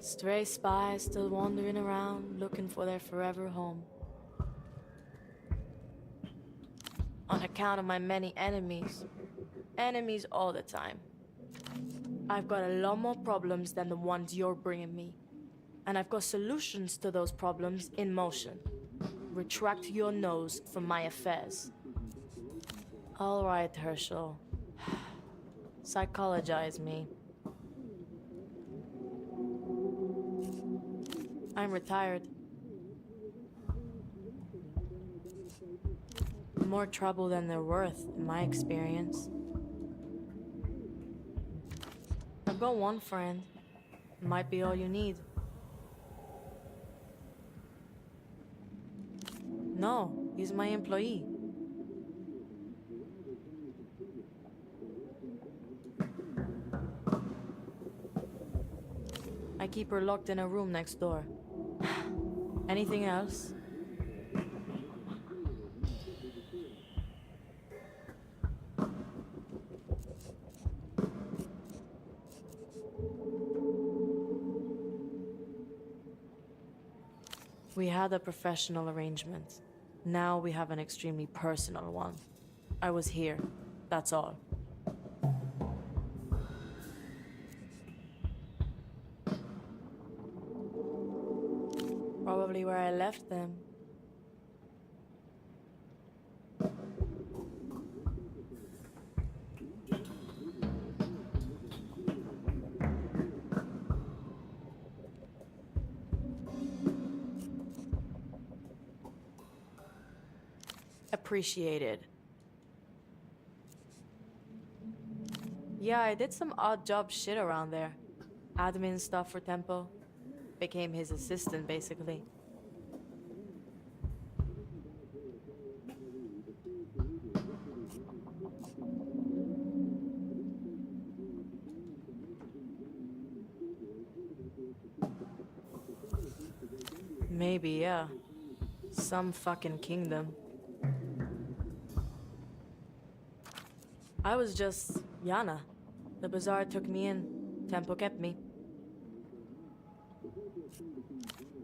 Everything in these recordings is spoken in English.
Stray spies still wandering around, looking for their forever home. On account of my many enemies. Enemies all the time. I've got a lot more problems than the ones you're bringing me. And I've got solutions to those problems in motion. Retract your nose from my affairs. All right, Herschel. Psychologize me. I'm retired. More trouble than they're worth, in my experience. I've got one friend. Might be all you need. No, he's my employee. I keep her locked in a room next door. Anything else? We had a professional arrangement. Now we have an extremely personal one. I was here, that's all. Probably where I left them. Appreciated. Yeah, I did some odd job shit around there. Admin stuff for Tempo. Became his assistant, basically. Maybe, yeah. Some fucking kingdom. I was just Yana. The bazaar took me in. Tempo kept me.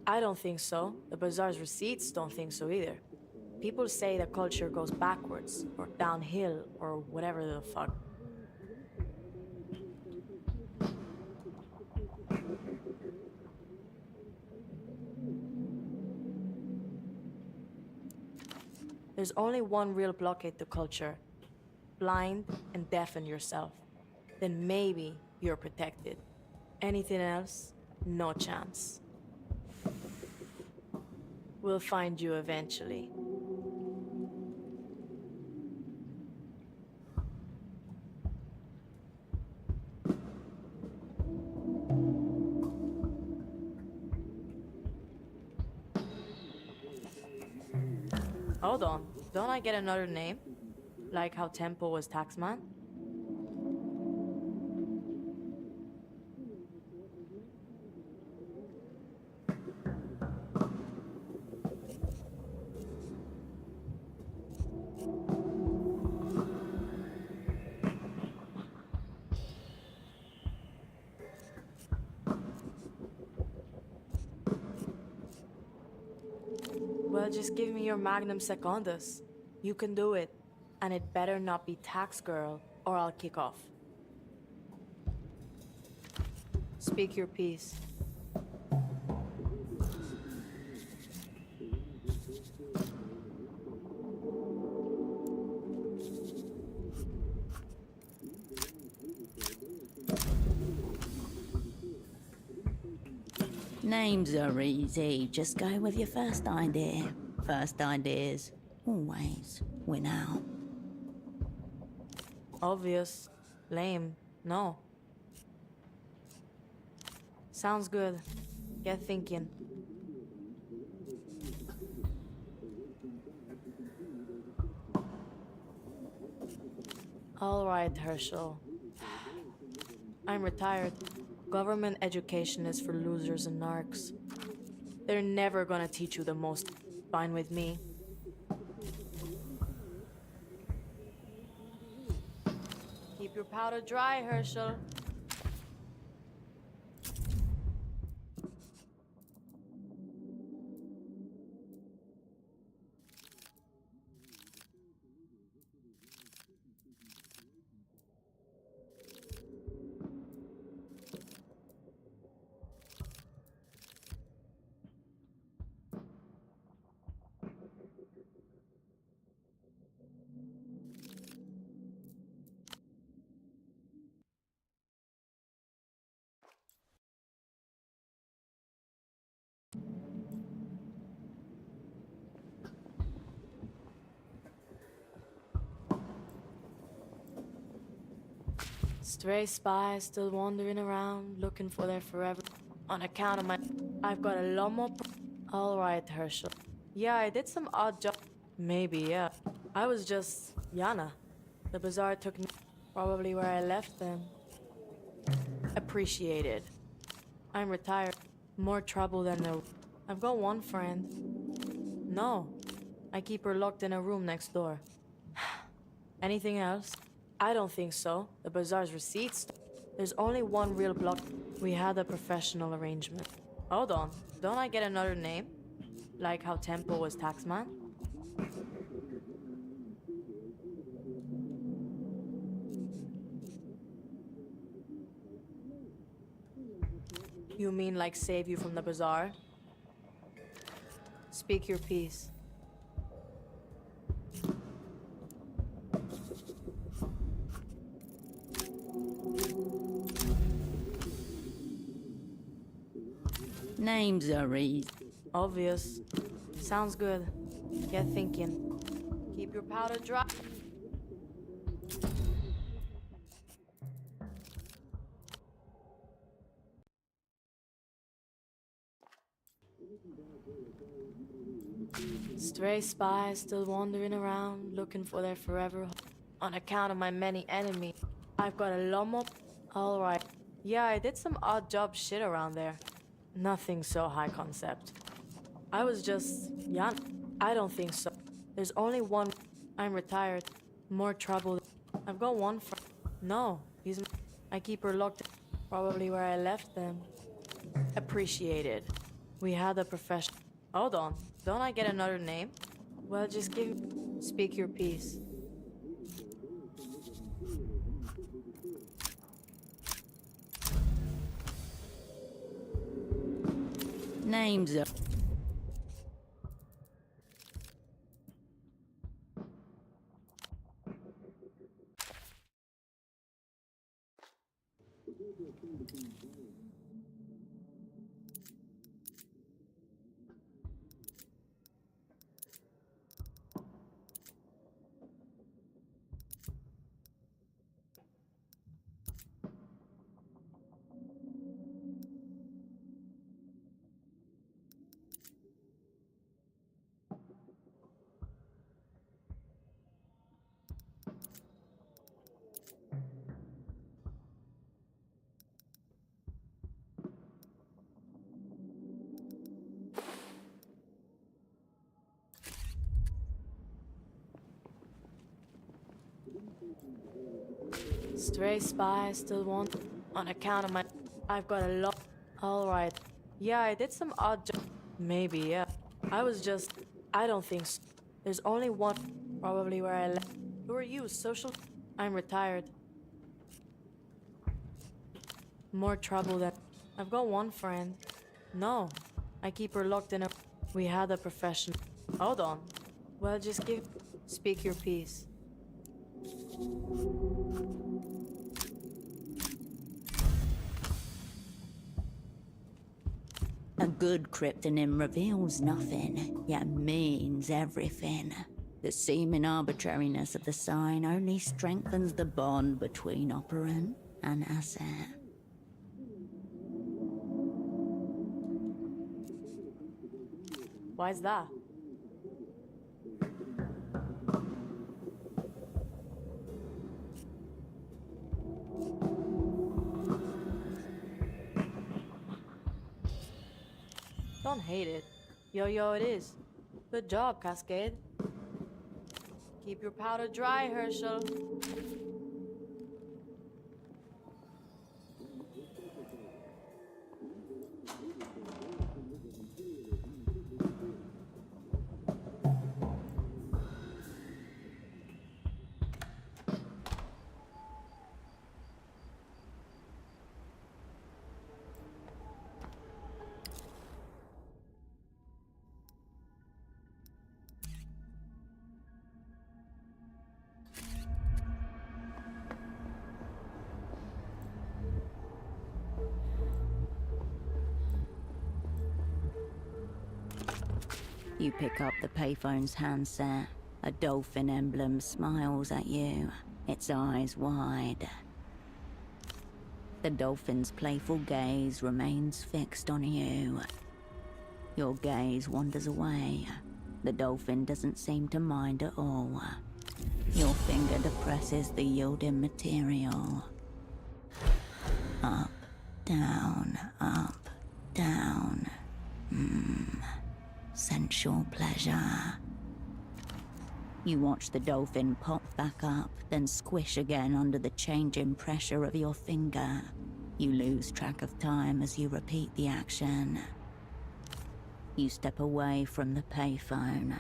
I don't think so. The bazaar's receipts don't think so either. People say the culture goes backwards, or downhill, or whatever the fuck. There's only one real blockade to culture. Blind and deafen yourself. Then maybe you're protected. Anything else? No chance. We'll find you eventually. Hold on, don't I get another name? Like how Tempo was Taxman? Well, just give me your magnum secundus. You can do it. And it better not be Tax Girl, or I'll kick off. Speak your piece. Names are easy. Just go with your first idea. First ideas always win out. Obvious. Lame. No. Sounds good. Get thinking. All right, Herschel. I'm retired. Government education is for losers and narcs. They're never gonna teach you the most. Fine with me. Keep your powder dry, Herschel. Stray spies still wandering around, looking for their forever. On account of my... I've got a lot more... All right, Herschel. Yeah, I did some odd job. Maybe, yeah. I was just... Yana. The bazaar took me... Probably where I left them. Appreciated. I'm retired. More trouble than no... I've got one friend. No. I keep her locked in a room next door. Anything else? I don't think so. The bazaar's receipts. There's only one real block. We had a professional arrangement. Hold on. Don't I get another name? Like how Tempo was taxman? You mean like save you from the bazaar? Speak your piece. Names are easy. Obvious. Sounds good. Get thinking. Keep your powder dry. Stray spies still wandering around, looking for their forever home. On account of my many enemies. I've got a lot more... All right. Yeah, I did some odd job shit around there. Nothing so high concept. I was just... Yana. I don't think so. There's only one... I'm retired. More trouble. I've got one friend. No, he's... I keep her locked... Probably where I left them. Appreciated. We had a professional... Hold on. Don't I get another name? Well, just give... Speak your piece. Names are... Stray spies still want... On account of my... I've got a lot... All right. Yeah, I did some odd job... Maybe, yeah. I was just... I don't think so. There's only one... Probably where I left... Who are you, social... I'm retired. More trouble than... I've got one friend. No. I keep her locked in a... We had a professional... Hold on. Well, just give... Speak your piece. A good cryptonym reveals nothing, yet means everything. The seeming arbitrariness of the sign only strengthens the bond between operant and asset. Why's that? Don't hate it. Yo, it is. Good job, Cascade. Keep your powder dry, Herschel. You pick up the payphone's handset. A dolphin emblem smiles at you, its eyes wide. The dolphin's playful gaze remains fixed on you. Your gaze wanders away. The dolphin doesn't seem to mind at all. Your finger depresses the yielding material. Up, down, up, down. Sensual pleasure. You watch the dolphin pop back up, then squish again under the changing pressure of your finger. You lose track of time as you repeat the action. You step away from the payphone.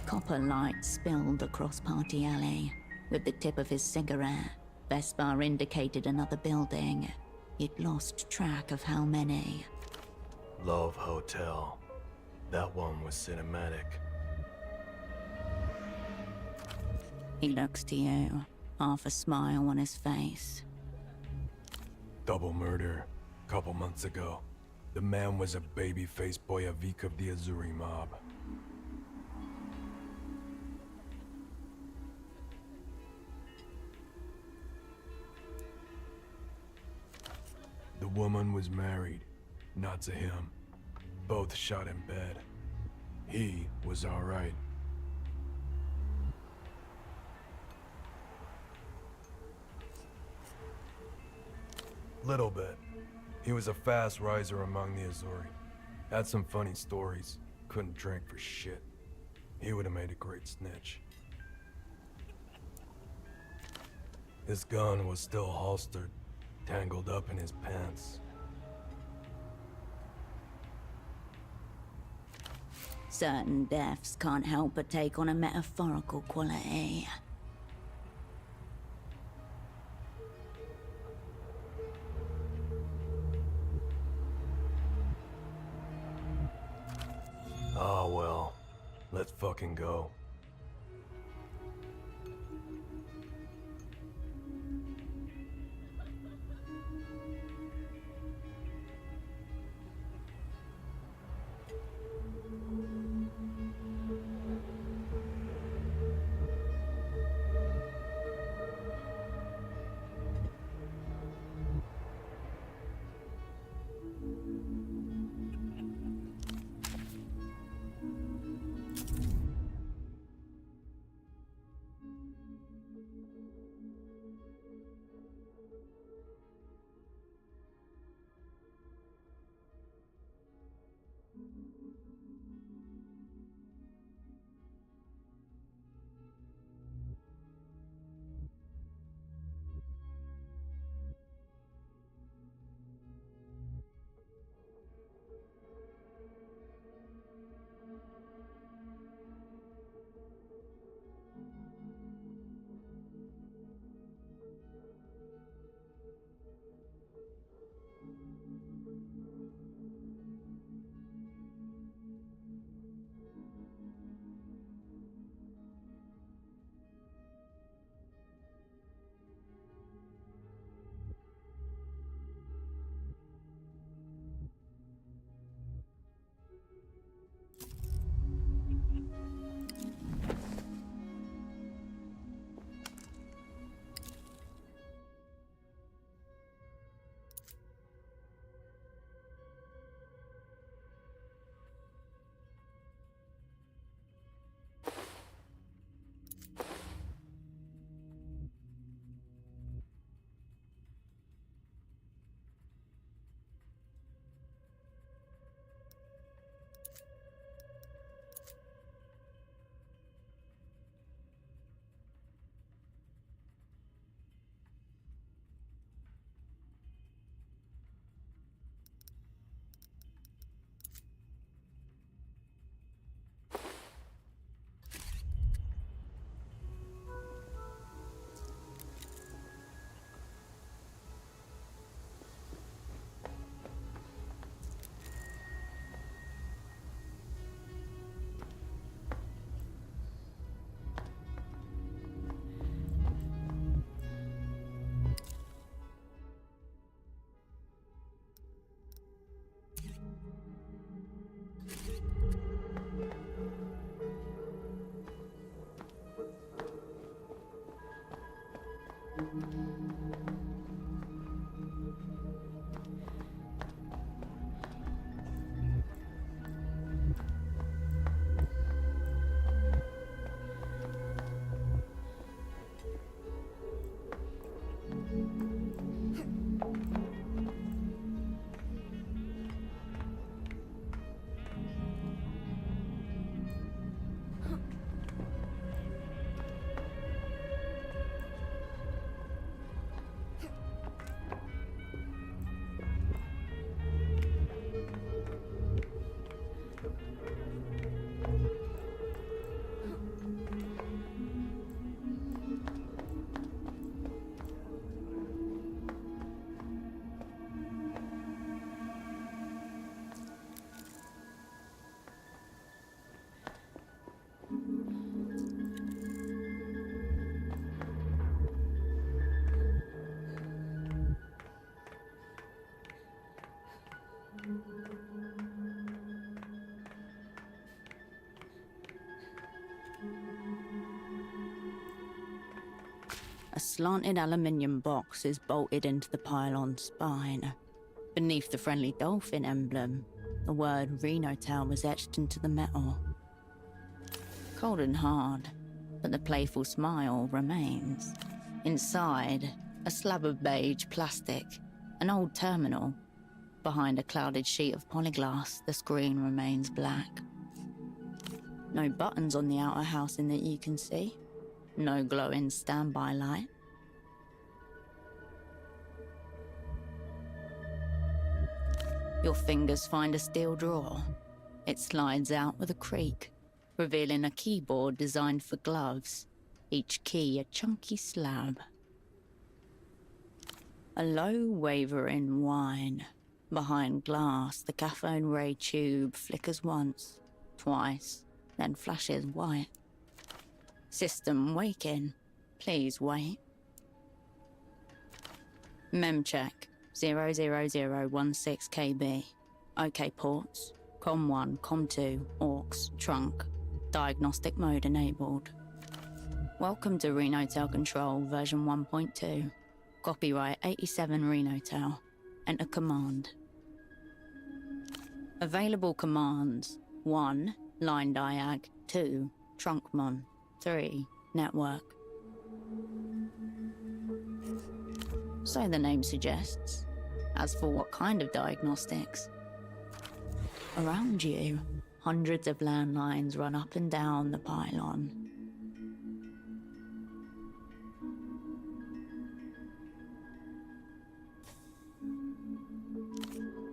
Copper light spilled across Party Alley. With the tip of his cigarette, Vespar indicated another building. You'd lost track of how many. Love Hotel. That one was cinematic. He looks to you, half a smile on his face. Double murder. Couple months ago. The man was a baby-faced Boyavik of the Azuri mob. The woman was married, not to him. Both shot in bed. He was all right. Little bit. He was a fast riser among the Azuri. Had some funny stories. Couldn't drink for shit. He would have made a great snitch. His gun was still holstered, tangled up in his pants. Certain deaths can't help but take on a metaphorical quality. Ah, well. Let's fucking go. A slanted aluminium box is bolted into the pylon spine. Beneath the friendly dolphin emblem, the word Renotel was etched into the metal. Cold and hard, but the playful smile remains. Inside, a slab of beige plastic, an old terminal. Behind a clouded sheet of polyglass, the screen remains black. No buttons on the outer housing that you can see. No glowing standby light. Your fingers find a steel drawer. It slides out with a creak, revealing a keyboard designed for gloves, each key a chunky slab. A low wavering whine. Behind glass, the cathode ray tube flickers once, twice, then flashes white. System waking. Please wait. Mem check. 00016 KB. OK ports. Com1, Com2, AUX, trunk. Diagnostic mode enabled. Welcome to Renotel Control version 1.2. Copyright 87 Renotel. Enter command. Available commands. 1. Line diag. 2. Trunkmon. 3. Network. So the name suggests. As for what kind of diagnostics? Around you, hundreds of landlines run up and down the pylon.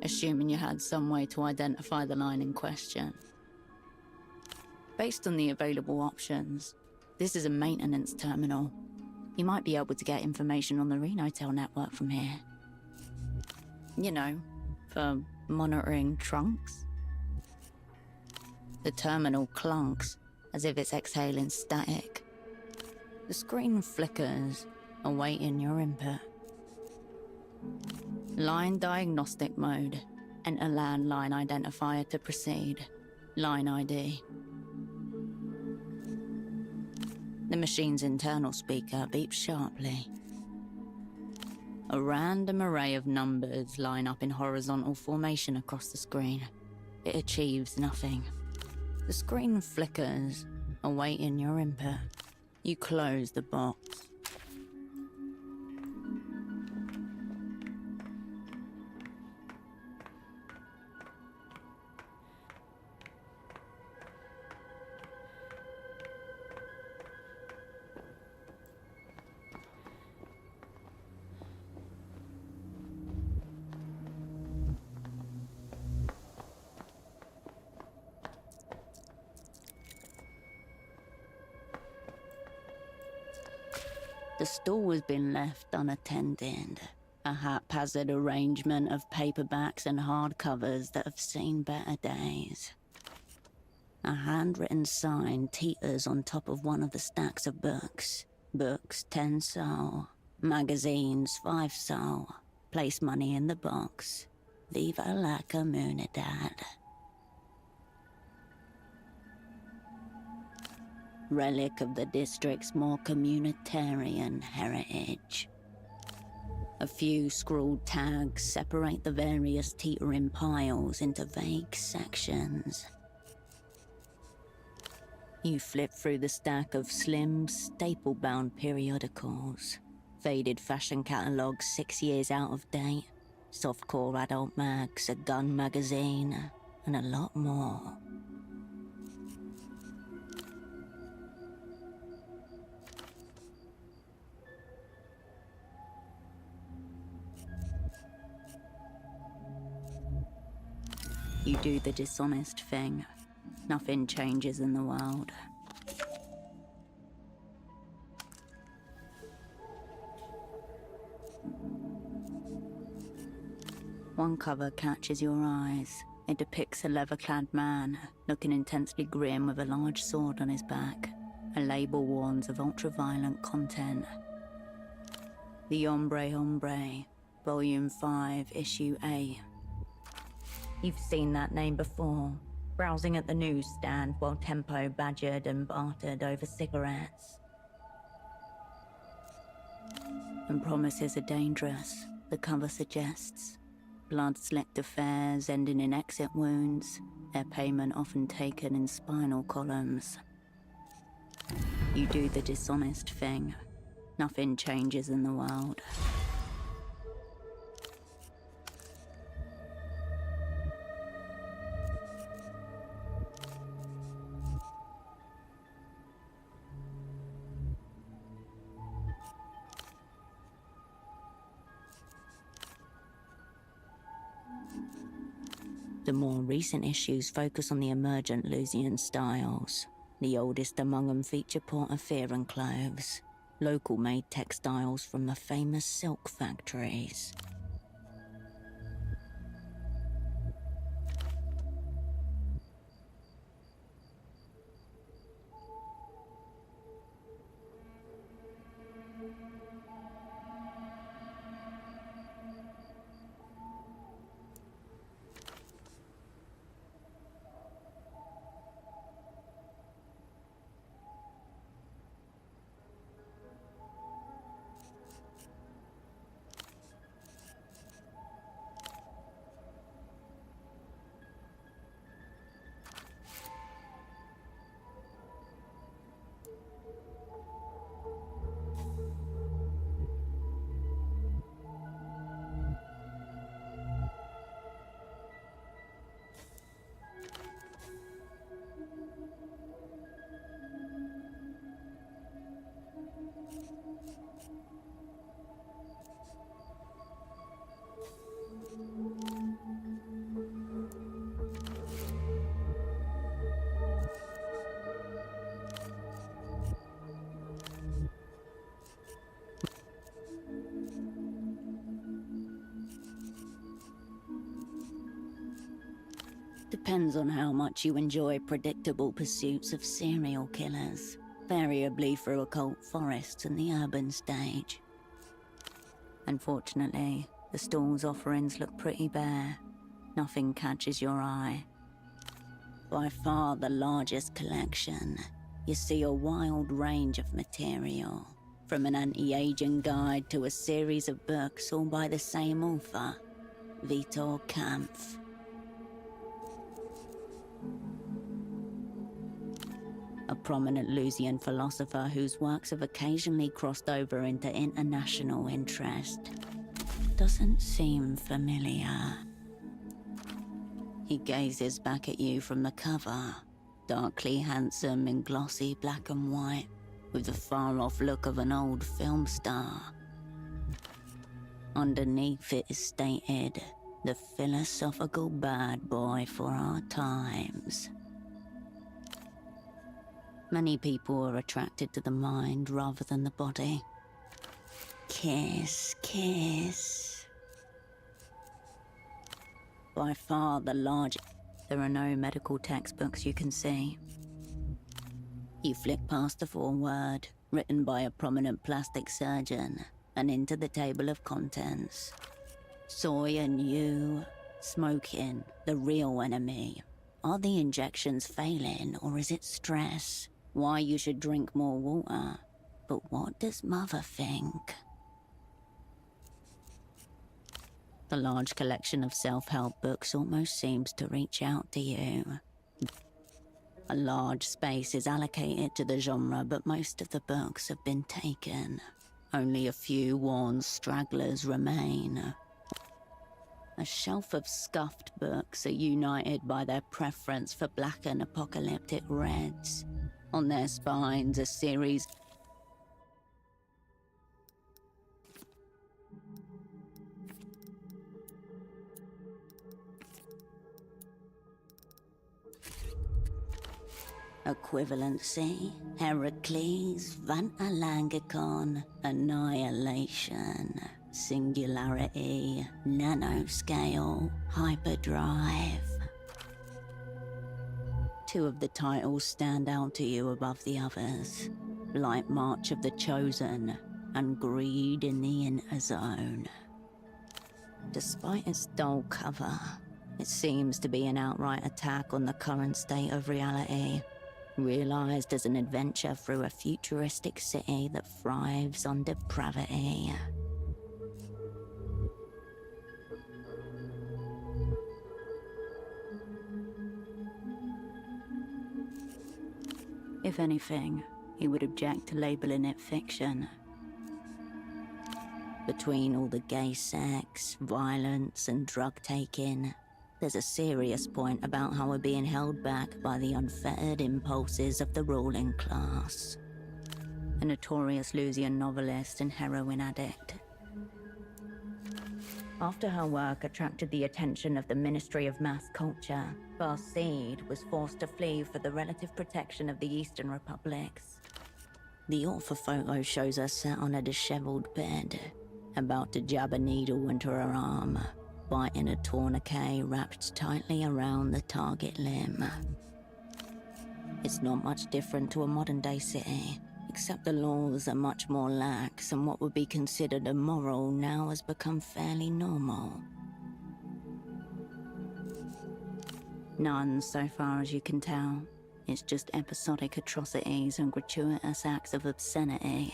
Assuming you had some way to identify the line in question. Based on the available options, this is a maintenance terminal. You might be able to get information on the Renotel network from here. You know, for monitoring trunks. The terminal clunks, as if it's exhaling static. The screen flickers, awaiting your input. Line diagnostic mode. Enter landline identifier to proceed. Line ID. The machine's internal speaker beeps sharply. A random array of numbers line up in horizontal formation across the screen. It achieves nothing. The screen flickers, awaiting your input. You close the box. The stall has been left unattended. A haphazard arrangement of paperbacks and hardcovers that have seen better days. A handwritten sign teeters on top of one of the stacks of books. Books 10 sol. Magazines 5 sol. Place money in the box. Viva la comunidad. Relic of the district's more communitarian heritage. A few scrawled tags separate the various teetering piles into vague sections. You flip through the stack of slim, staple-bound periodicals. Faded fashion catalogues 6 years out of date. Softcore adult mags, a gun magazine, and a lot more. You do the dishonest thing. Nothing changes in the world. One cover catches your eyes. It depicts a leather-clad man, looking intensely grim with a large sword on his back. A label warns of ultra-violent content. The Hombre, Volume 5, Issue A. You've seen that name before, browsing at the newsstand while Tempo badgered and bartered over cigarettes. and promises are dangerous, the cover suggests. Blood-slicked affairs ending in exit wounds, their payment often taken in spinal columns. You do the dishonest thing. Nothing changes in the world. The more recent issues focus on the emergent Lusian styles. The oldest among them feature portofino clothes, local-made textiles from the famous silk factories. Depends on how much you enjoy predictable pursuits of serial killers, variably through occult forests and the urban stage. Unfortunately, the stall's offerings look pretty bare. Nothing catches your eye. By far the largest collection, you see a wild range of material, from an anti-aging guide to a series of books all by the same author, Vitor Kampf. A prominent Lusian philosopher whose works have occasionally crossed over into international interest. Doesn't seem familiar. He gazes back at you from the cover, darkly handsome in glossy black and white, with the far-off look of an old film star. Underneath it is stated, the philosophical bad boy for our times. Many people are attracted to the mind rather than the body. Kiss, kiss. By far the largest. There are no medical textbooks you can see. You flick past the foreword, written by a prominent plastic surgeon, and into the table of contents. Soy and you, smoking, the real enemy. Are the injections failing, or is it stress? Why you should drink more water. But what does Mother think? The large collection of self-help books almost seems to reach out to you. A large space is allocated to the genre, but most of the books have been taken. Only a few worn stragglers remain. A shelf of scuffed books are united by their preference for black and apocalyptic reds. On their spines, a series equivalency, Heracles, Vantalangicon, annihilation, singularity, nanoscale, hyperdrive. Two of the titles stand out to you above the others. Light March of the Chosen and Greed in the Interzone. Despite its dull cover, it seems to be an outright attack on the current state of reality, realized as an adventure through a futuristic city that thrives on depravity. If anything, he would object to labeling it fiction. Between all the gay sex, violence, and drug-taking, there's a serious point about how we're being held back by the unfettered impulses of the ruling class. A notorious Lusian novelist and heroin addict. After her work attracted the attention of the Ministry of Mass Culture, Barseed was forced to flee for the relative protection of the Eastern Republics. The author photo shows her sat on a disheveled bed, about to jab a needle into her arm, biting a tourniquet wrapped tightly around the target limb. It's not much different to a modern-day city, except the laws are much more lax, and what would be considered immoral now has become fairly normal. None, so far as you can tell. It's just episodic atrocities and gratuitous acts of obscenity.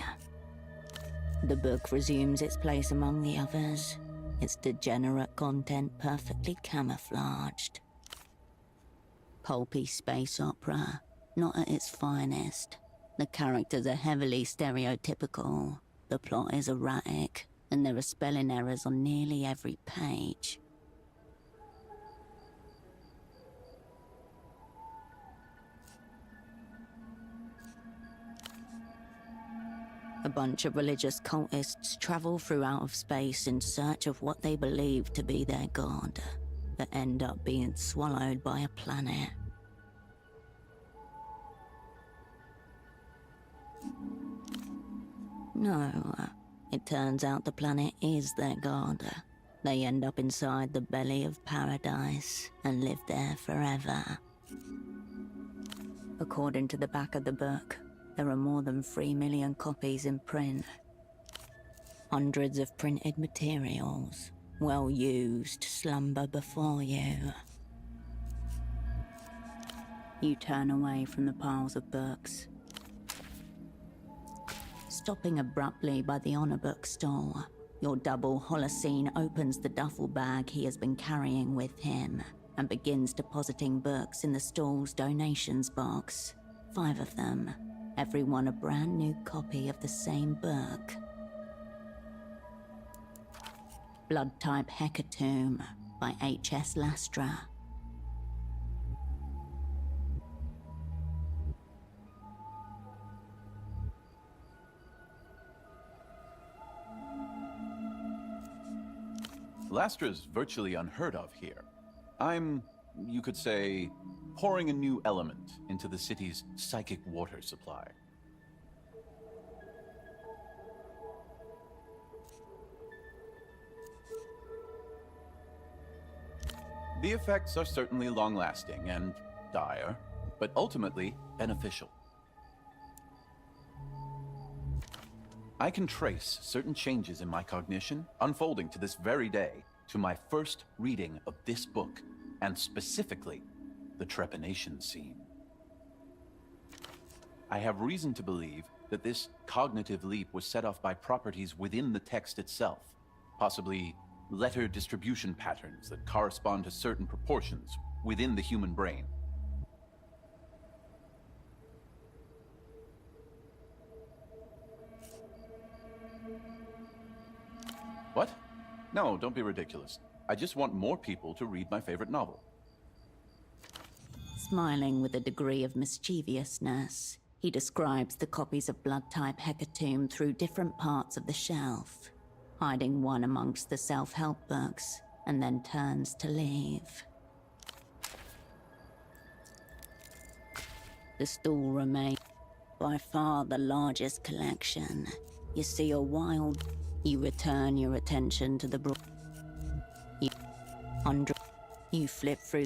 The book resumes its place among the others, its degenerate content perfectly camouflaged. Pulpy space opera, not at its finest. The characters are heavily stereotypical, the plot is erratic, and there are spelling errors on nearly every page. A bunch of religious cultists travel through out of space in search of what they believe to be their god, but end up being swallowed by a planet. No, it turns out the planet is their god. They end up inside the belly of paradise and live there forever. According to the back of the book, there are more than 3 million copies in print. Hundreds of printed materials, well used, slumber before you. You turn away from the piles of books. Stopping abruptly by the honor book stall, your double Holocene opens the duffel bag he has been carrying with him and begins depositing books in the stall's donations box. 5 of them, every one a brand new copy of the same book. Blood Type Hecatomb by H.S. Lastra. Lastra's virtually unheard of here. I'm, you could say, pouring a new element into the city's psychic water supply. The effects are certainly long-lasting and dire, but ultimately beneficial. I can trace certain changes in my cognition unfolding to this very day to my first reading of this book, and specifically, the trepanation scene. I have reason to believe that this cognitive leap was set off by properties within the text itself, possibly letter distribution patterns that correspond to certain proportions within the human brain. What? No, don't be ridiculous. I just want more people to read my favorite novel. Smiling with a degree of mischievousness, he describes the copies of Blood Type Hecatomb through different parts of the shelf, hiding one amongst the self-help books, and then turns to leave. The stall remains by far the largest collection. You see a wild... You return your attention to the You flip through...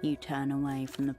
You turn away from the...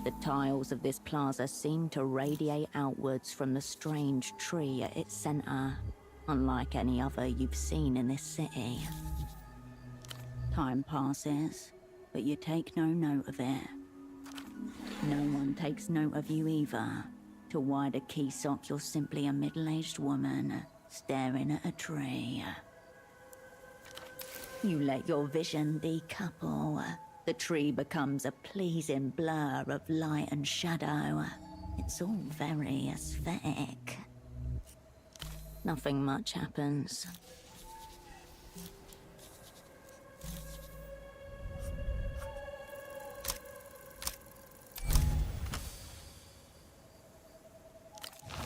The tiles of this plaza seem to radiate outwards from the strange tree at its center, unlike any other you've seen in this city. Time passes, but you take no note of it. No one takes note of you either. To wide a key sock, you're simply a middle-aged woman staring at a tree. You let your vision decouple. The tree becomes a pleasing blur of light and shadow. It's all very aesthetic. Nothing much happens.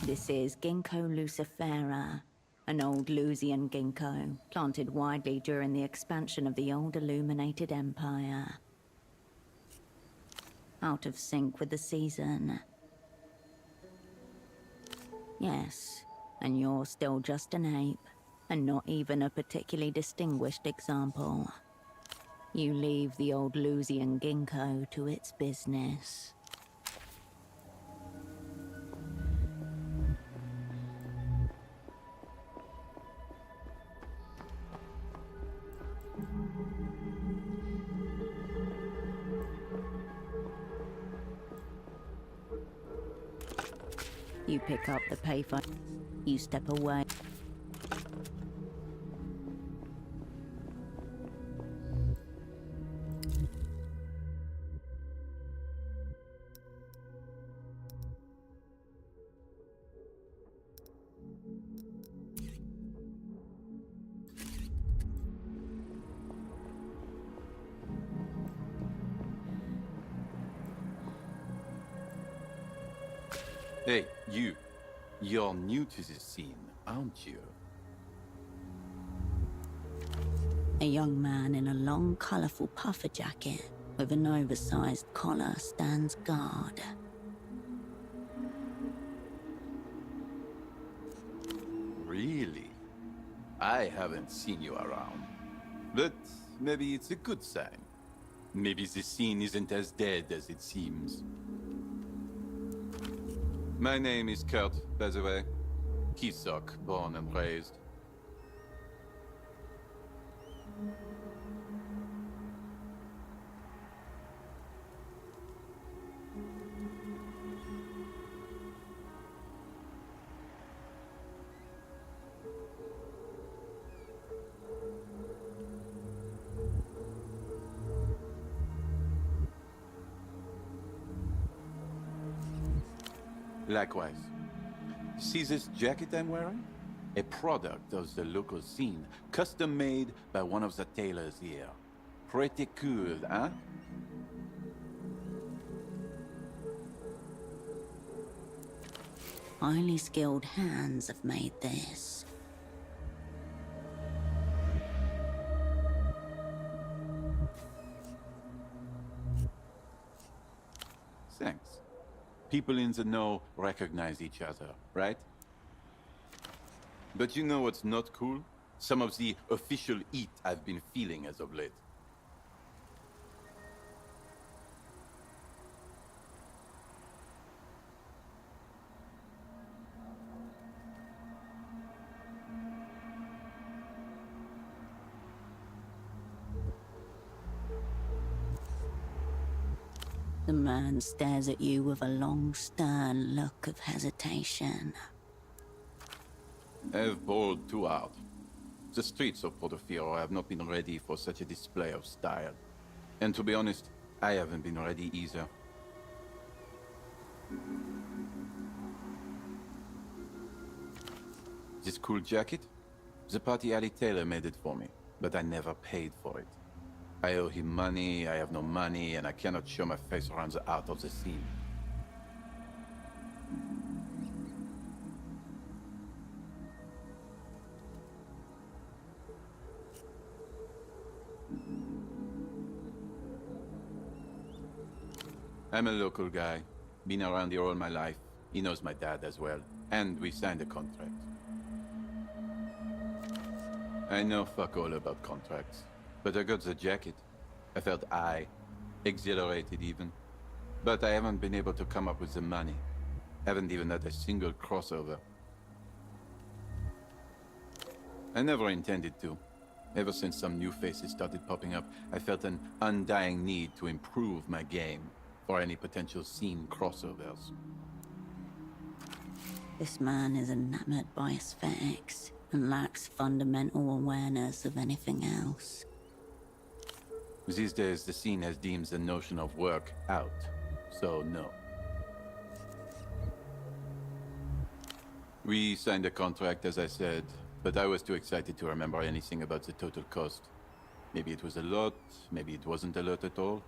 This is Ginkgo lucifera, an old Lusian ginkgo, planted widely during the expansion of the old Illuminated Empire. Out of sync with the season. Yes, and you're still just an ape, and not even a particularly distinguished example. You leave the old Lusian ginkgo to its business. You pick up the payphone. You step away. Hey, you. You're new to this scene, aren't you? A young man in a long, colorful puffer jacket with an oversized collar stands guard. Really? I haven't seen you around. But maybe it's a good sign. Maybe the scene isn't as dead as it seems. My name is Kurt, by the way. Kisok, born and raised. Likewise. See this jacket I'm wearing? A product of the local scene, custom made by one of the tailors here. Pretty cool, huh? Highly skilled hands have made this. Thanks. People in the know recognize each other, right? But you know what's not cool? Some of the official heat I've been feeling as of late. The man stares at you with a long, stern look of hesitation. I've bowled too hard. The streets of Portofino have not been ready for such a display of style. And to be honest, I haven't been ready either. This cool jacket? The party alley tailor made it for me, but I never paid for it. I owe him money, I have no money, and I cannot show my face around the art of the scene. I'm a local guy. Been around here all my life. He knows my dad as well. And we signed a contract. I know fuck all about contracts. But I got the jacket. I felt exhilarated even. But I haven't been able to come up with the money. Haven't even had a single crossover. I never intended to. Ever since some new faces started popping up, I felt an undying need to improve my game for any potential scene crossovers. This man is enamored by aesthetics and lacks fundamental awareness of anything else. These days, the scene has deemed the notion of work out, so no. We signed a contract, as I said, but I was too excited to remember anything about the total cost. Maybe it was a lot, maybe it wasn't a lot at all,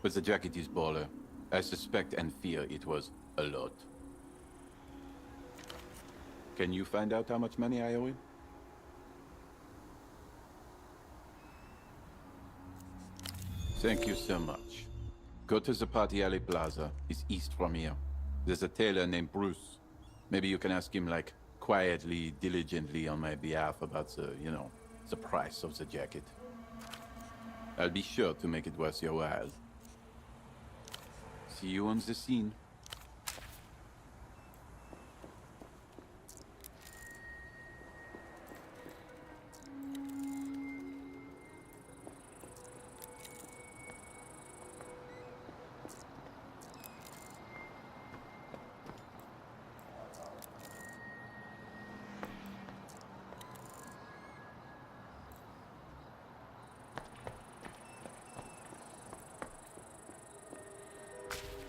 but the jacket is baller. I suspect and fear it was a lot. Can you find out how much money I owe him? Thank you so much. Go to the Party Alley Plaza. It's east from here. There's a tailor named Bruce. Maybe you can ask him, like, quietly, diligently on my behalf about the, you know, the price of the jacket. I'll be sure to make it worth your while. See you on the scene.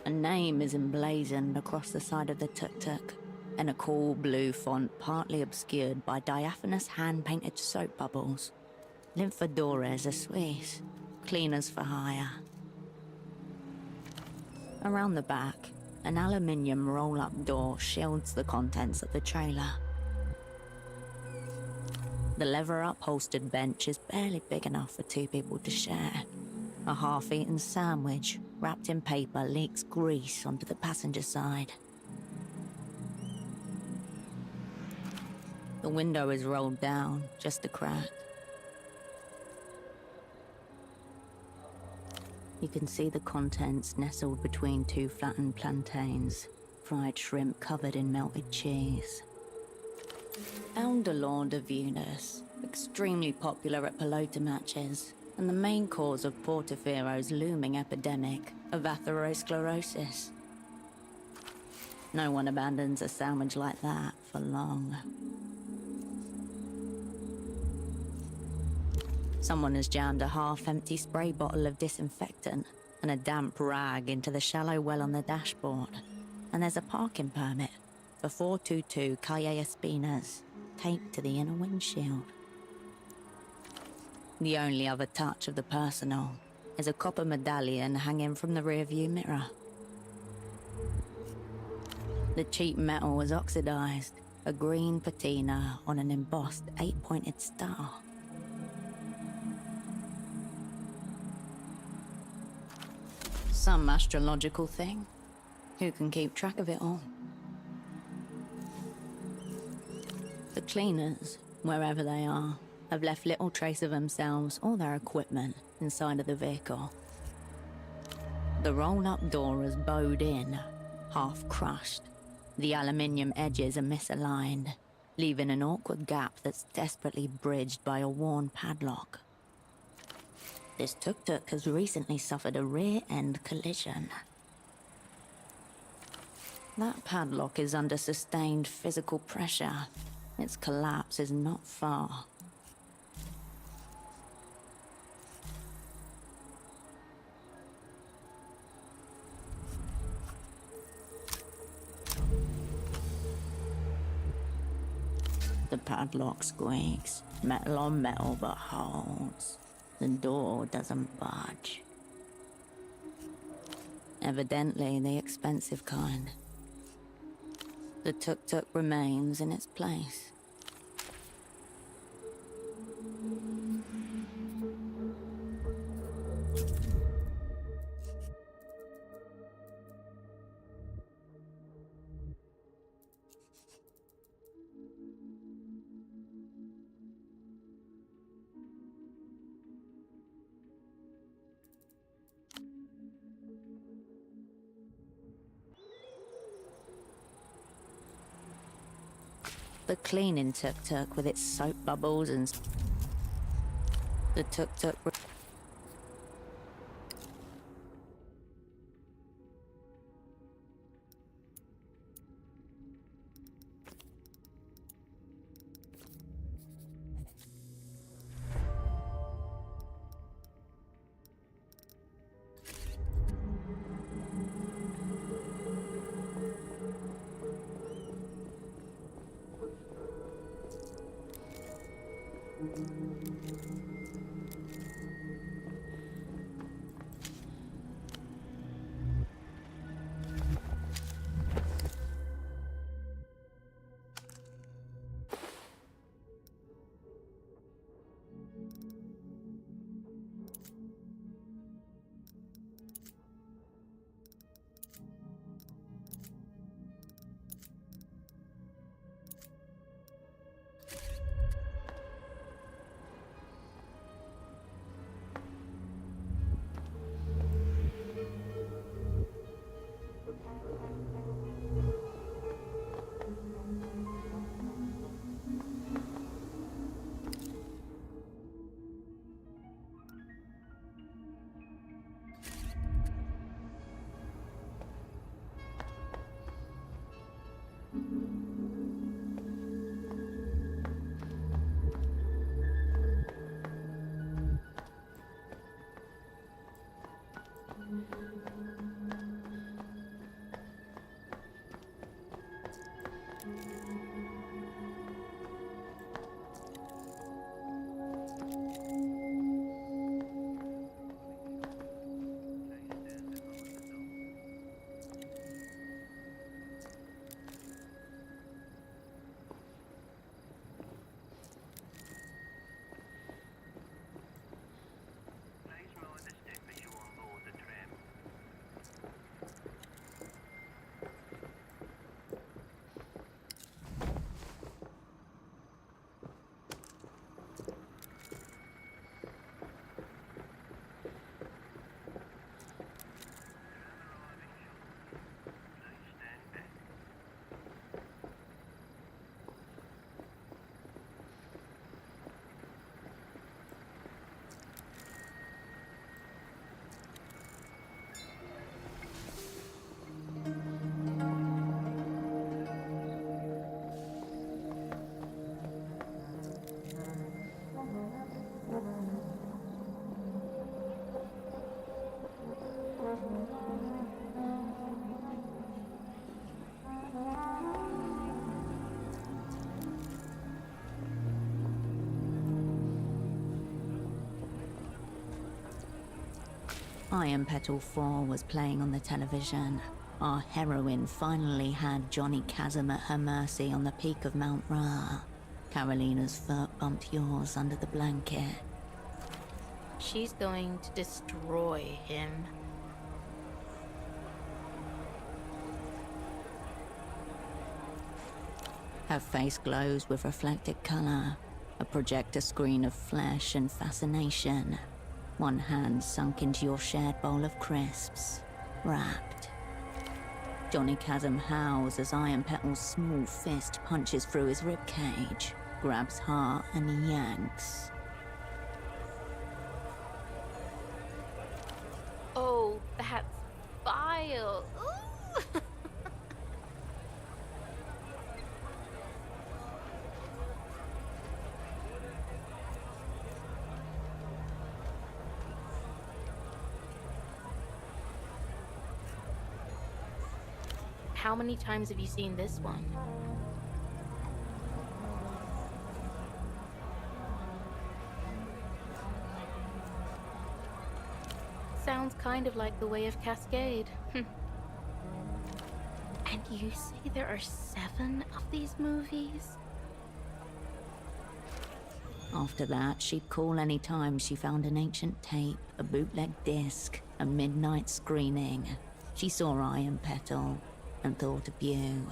A name is emblazoned across the side of the tuk-tuk, in a cool blue font partly obscured by diaphanous hand-painted soap bubbles. Livestream Spies, cleaners for hire. Around the back, an aluminium roll-up door shields the contents of the trailer. The leather-upholstered bench is barely big enough for two people to share. A half-eaten sandwich, wrapped in paper, leaks grease onto the passenger side. The window is rolled down, just a crack. You can see the contents nestled between two flattened plantains, fried shrimp covered in melted cheese. Elder de Venus, extremely popular at pelota matches, and the main cause of Portofero's looming epidemic of atherosclerosis. No one abandons a sandwich like that for long. Someone has jammed a half-empty spray bottle of disinfectant and a damp rag into the shallow well on the dashboard. And there's a parking permit for 422 Calle Espinas taped to the inner windshield. The only other touch of the personal is a copper medallion hanging from the rearview mirror. The cheap metal was oxidized, a green patina on an embossed 8-pointed star. Some astrological thing. Who can keep track of it all? The cleaners, wherever they are, have left little trace of themselves or their equipment inside of the vehicle. The roll-up door is bowed in, half crushed. The aluminium edges are misaligned, leaving an awkward gap that's desperately bridged by a worn padlock. This tuk-tuk has recently suffered a rear-end collision. That padlock is under sustained physical pressure. Its collapse is not far. The padlock squeaks, metal on metal but holds. The door doesn't budge. Evidently the expensive kind. The tuk-tuk remains in its place. The cleaning tuk-tuk with its soap bubbles and... The tuk-tuk... Iron Petal 4 was playing on the television. Our heroine finally had Johnny Chasm at her mercy on the peak of Mount Ra. Carolina's foot bumped yours under the blanket. She's going to destroy him. Her face glows with reflected color, a projector screen of flesh and fascination. One hand sunk into your shared bowl of crisps, wrapped. Johnny Chasm howls as Iron Petal's small fist punches through his ribcage, grabs heart and yanks. Oh, that's vile. Ooh. How many times have you seen this one? Sounds kind of like The Way of Cascade. And you say there are 7 of these movies? After that, she'd call any time she found an ancient tape, a bootleg disc, a midnight screening. She saw Iron Petal and thought of you.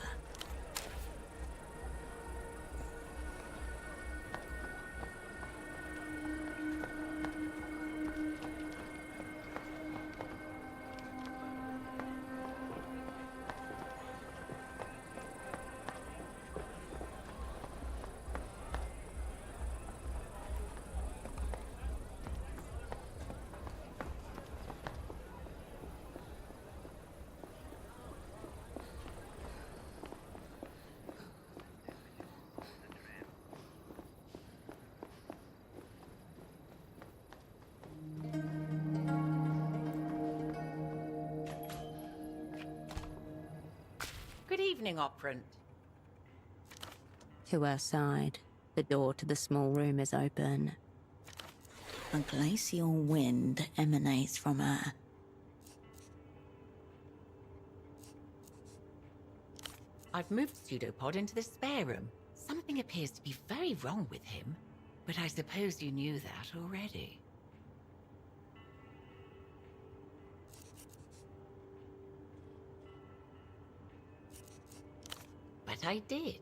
Good evening, operant. To her side, the door to the small room is open. A glacial wind emanates from her. I've moved Pseudopod into the spare room. Something appears to be very wrong with him, but I suppose you knew that already. But I did.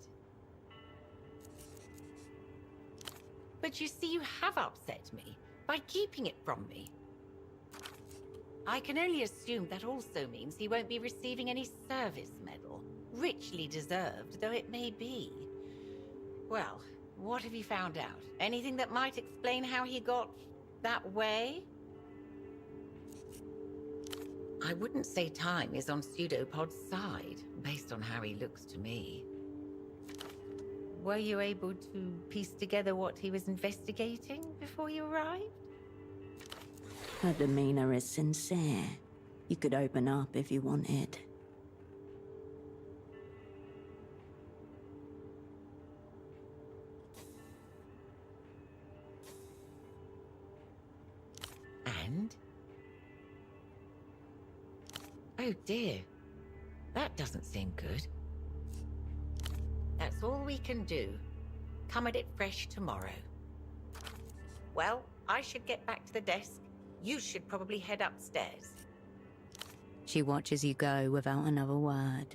But you see, you have upset me by keeping it from me. I can only assume that also means he won't be receiving any service medal, richly deserved though it may be. Well, what have you found out? Anything that might explain how he got that way? I wouldn't say time is on Pseudopod's side, based on how he looks to me. Were you able to piece together what he was investigating before you arrived? Her demeanor is sincere. You could open up if you wanted. And? Oh dear. That doesn't seem good. That's all we can do. Come at it fresh tomorrow. Well, I should get back to the desk. You should probably head upstairs. She watches you go without another word.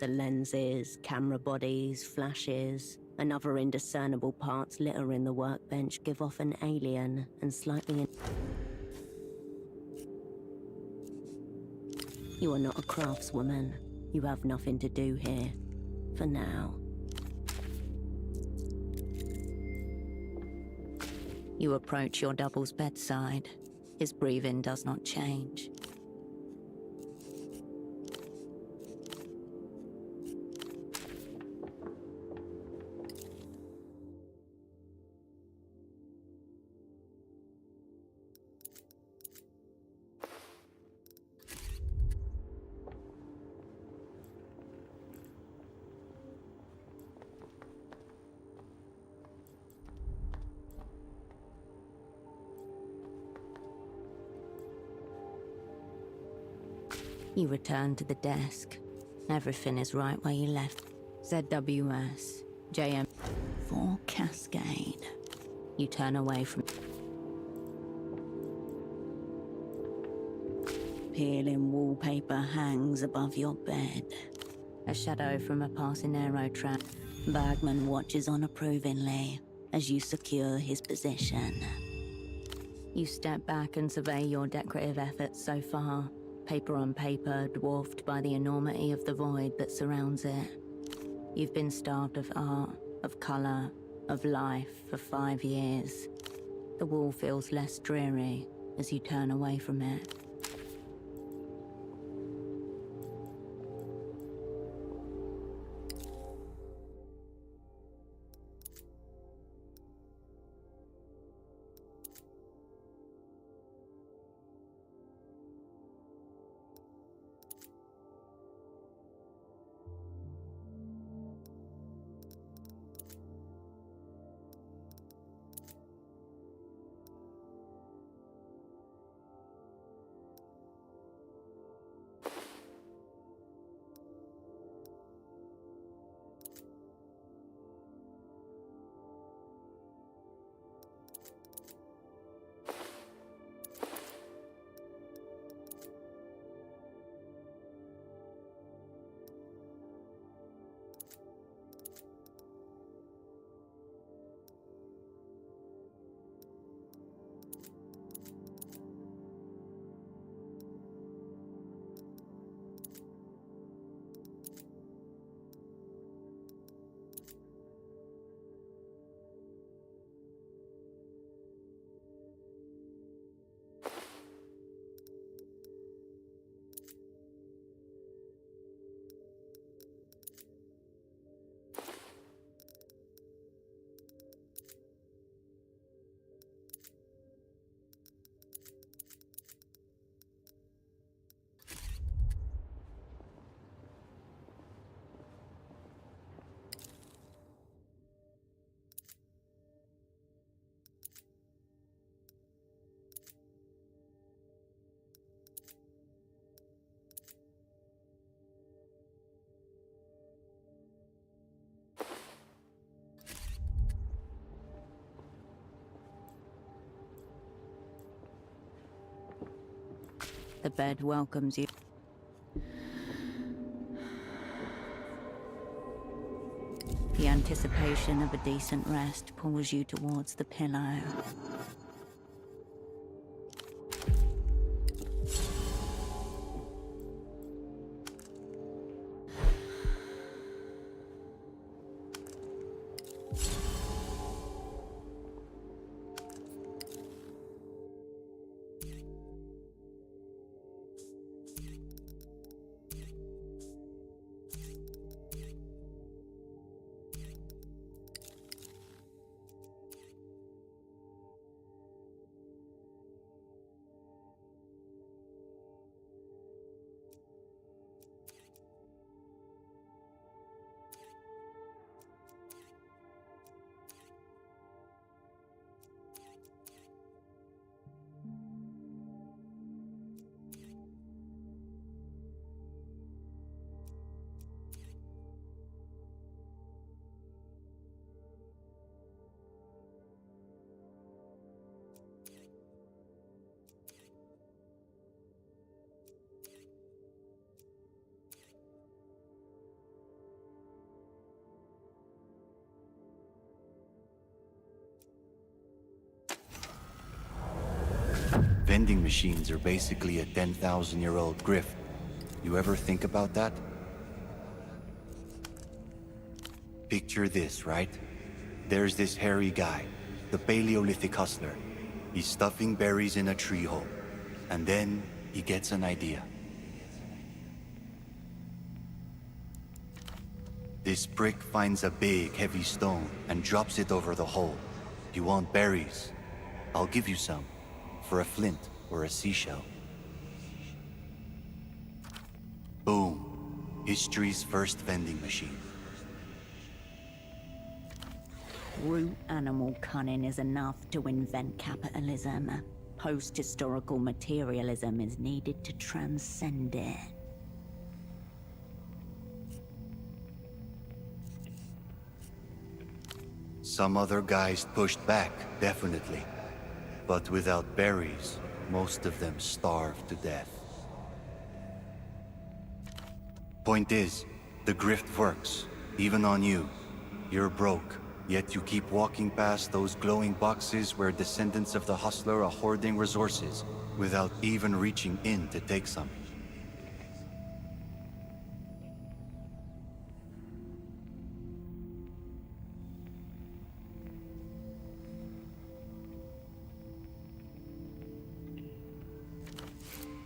The lenses, camera bodies, flashes, and other indiscernible parts littering the workbench give off an alien and slightly... You are not a craftswoman. You have nothing to do here. For now. You approach your double's bedside. His breathing does not change. You return to the desk. Everything is right where you left. ZWS, JM. For Cascade. You turn away from... Peeling wallpaper hangs above your bed. A shadow from a passing aero trap. Bergman watches on approvingly as you secure his position. You step back and survey your decorative efforts so far. Paper on paper, dwarfed by the enormity of the void that surrounds it. You've been starved of art, of colour, of life for 5 years. The wall feels less dreary as you turn away from it. The bed welcomes you. The anticipation of a decent rest pulls you towards the pillow. Vending machines are basically a 10,000-year-old grift. You ever think about that? Picture this, right? There's this hairy guy, the Paleolithic hustler. He's stuffing berries in a tree hole. And then he gets an idea. This prick finds a big, heavy stone and drops it over the hole. You want berries? I'll give you some. For a flint or a seashell. Boom. History's first vending machine. Brute animal cunning is enough to invent capitalism. Post-historical materialism is needed to transcend it. Some other guys pushed back, definitely. But without berries, most of them starved to death. Point is, the grift works, even on you. You're broke, yet you keep walking past those glowing boxes where descendants of the hustler are hoarding resources, without even reaching in to take some.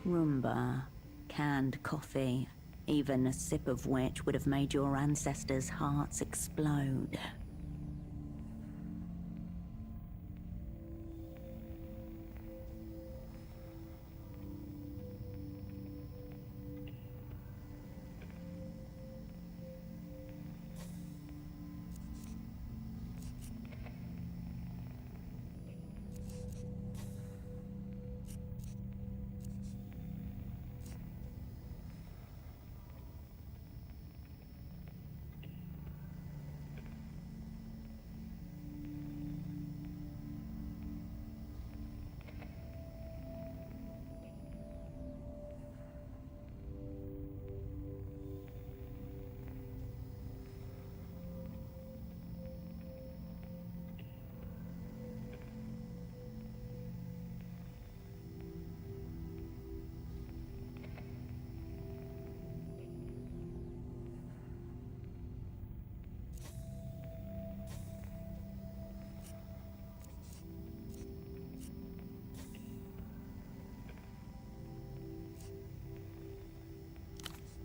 Rumba, canned coffee, even a sip of which would have made your ancestors' hearts explode.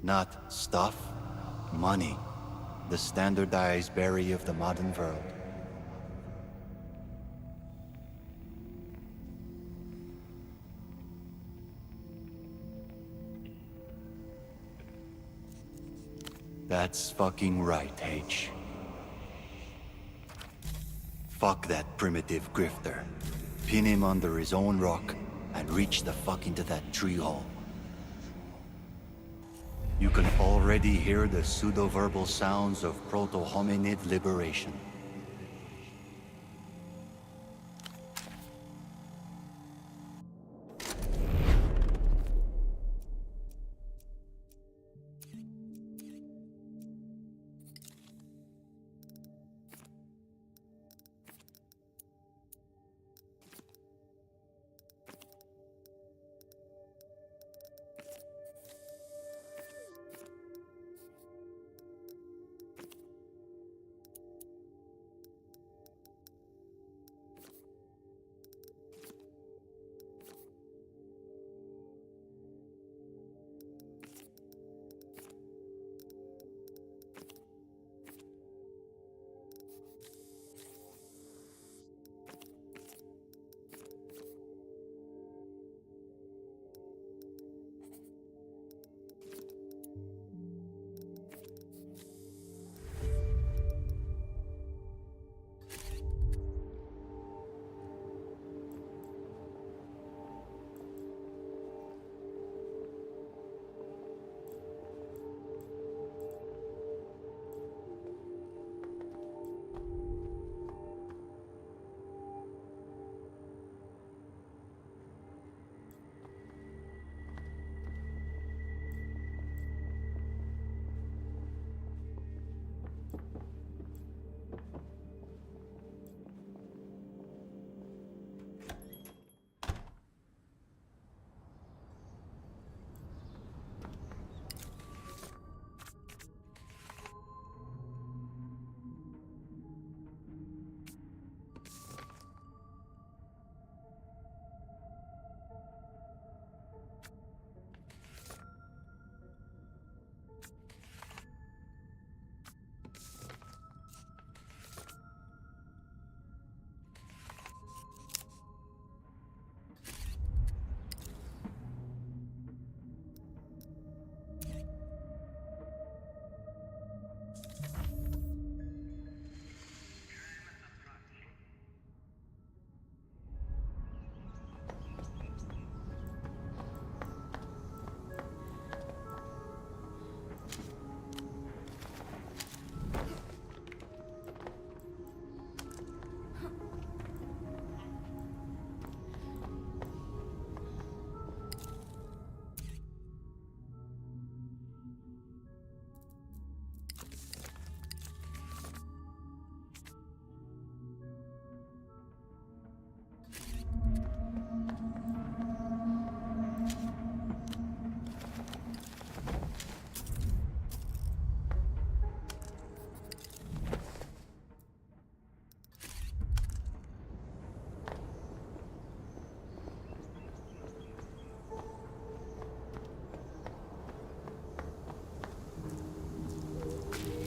Not stuff, money. The standardized berry of the modern world. That's fucking right, H. Fuck that primitive grifter. Pin him under his own rock and reach the fuck into that tree hole. You can already hear the pseudo-verbal sounds of proto-hominid liberation.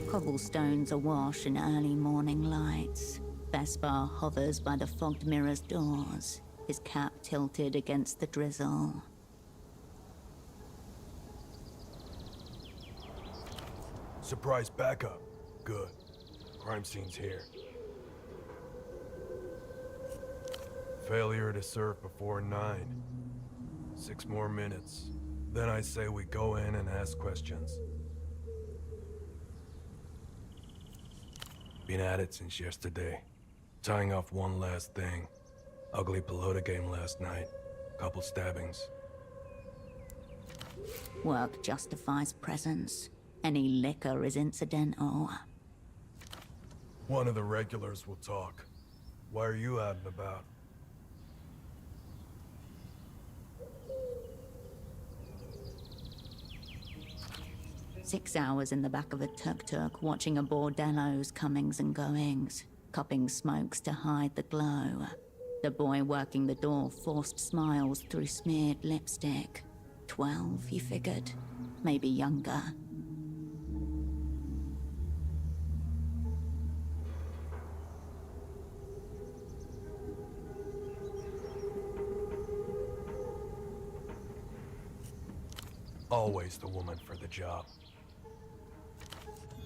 Cobblestones awash in early morning lights. Vespar hovers by the fogged mirror's doors, his cap tilted against the drizzle. Surprise backup. Good. Crime scene's here. Failure to serve before 9. 6 more minutes. Then I say we go in and ask questions. Been at it since yesterday. Tying off one last thing. Ugly pelota game last night. Couple stabbings. Work justifies presence. Any liquor is incidental. One of the regulars will talk. Why are you out and about? Six hours in the back of a tuk-tuk, watching a bordello's comings and goings, cupping smokes to hide the glow. The boy working the door forced smiles through smeared lipstick. 12, you figured? Maybe younger. Always the woman for the job.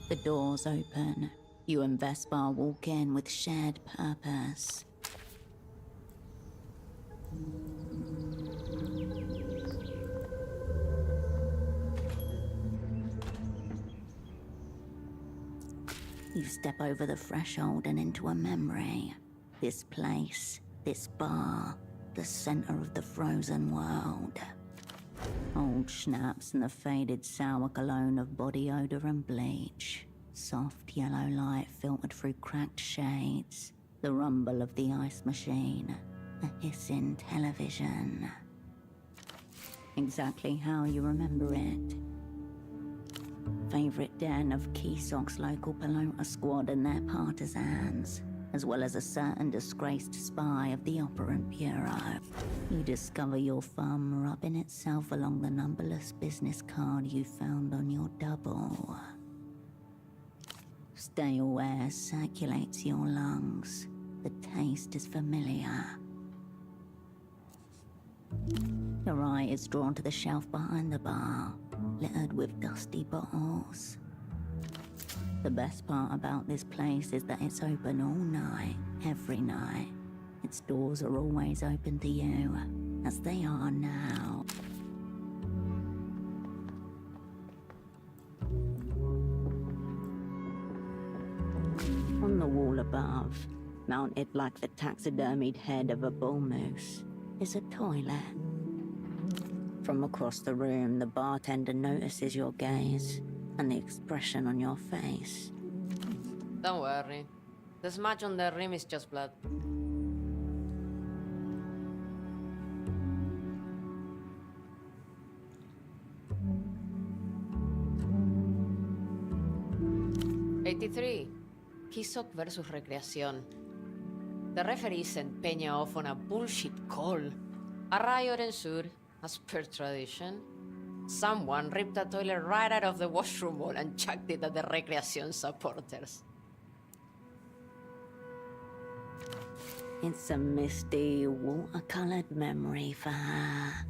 The doors open. You and Vespar walk in with shared purpose. You step over the threshold and into a memory. This place, this bar, the center of the frozen world. Old schnapps and the faded sour cologne of body odor and bleach. Soft yellow light filtered through cracked shades. The rumble of the ice machine. A hissing television. Exactly how you remember it. Favorite den of Keesok's local pelota squad and their partisans, as well as a certain disgraced spy of the Operant Bureau. You discover your thumb rubbing itself along the numberless business card you found on your double. Stale air circulates your lungs. The taste is familiar. Your eye is drawn to the shelf behind the bar, littered with dusty bottles. The best part about this place is that it's open all night, every night. Its doors are always open to you, as they are now. On the wall above, mounted like the taxidermied head of a bull moose, is a toilet. From across the room, the bartender notices your gaze and the expression on your face. Don't worry. The smudge on the rim is just blood. '83. Keesok versus Recreación. The referee sent Peña off on a bullshit call. A riot ensued, as per tradition. Someone ripped a toilet right out of the washroom wall and chucked it at the Recreación supporters. It's a misty, watercolored memory for her.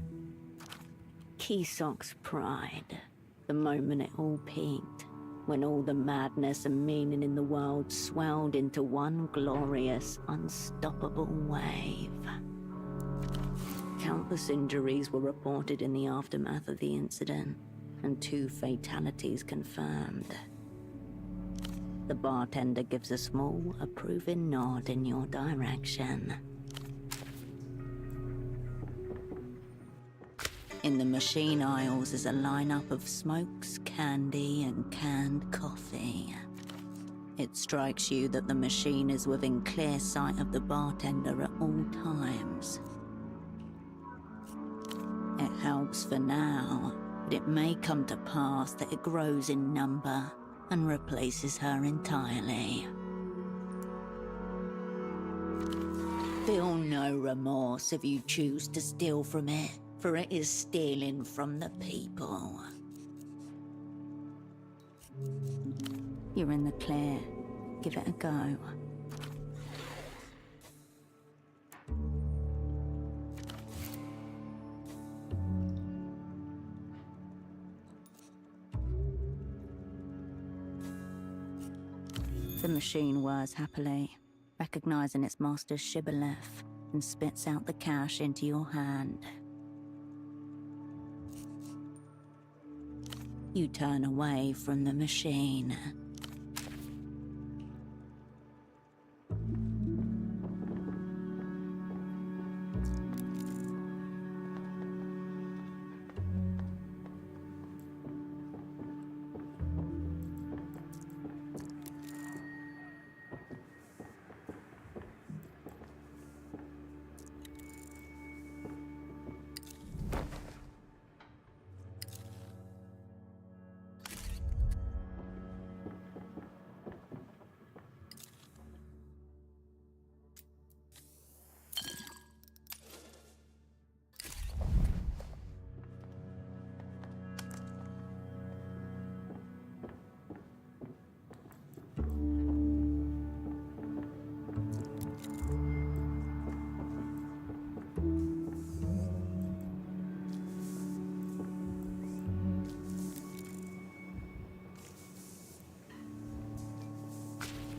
Keesok's pride. The moment it all peaked. When all the madness and meaning in the world swelled into one glorious, unstoppable wave. Countless injuries were reported in the aftermath of the incident, and 2 fatalities confirmed. The bartender gives a small, approving nod in your direction. In the machine aisles is a lineup of smokes, candy, and canned coffee. It strikes you that the machine is within clear sight of the bartender at all times. It helps for now, but it may come to pass that it grows in number and replaces her entirely. Feel no remorse if you choose to steal from it, for it is stealing from the people. You're in the clear. Give it a go. The machine whirs happily, recognizing its master's shibboleth, and spits out the cash into your hand. You turn away from the machine.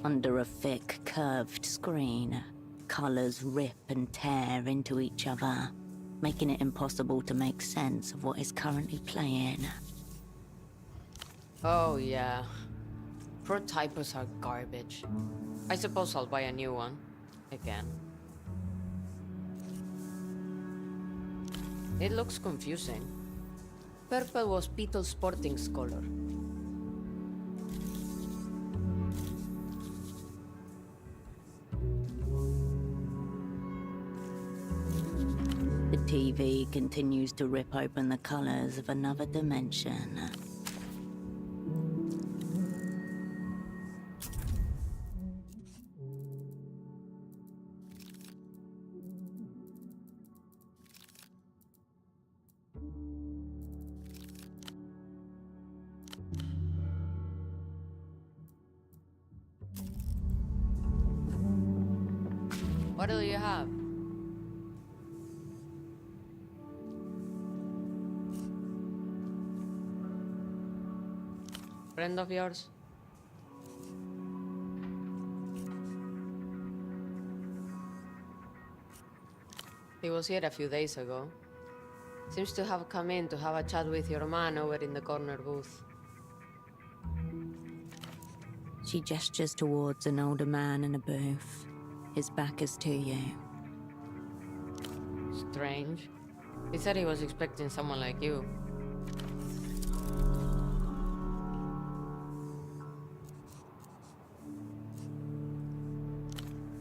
Under a thick, curved screen, colors rip and tear into each other, making it impossible to make sense of what is currently playing. Oh yeah. Pro typos are garbage. I suppose I'll buy a new one. Again. It looks confusing. Purple was Beetle Sporting's color. The TV continues to rip open the colors of another dimension. What do you have? Friend of yours? He was here a few days ago. Seems to have come in to have a chat with your man over in the corner booth. She gestures towards an older man in a booth. His back is to you. Strange. He said he was expecting someone like you.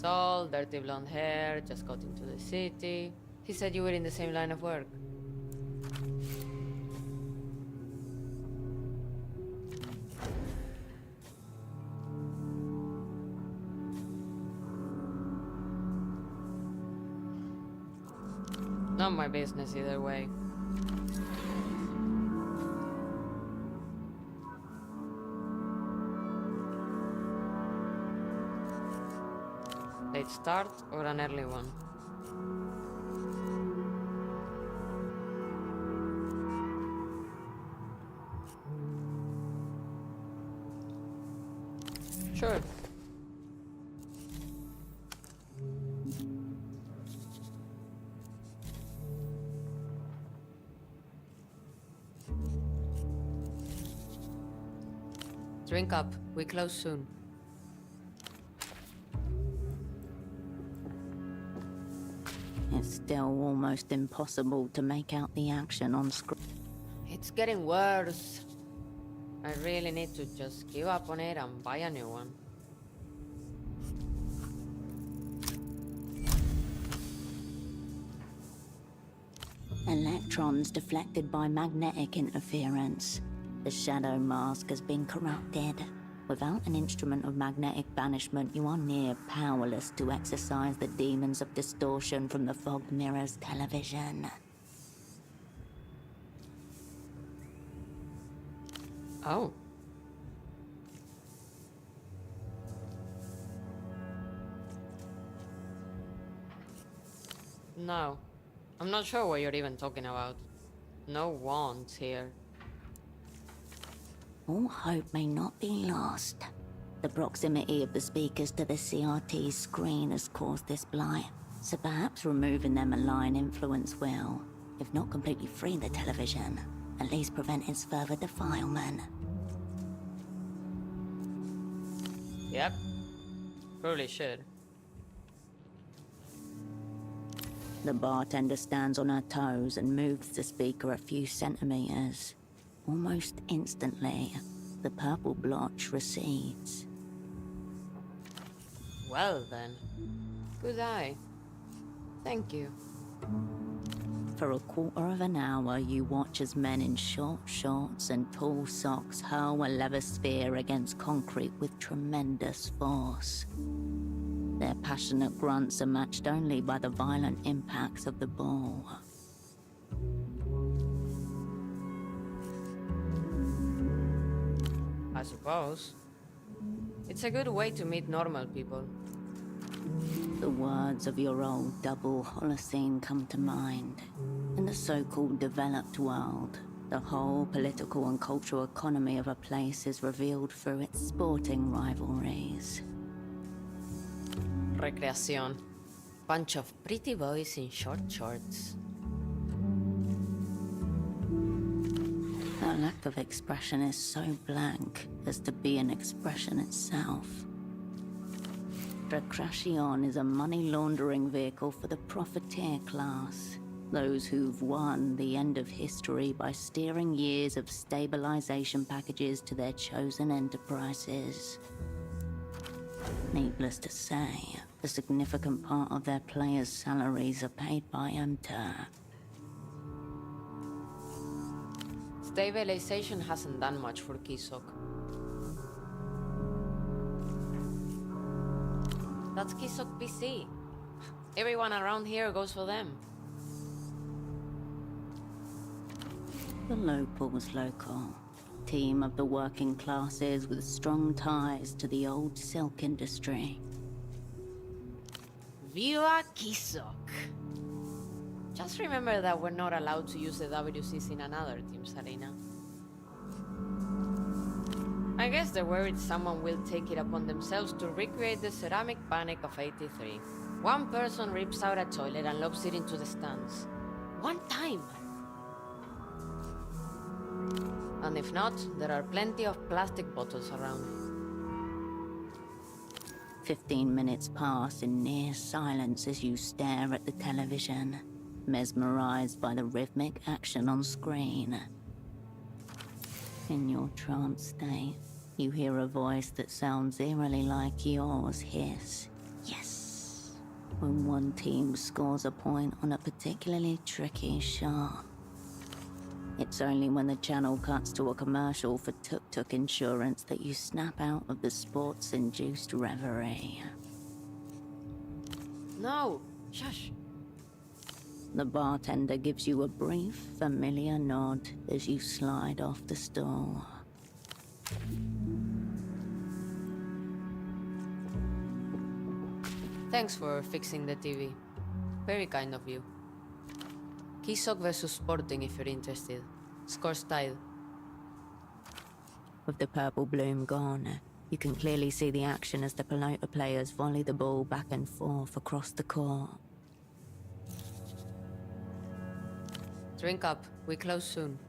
Tall, dirty blonde hair, just got into the city. He said you were in the same line of work. Not my business either way. Late start or an early one? Sure. Drink up. We close soon. It's still almost impossible to make out the action on screen. It's getting worse. I really need to just give up on it and buy a new one. Electrons deflected by magnetic interference. The shadow mask has been corrupted. Without an instrument of magnetic banishment, you are near powerless to exorcise the demons of distortion from the fog mirror's television. Oh. No. I'm not sure what you're even talking about. No wands here. All hope may not be lost. The proximity of the speakers to the CRT screen has caused this blight, so perhaps removing their malign influence will, if not completely free the television, at least prevent its further defilement. Yep. Probably should. The bartender stands on her toes and moves the speaker a few centimeters. Almost instantly, the purple blotch recedes. Well then. Good eye. Thank you. For a quarter of an hour, you watch as men in short shorts and tall socks hurl a leather sphere against concrete with tremendous force. Their passionate grunts are matched only by the violent impacts of the ball. I suppose. It's a good way to meet normal people. The words of your old double Holocene come to mind. In the so-called developed world, the whole political and cultural economy of a place is revealed through its sporting rivalries. Recreación. Bunch of pretty boys in short shorts. That lack of expression is so blank as to be an expression itself. Recreación is a money laundering vehicle for the profiteer class. Those who've won the end of history by steering years of stabilization packages to their chosen enterprises. Needless to say, a significant part of their players' salaries are paid by Amter. Stabilization hasn't done much for Kisok. That's Kisok PC. Everyone around here goes for them. The locals local. Team of the working classes with strong ties to the old silk industry. Viva Kisok! Just remember that we're not allowed to use the WCs in another team's arena. I guess they're worried someone will take it upon themselves to recreate the ceramic panic of '83. One person rips out a toilet and lobs it into the stands. One time! And if not, there are plenty of plastic bottles around. 15 minutes pass in near silence as you stare at the television, mesmerized by the rhythmic action on screen. In your trance state, you hear a voice that sounds eerily like yours hiss, "Yes," when one team scores a point on a particularly tricky shot. It's only when the channel cuts to a commercial for tuk-tuk insurance that you snap out of the sports-induced reverie. No! Shush! The bartender gives you a brief, familiar nod as you slide off the stool. Thanks for fixing the TV. Very kind of you. Kisok versus Sporting if you're interested. Scores tied. With the purple bloom gone, you can clearly see the action as the Pelota players volley the ball back and forth across the court. Drink up. We close soon.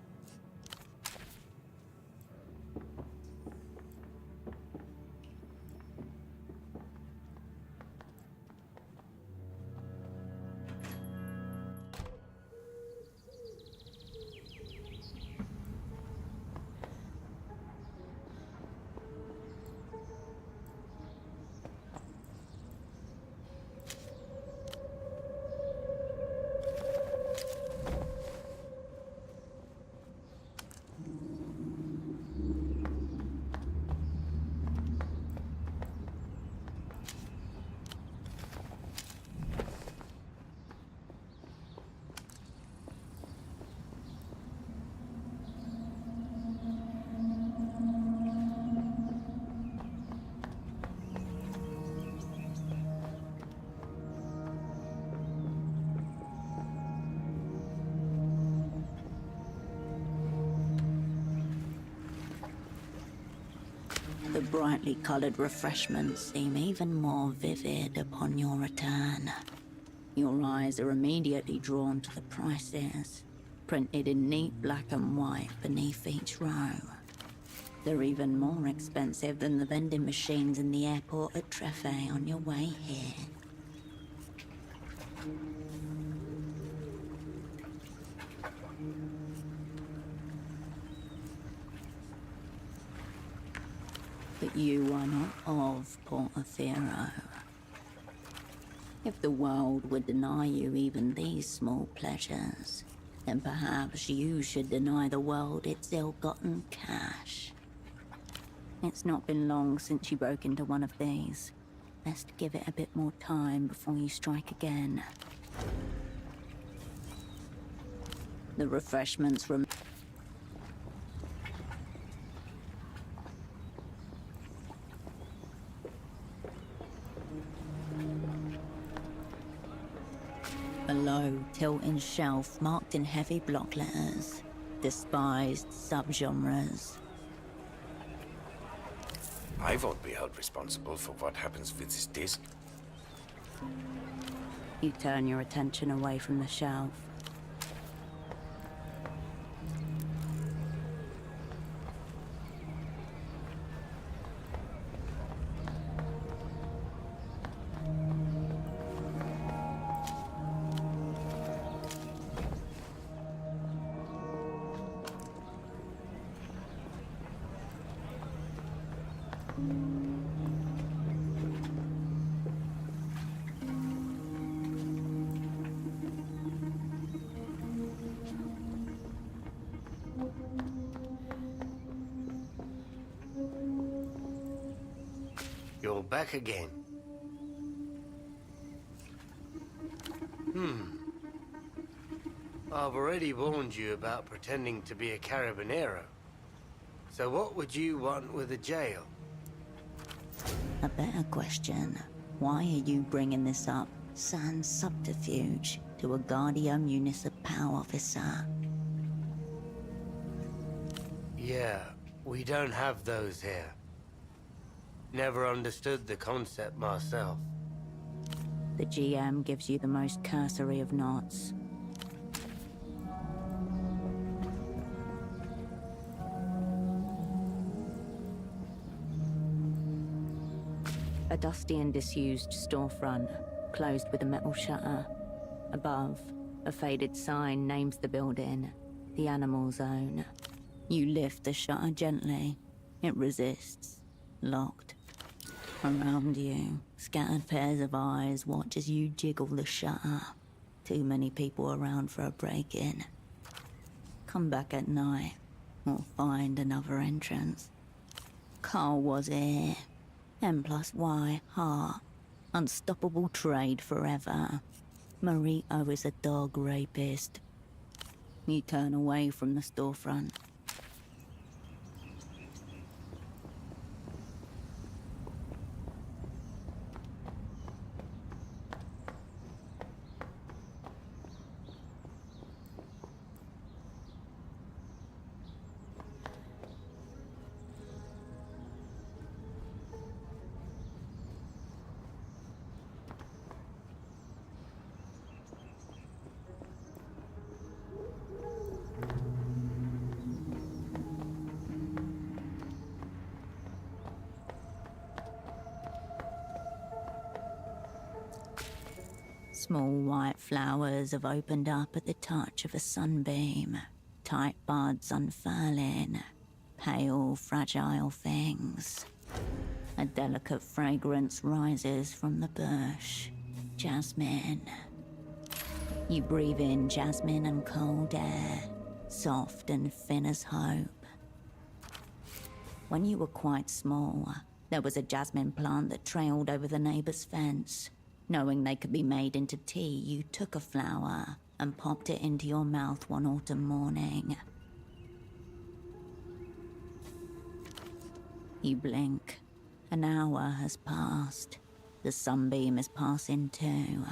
The brightly coloured refreshments seem even more vivid upon your return. Your eyes are immediately drawn to the prices, printed in neat black and white beneath each row. They're even more expensive than the vending machines in the airport at Treffe on your way here. But you are not of Portaferro. If the world would deny you even these small pleasures, then perhaps you should deny the world its ill-gotten cash. It's not been long since you broke into one of these. Best give it a bit more time before you strike again. The refreshments a low, tilting shelf marked in heavy block letters. Despised subgenres. I won't be held responsible for what happens with this disc. You turn your attention away from the shelf. You're back again. I've already warned you about pretending to be a carabinero. So what would you want with a jail? A better question. Why are you bringing this up, sans subterfuge, to a Guardia Municipal officer? Yeah, we don't have those here. Never understood the concept myself. The GM gives you the most cursory of nods. A dusty and disused storefront, closed with a metal shutter. Above, a faded sign names the building, the Animal Zone. You lift the shutter gently. It resists, locked. Around you, scattered pairs of eyes watch as you jiggle the shutter. Too many people around for a break-in. Come back at night, or find another entrance. Carl was here. M+Y, heart. Unstoppable trade forever. Marito is a dog rapist. You turn away from the storefront. Small white flowers have opened up at the touch of a sunbeam. Tight buds unfurling. Pale, fragile things. A delicate fragrance rises from the bush. Jasmine. You breathe in jasmine and cold air. Soft and thin as hope. When you were quite small, there was a jasmine plant that trailed over the neighbor's fence. Knowing they could be made into tea, you took a flower and popped it into your mouth one autumn morning. You blink. An hour has passed. The sunbeam is passing too.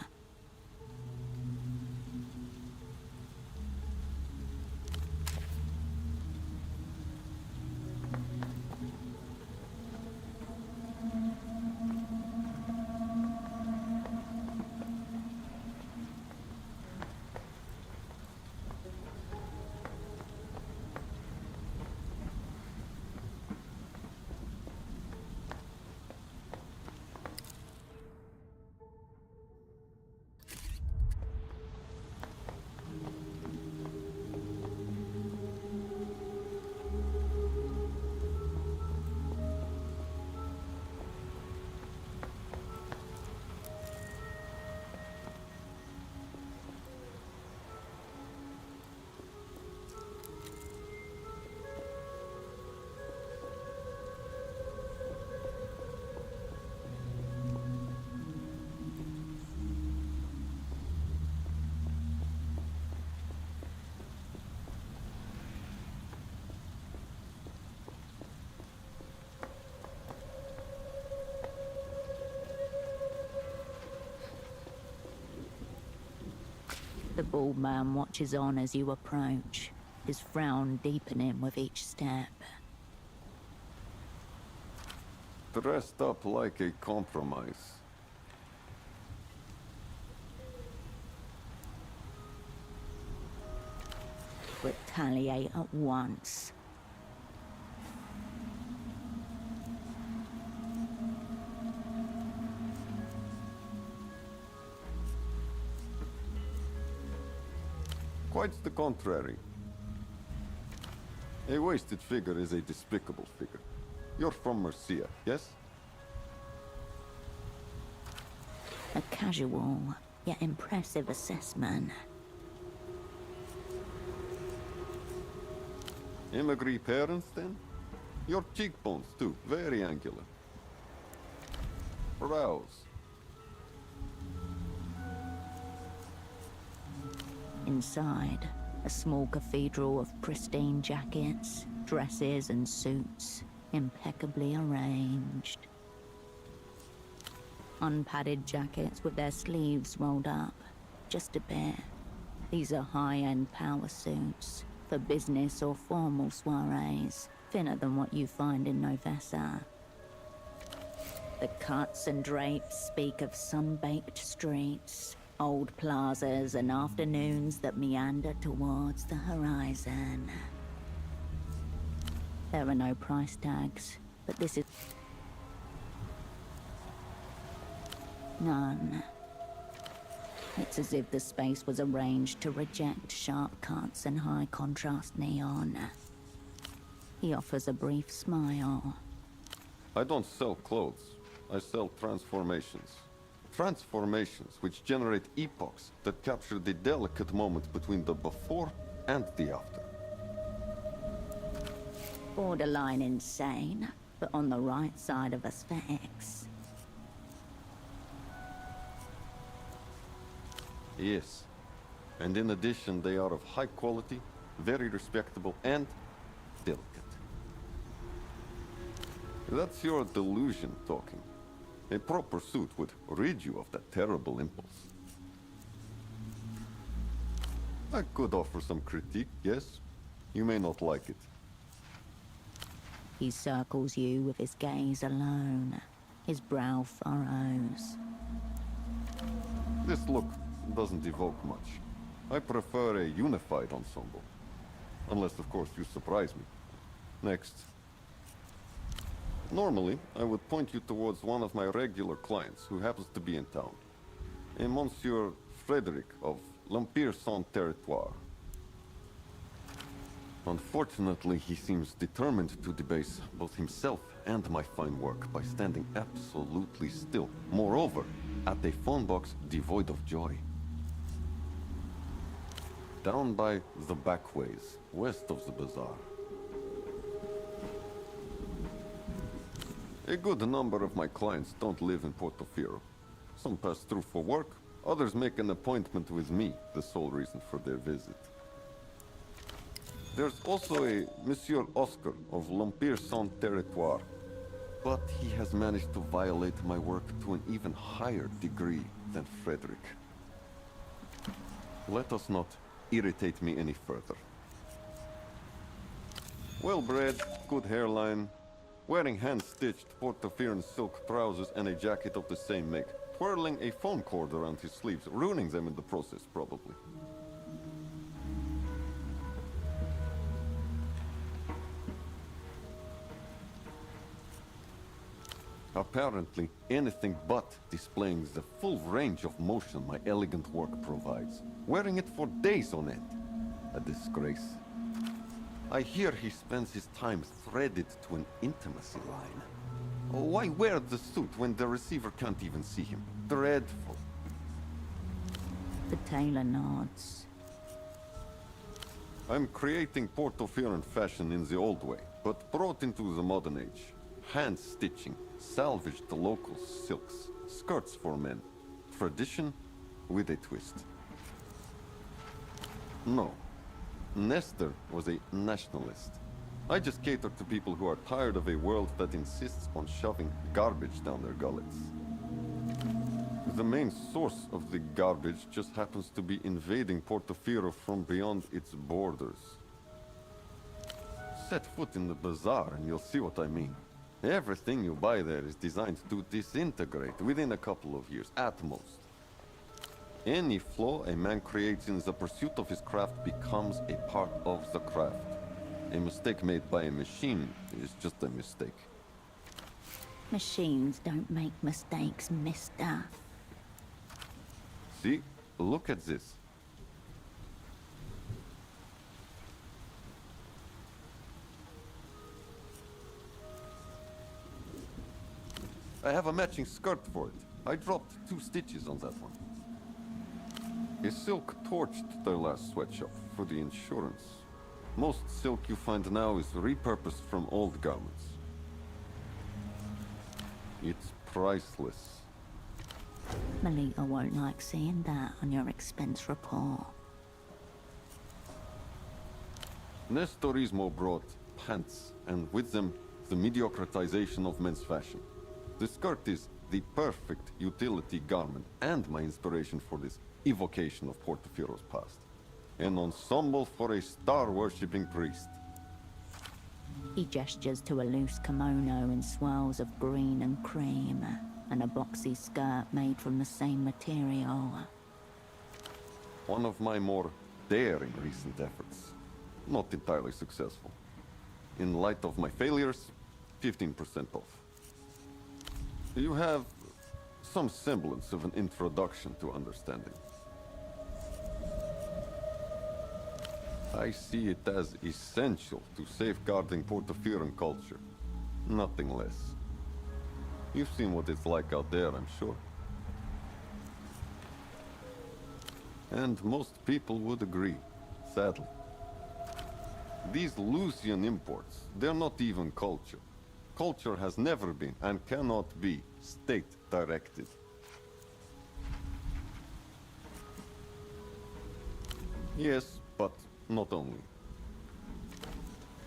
The bald man watches on as you approach, his frown deepening with each step. Dressed up like a compromise. Retaliate at once. Quite the contrary. A wasted figure is a despicable figure. You're from Mercia, yes? A casual, yet impressive assessment. Immigrant parents, then? Your cheekbones, too, very angular. Brows. Inside, a small cathedral of pristine jackets, dresses and suits, impeccably arranged. Unpadded jackets with their sleeves rolled up, just a bit. These are high-end power suits, for business or formal soirees, thinner than what you find in Novessa. The cuts and drapes speak of sun-baked streets, old plazas and afternoons that meander towards the horizon. There are no price tags, but this is... none. It's as if the space was arranged to reject sharp cuts and high contrast neon. He offers a brief smile. I don't sell clothes. I sell transformations. Transformations which generate epochs that capture the delicate moment between the before and the after. Borderline insane, but on the right side of aesthetics. Yes. And in addition, they are of high quality, very respectable, and delicate. That's your delusion talking. A proper suit would rid you of that terrible impulse. I could offer some critique, yes? You may not like it. He circles you with his gaze alone. His brow furrows. This look doesn't evoke much. I prefer a unified ensemble. Unless, of course, you surprise me. Next. Normally, I would point you towards one of my regular clients who happens to be in town. A Monsieur Frederick of L'Empire-Sans-Territoire. Unfortunately, he seems determined to debase both himself and my fine work by standing absolutely still. Moreover, at a phone box devoid of joy. Down by the back ways, west of the bazaar. A good number of my clients don't live in Portofino. Some pass through for work, others make an appointment with me, the sole reason for their visit. There's also a Monsieur Oscar of L'Empire-Sans-Territoire, but he has managed to violate my work to an even higher degree than Frederick. Let us not irritate me any further. Well-bred, good hairline, wearing hand-stitched Portofino silk trousers and a jacket of the same make, twirling a phone cord around his sleeves, ruining them in the process, probably. Apparently, anything but displaying the full range of motion my elegant work provides. Wearing it for days on end. A disgrace. I hear he spends his time threaded to an intimacy line. Why wear the suit when the receiver can't even see him? Dreadful. The tailor nods. I'm creating Portofino fashion in the old way, but brought into the modern age. Hand-stitching, salvaged the local silks, skirts for men. Tradition with a twist. No. Nestor was a nationalist. I just cater to people who are tired of a world that insists on shoving garbage down their gullets. The main source of the garbage just happens to be invading Portofino from beyond its borders. Set foot in the bazaar and you'll see what I mean. Everything you buy there is designed to disintegrate within a couple of years, at most. Any flaw a man creates in the pursuit of his craft becomes a part of the craft. A mistake made by a machine is just a mistake. Machines don't make mistakes, mister. See? Look at this. I have a matching skirt for it. I dropped 2 stitches on that one. A silk torched their last sweatshop for the insurance. Most silk you find now is repurposed from old garments. It's priceless. Malika won't like seeing that on your expense report. Nestorismo brought pants, and with them, the mediocratization of men's fashion. The skirt is the perfect utility garment and my inspiration for this evocation of Portofiro's past. An ensemble for a star-worshipping priest. He gestures to a loose kimono in swirls of green and cream, and a boxy skirt made from the same material. One of my more daring recent efforts. Not entirely successful. In light of my failures, 15% off. You have some semblance of an introduction to understanding. I see it as essential to safeguarding Portofiran culture. Nothing less. You've seen what it's like out there, I'm sure. And most people would agree, sadly. These Lucian imports, they're not even culture. Culture has never been and cannot be state-directed. Yes, but not only.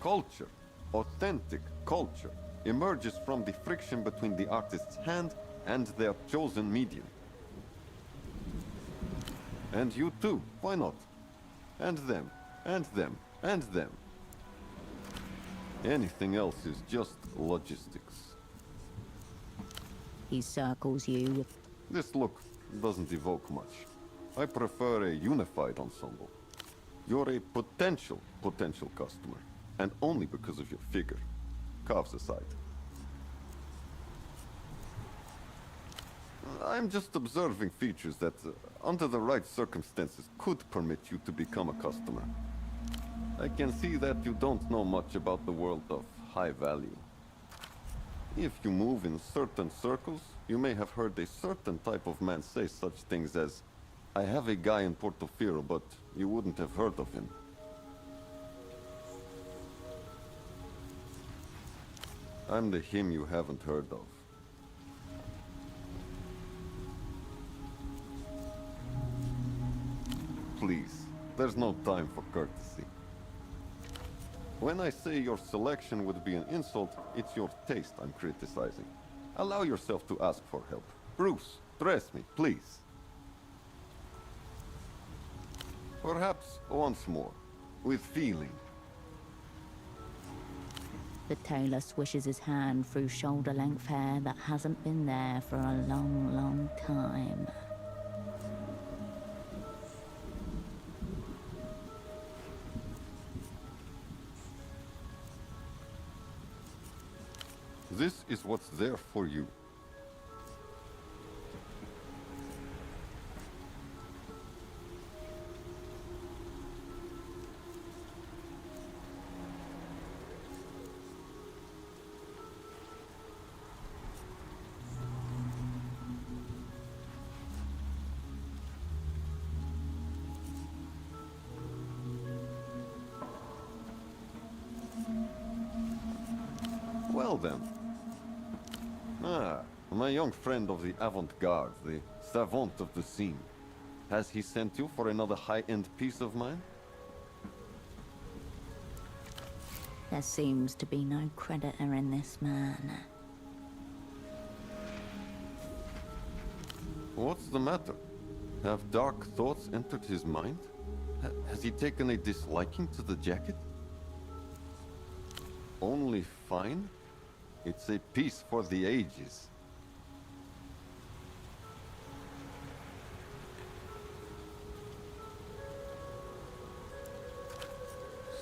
Culture, authentic culture, emerges from the friction between the artist's hand and their chosen medium. And you too, why not? And them, and them, and them. Anything else is just logistics. He circles you with... This look doesn't evoke much. I prefer a unified ensemble. You're a potential customer, and only because of your figure. Carves aside. I'm just observing features that, under the right circumstances, could permit you to become a customer. I can see that you don't know much about the world of high value. If you move in certain circles, you may have heard a certain type of man say such things as, I have a guy in Portofino, but you wouldn't have heard of him. I'm the him you haven't heard of. Please, there's no time for courtesy. When I say your selection would be an insult, it's your taste I'm criticizing. Allow yourself to ask for help. Bruce, dress me, please. Perhaps once more, with feeling. The tailor swishes his hand through shoulder-length hair that hasn't been there for a long, long time. This is what's there for you. Well then. My young friend of the avant-garde, the savant of the scene. Has he sent you for another high-end piece of mine? There seems to be no creditor in this man. What's the matter? Have dark thoughts entered his mind? Has he taken a disliking to the jacket? Only fine? It's a piece for the ages.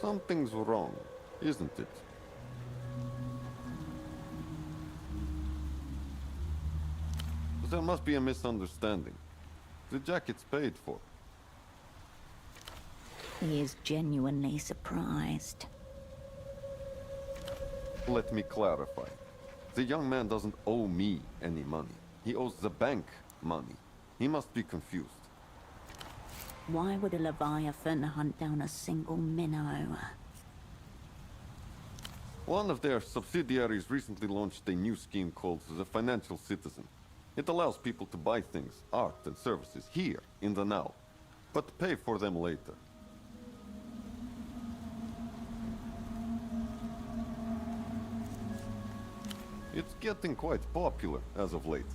Something's wrong, isn't it? There must be a misunderstanding. The jacket's paid for. He is genuinely surprised. Let me clarify. The young man doesn't owe me any money. He owes the bank money. He must be confused. Why would a Leviathan hunt down a single minnow? One of their subsidiaries recently launched a new scheme called the Financial Citizen. It allows people to buy things, art and services, here, in the now, but pay for them later. It's getting quite popular as of late.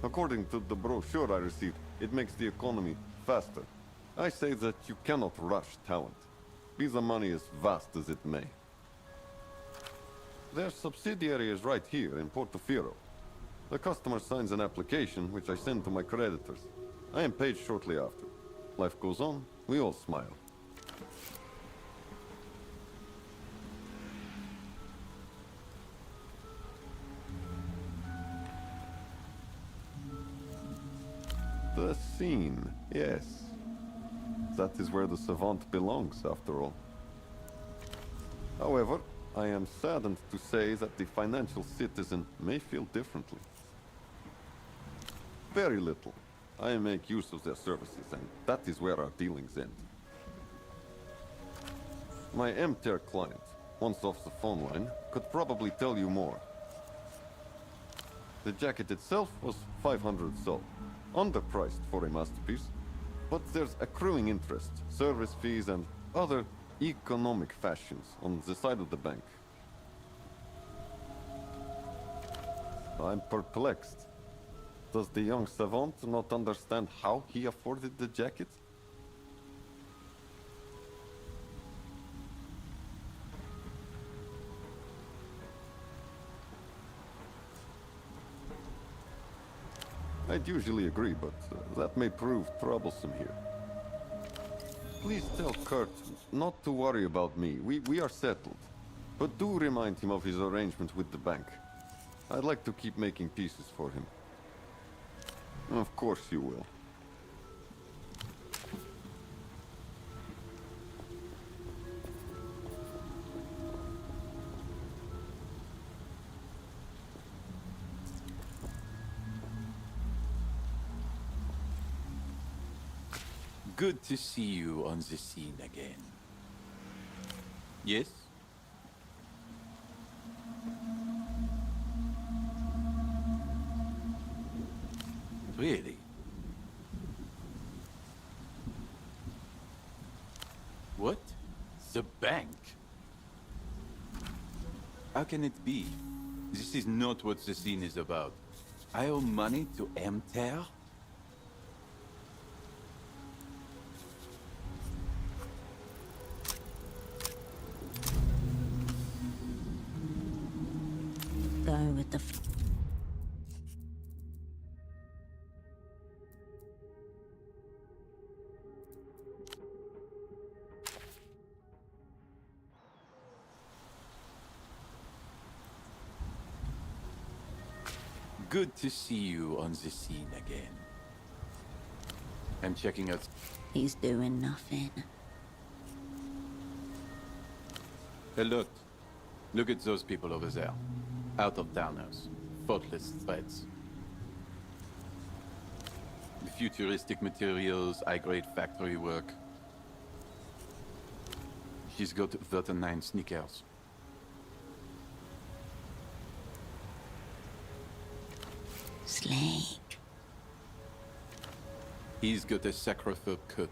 According to the brochure I received, it makes the economy faster. I say that you cannot rush talent, be the money as vast as it may. Their subsidiary is right here in Portofino. The customer signs an application, which I send to my creditors. I am paid shortly after. Life goes on, we all smile. The scene, yes. That is where the savant belongs, after all. However, I am saddened to say that the financial citizen may feel differently. Very little. I make use of their services, and that is where our dealings end. My MTR client, once off the phone line, could probably tell you more. The jacket itself was 500 sol, underpriced for a masterpiece, but there's accruing interest, service fees, and other economic fashions on the side of the bank. I'm perplexed. Does the young savant not understand how he afforded the jacket? I'd usually agree, but that may prove troublesome here. Please tell Kurt not to worry about me. We are settled. But do remind him of his arrangement with the bank. I'd like to keep making pieces for him. Of course you will. Good to see you on the scene again. Yes? Really? What? The bank? How can it be? This is not what the scene is about. I owe money to MTR? Go with the Good to see you on the scene again. I'm checking out... He's doing nothing. Hey, look. Look at those people over there. Out-of-towners. Faultless threads. The futuristic materials, high-grade factory work. She's got 39 sneakers. Sleek. He's got a sacrophilic cut.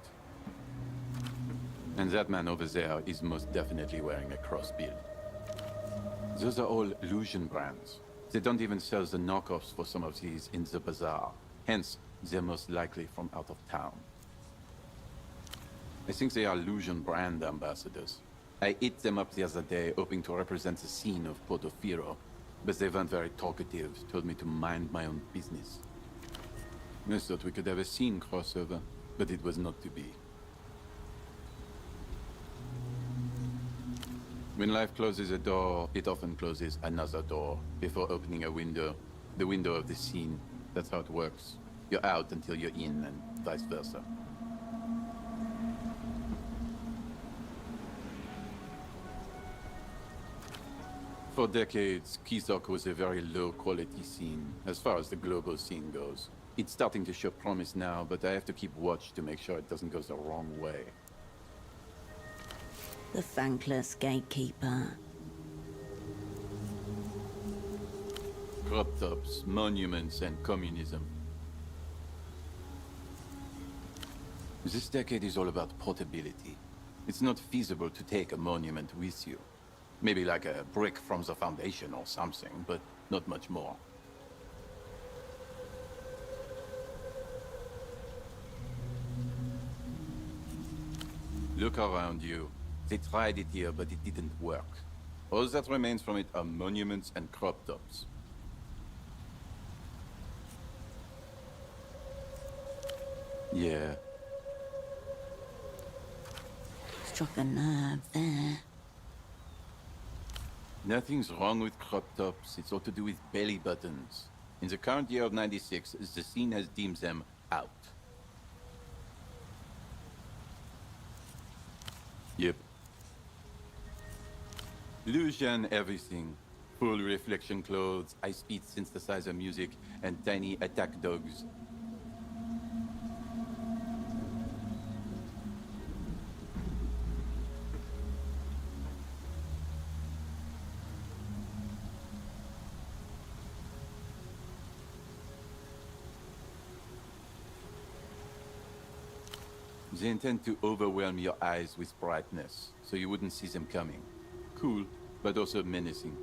And that man over there is most definitely wearing a crossbeard. Those are all illusion brands. They don't even sell the knockoffs for some of these in the bazaar. Hence, they're most likely from out of town. I think they are Lusion brand ambassadors. I ate them up the other day, hoping to represent the scene of Portofino, but they weren't very talkative, told me to mind my own business. I thought we could have a scene crossover, but it was not to be. When life closes a door, it often closes another door before opening a window. The window of the scene. That's how it works. You're out until you're in, and vice versa. For decades, Kisok was a very low-quality scene, as far as the global scene goes. It's starting to show promise now, but I have to keep watch to make sure it doesn't go the wrong way. The thankless gatekeeper. Crop tops, monuments, and communism. This decade is all about portability. It's not feasible to take a monument with you. Maybe like a brick from the foundation or something, but not much more. Look around you. They tried it here, but it didn't work. All that remains from it are monuments and crop tops. Yeah. Struck a nerve there. Nothing's wrong with crop tops. It's all to do with belly buttons. In the current year of 96, the scene has deemed them out. Yep. Lucian everything. Full reflection clothes, high-speed synthesizer music, and tiny attack dogs. They intend to overwhelm your eyes with brightness, so you wouldn't see them coming. Cool, but also menacing.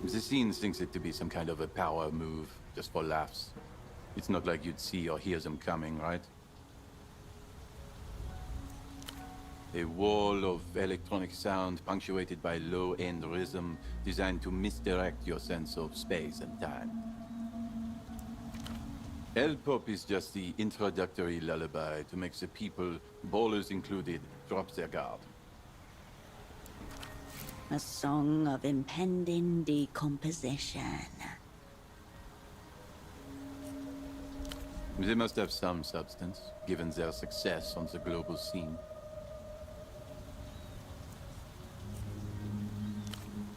The scene thinks it to be some kind of a power move, just for laughs. It's not like you'd see or hear them coming, right? A wall of electronic sound punctuated by low-end rhythm designed to misdirect your sense of space and time. El Pop is just the introductory lullaby to make the people, ballers included, drop their guard. A song of impending decomposition. They must have some substance, given their success on the global scene.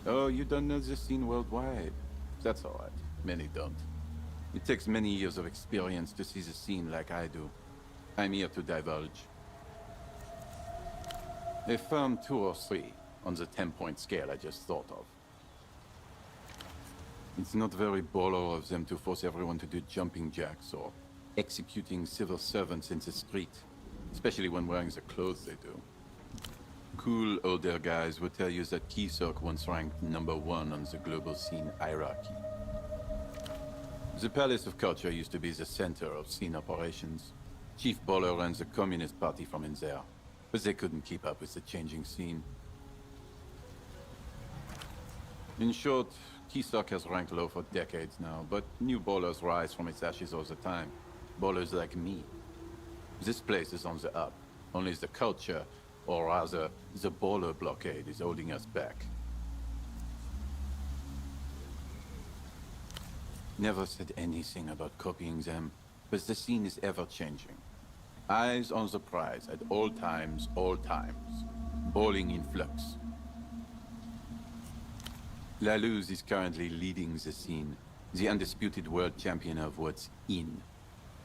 Oh, you don't know the scene worldwide? That's all right. Many don't. It takes many years of experience to see the scene like I do. I'm here to divulge. A firm 2 or 3 on the 10-point scale I just thought of. It's not very baller of them to force everyone to do jumping jacks or executing civil servants in the street, especially when wearing the clothes they do. Cool older guys would tell you that Kisok once ranked #1 on the global scene hierarchy. The Palace of Culture used to be the center of scene operations. Chief Baller ran the Communist Party from in there, but they couldn't keep up with the changing scene. In short, Kisok has ranked low for decades now, but new ballers rise from its ashes all the time. Ballers like me. This place is on the up. Only the culture, or rather, the baller blockade is holding us back. Never said anything about copying them, but the scene is ever-changing. Eyes on the prize at all times, all times. Balling in flux. La Luz is currently leading the scene, the undisputed world champion of what's in.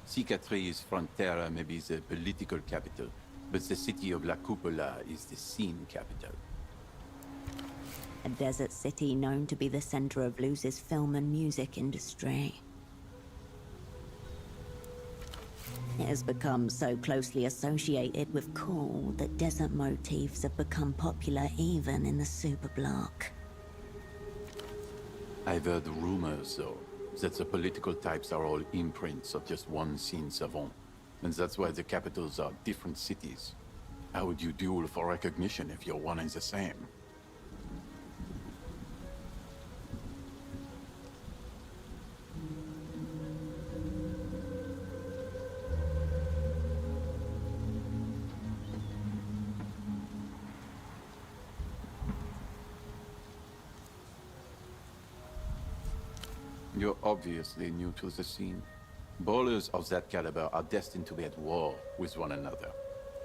Cicatriz Frontera may be the political capital, but the city of La Cupola is the scene capital. A desert city known to be the center of Luz's film and music industry. It has become so closely associated with cool that desert motifs have become popular even in the superblock. I've heard rumors, though, that the political types are all imprints of just one scene savant, and that's why the capitals are different cities. How would you duel for recognition if you're one and the same? You're obviously new to the scene. Ballers of that caliber are destined to be at war with one another.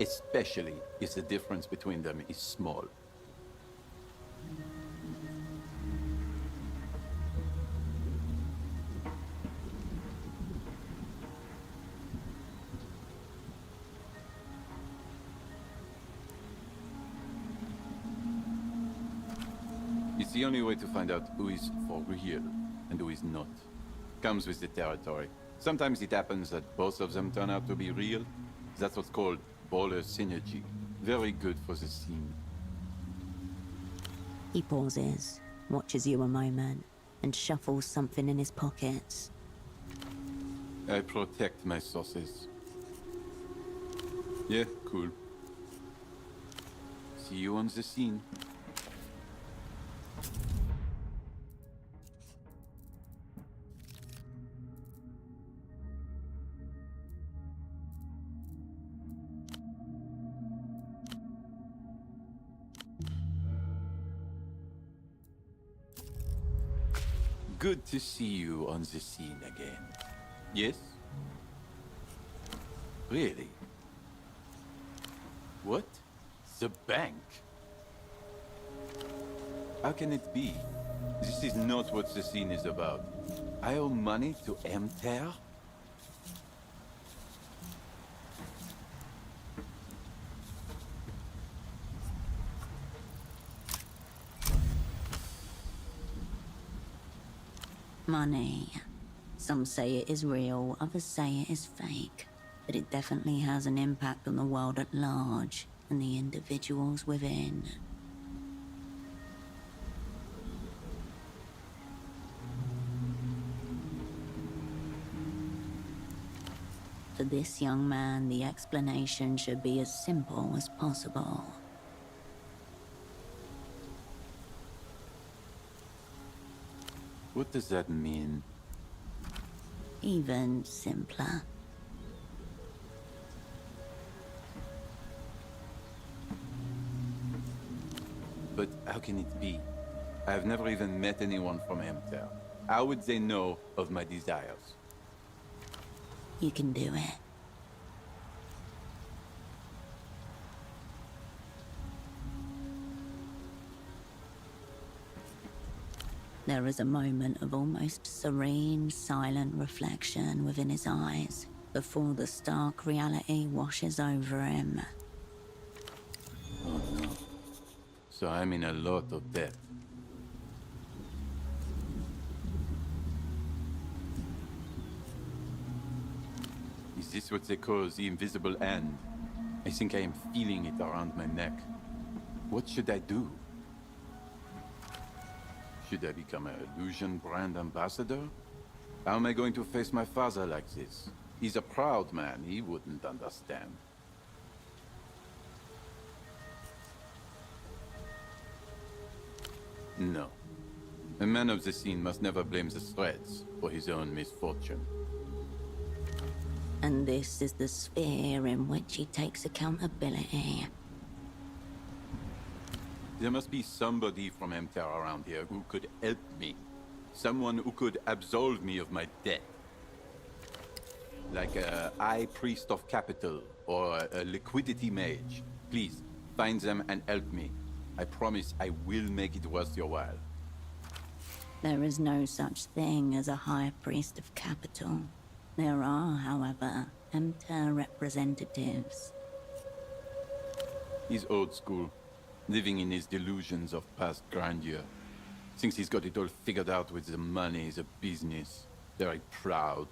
especially if the difference between them is small. It's the only way to find out who is for real and who is not. Comes with the territory. Sometimes it happens that both of them turn out to be real. That's what's called baller synergy. Very good for the scene. He pauses, watches you a moment, and shuffles something in his pockets. I protect my sources. Yeah, cool. See you on the scene. Good to see you on the scene again. Yes? Really? What? The bank? How can it be? This is not what the scene is about. I owe money to Emter? Money. Some say it is real, others say it is fake. But it definitely has an impact on the world at large, and the individuals within. For this young man, the explanation should be as simple as possible. What does that mean? Even simpler. But how can it be? I have never even met anyone from Emter. How would they know of my desires? You can do it. There is a moment of almost serene, silent reflection within his eyes before the stark reality washes over him. Oh no. So I'm in a lot of debt. Is this what they call the invisible hand? I think I am feeling it around my neck. What should I do? Should I become an illusion brand ambassador? How am I going to face my father like this? He's a proud man, he wouldn't understand. No. A man of the scene must never blame the threads for his own misfortune. And this is the sphere in which he takes accountability. There must be somebody from Emter around here who could help me. Someone who could absolve me of my debt. Like a high priest of capital or a liquidity mage. Please, find them and help me. I promise I will make it worth your while. There is no such thing as a high priest of capital. There are, however, Emter representatives. He's old school, living in his delusions of past grandeur. Thinks he's got it all figured out with the money, the business. Very proud.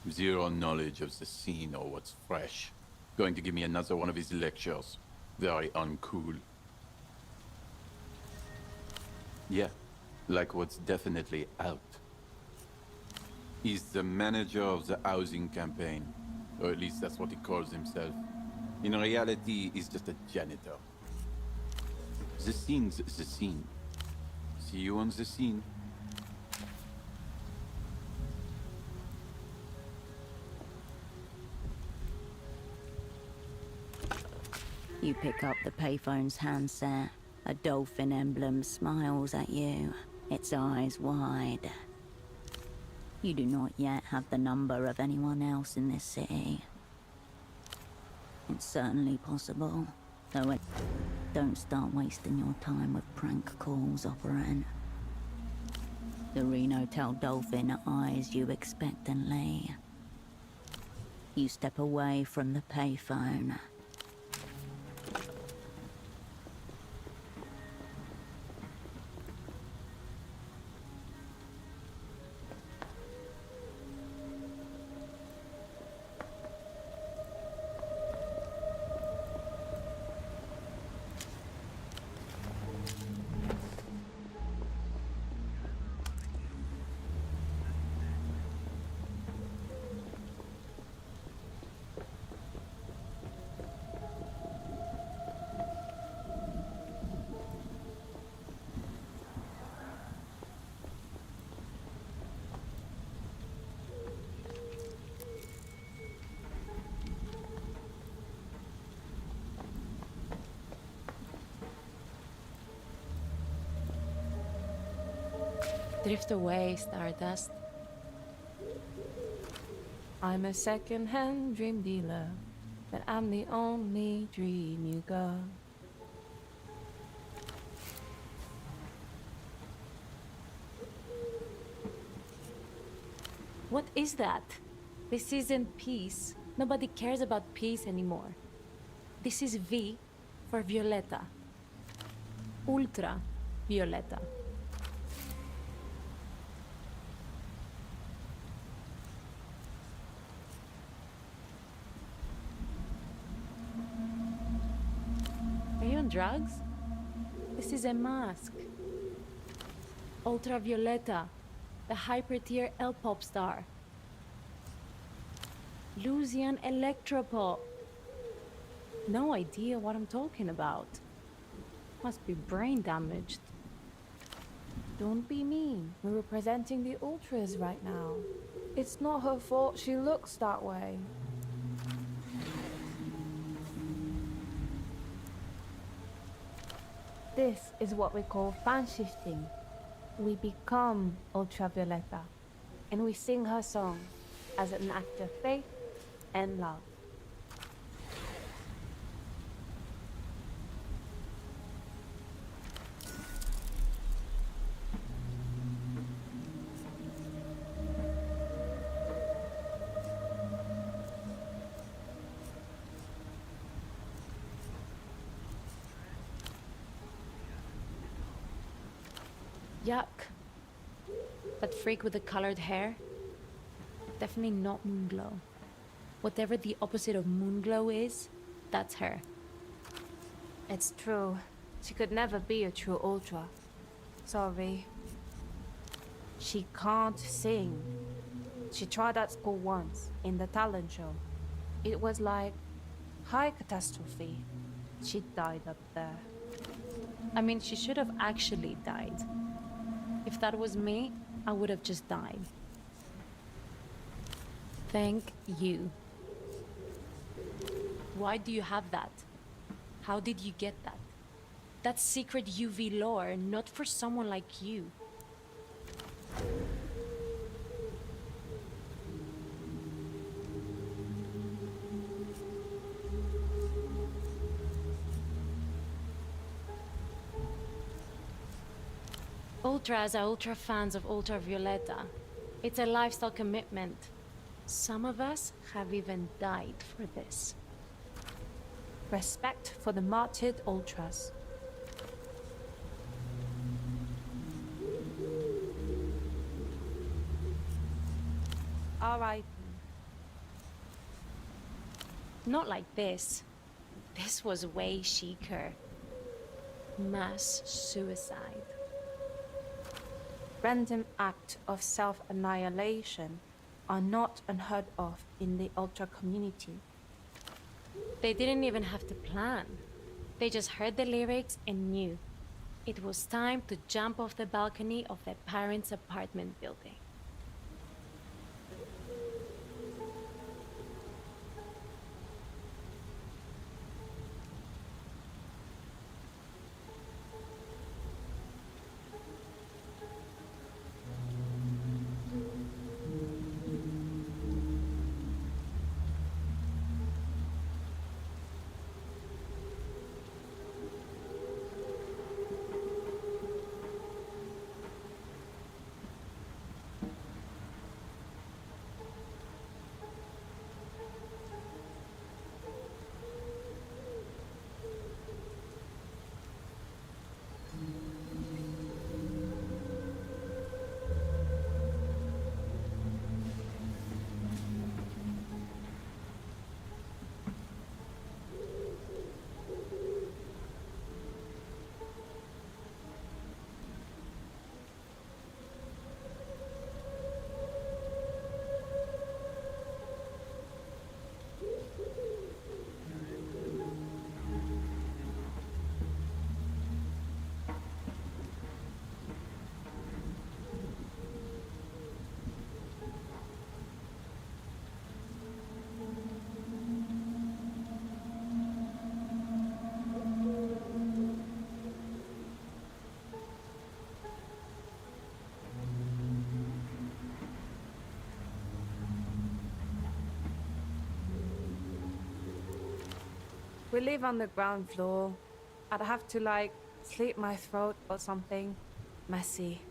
Zero knowledge of the scene or what's fresh. Going to give me another one of his lectures. Very uncool. Yeah, like what's definitely out. He's the manager of the housing campaign. Or at least that's what he calls himself. In reality, he's just a janitor. The scene's the scene. See you on the scene. You pick up the payphone's handset. A dolphin emblem smiles at you, its eyes wide. You do not yet have the number of anyone else in this city. It's certainly possible. Though don't start wasting your time with prank calls, Operant. The Reno tell Dolphin eyes you expectantly. You step away from the payphone. Drift away, Stardust. I'm a second-hand dream dealer, but I'm the only dream you got. What is that? This isn't peace. Nobody cares about peace anymore. This is V for Violetta. Ultra Violetta. Are you on drugs? This is a mask. Ultra Violetta, the hyper-tier L-pop star. Lucian Electropop. No idea what I'm talking about. Must be brain damaged. Don't be mean. We're representing the Ultras right now. It's not her fault she looks that way. This is what we call fan shifting. We become Ultravioletta, and we sing her song as an act of faith and love. Yuck. That freak with the colored hair? Definitely not Moonglow. Whatever the opposite of Moonglow is, that's her. It's true. She could never be a true Ultra. Sorry. She can't sing. She tried at school once, in the talent show. It was like high catastrophe. She died up there. I mean, she should have actually died. If that was me, I would have just died. Thank you. Why do you have that? How did you get that? That's secret UV lore, not for someone like you. Ultras are ultra fans of Ultra Violetta. It's a lifestyle commitment. Some of us have even died for this. Respect for the martyred Ultras. Alright. Not like this. This was way chicer. Mass suicide. Random acts of self-annihilation are not unheard of in the Ultra community. They didn't even have to plan. They just heard the lyrics and knew. It was time to jump off the balcony of their parents' apartment building. We live on the ground floor. I'd have to, like, slit my throat or something. Messy.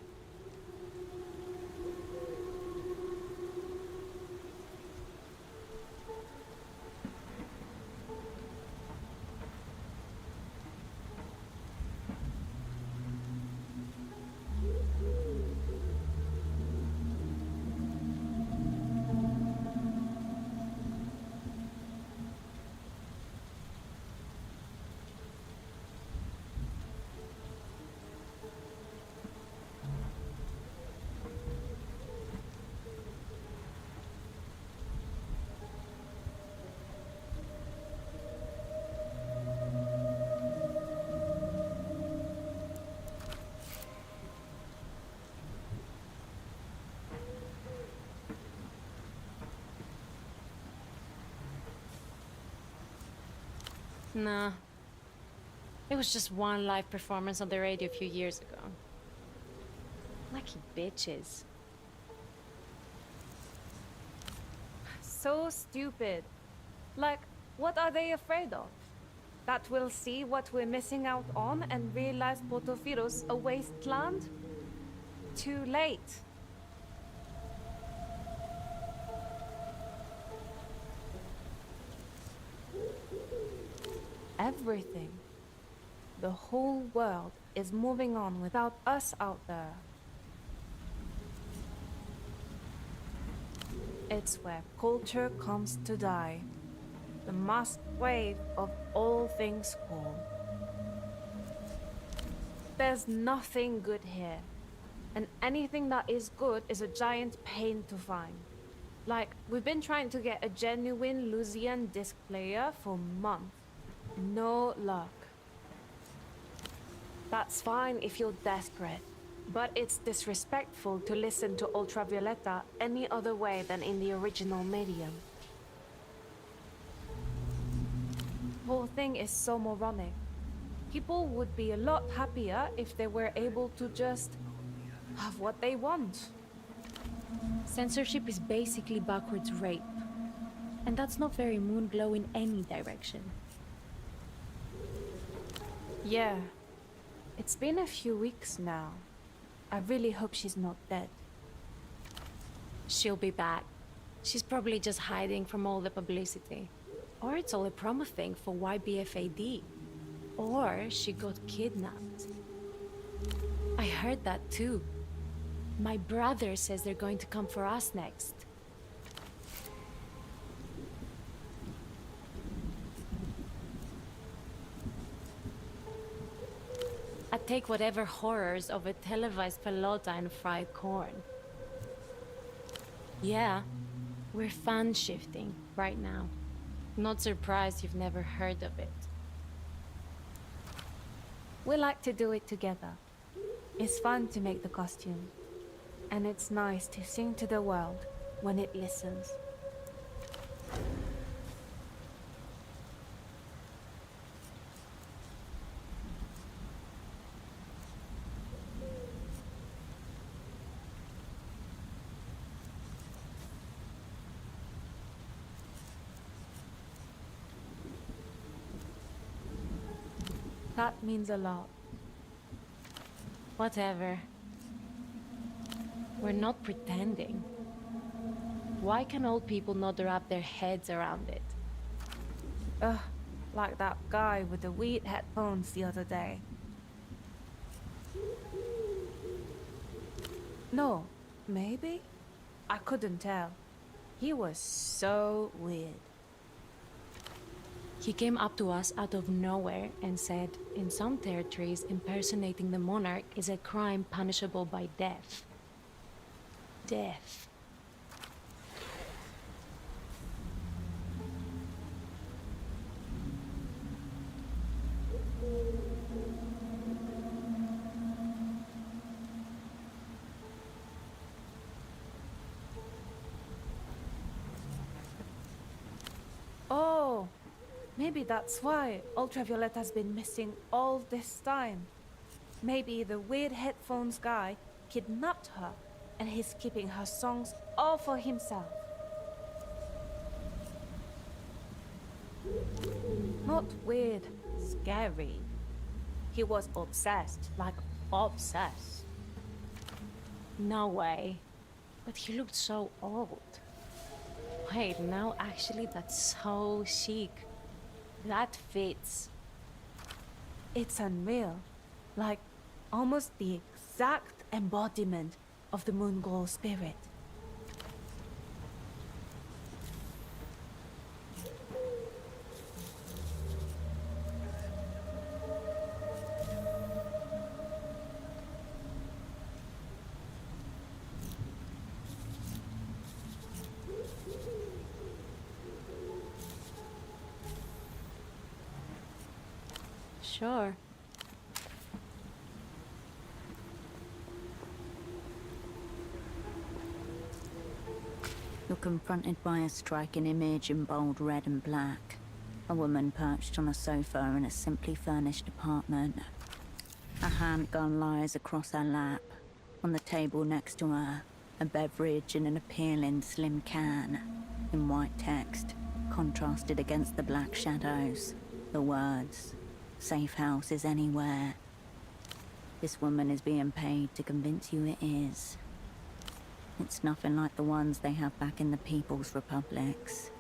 Nah. It was just one live performance on the radio a few years ago. Lucky bitches. So stupid. Like, what are they afraid of? That we'll see what we're missing out on and realize Portofiero's a wasteland? Too late. Everything. The whole world is moving on without us out there. It's where culture comes to die. The mass grave of all things cool. There's nothing good here. And anything that is good is a giant pain to find. Like, we've been trying to get a genuine Lusian disc player for months. No luck. That's fine if you're desperate, but it's disrespectful to listen to Ultravioleta any other way than in the original medium. The whole thing is so moronic. People would be a lot happier if they were able to just have what they want. Censorship is basically backwards rape. And that's not very Moonglow in any direction. Yeah. It's been a few weeks now. I really hope she's not dead. She'll be back. She's probably just hiding from all the publicity. Or it's all a promo thing for YBFAD. Or she got kidnapped. I heard that too. My brother says they're going to come for us next. I'd take whatever horrors of a televised pelota and fried corn. Yeah, we're fan shifting right now. Not surprised you've never heard of it. We like to do it together. It's fun to make the costume. And it's nice to sing to the world when it listens. That means a lot. Whatever. We're not pretending. Why can old people not wrap their heads around it? Ugh, like that guy with the weird headphones the other day. No, maybe? I couldn't tell. He was so weird. He came up to us out of nowhere and said, in some territories, impersonating the monarch is a crime punishable by death. Death. Oh, maybe that's why Ultravioleta's been missing all this time. Maybe the weird headphones guy kidnapped her and he's keeping her songs all for himself. Not weird, scary. He was obsessed, like obsessed. No way. But he looked so old. Wait, no, actually that's so chic. That fits. It's unreal. Like, almost the exact embodiment of the Moongol spirit. Sure. You're confronted by a striking image in bold red and black. A woman perched on a sofa in a simply furnished apartment. A handgun lies across her lap. On the table next to her, a beverage in an appealing slim can. In white text, contrasted against the black shadows, the words, "Safe house is anywhere." This woman is being paid to convince you it is. It's nothing like the ones they have back in the People's Republics.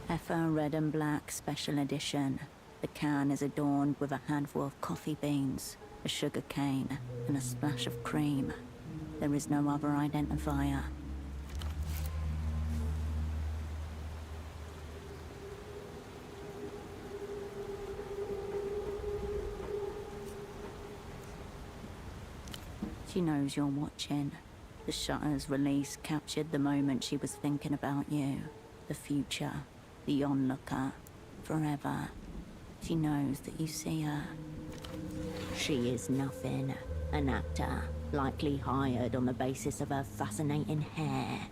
Heifer Red and Black Special Edition. The can is adorned with a handful of coffee beans, a sugar cane, and a splash of cream. There is no other identifier. She knows you're watching. The shutter's release captured the moment she was thinking about you. The future. The onlooker. Forever. She knows that you see her. She is nothing. An actor, likely hired on the basis of her fascinating hair.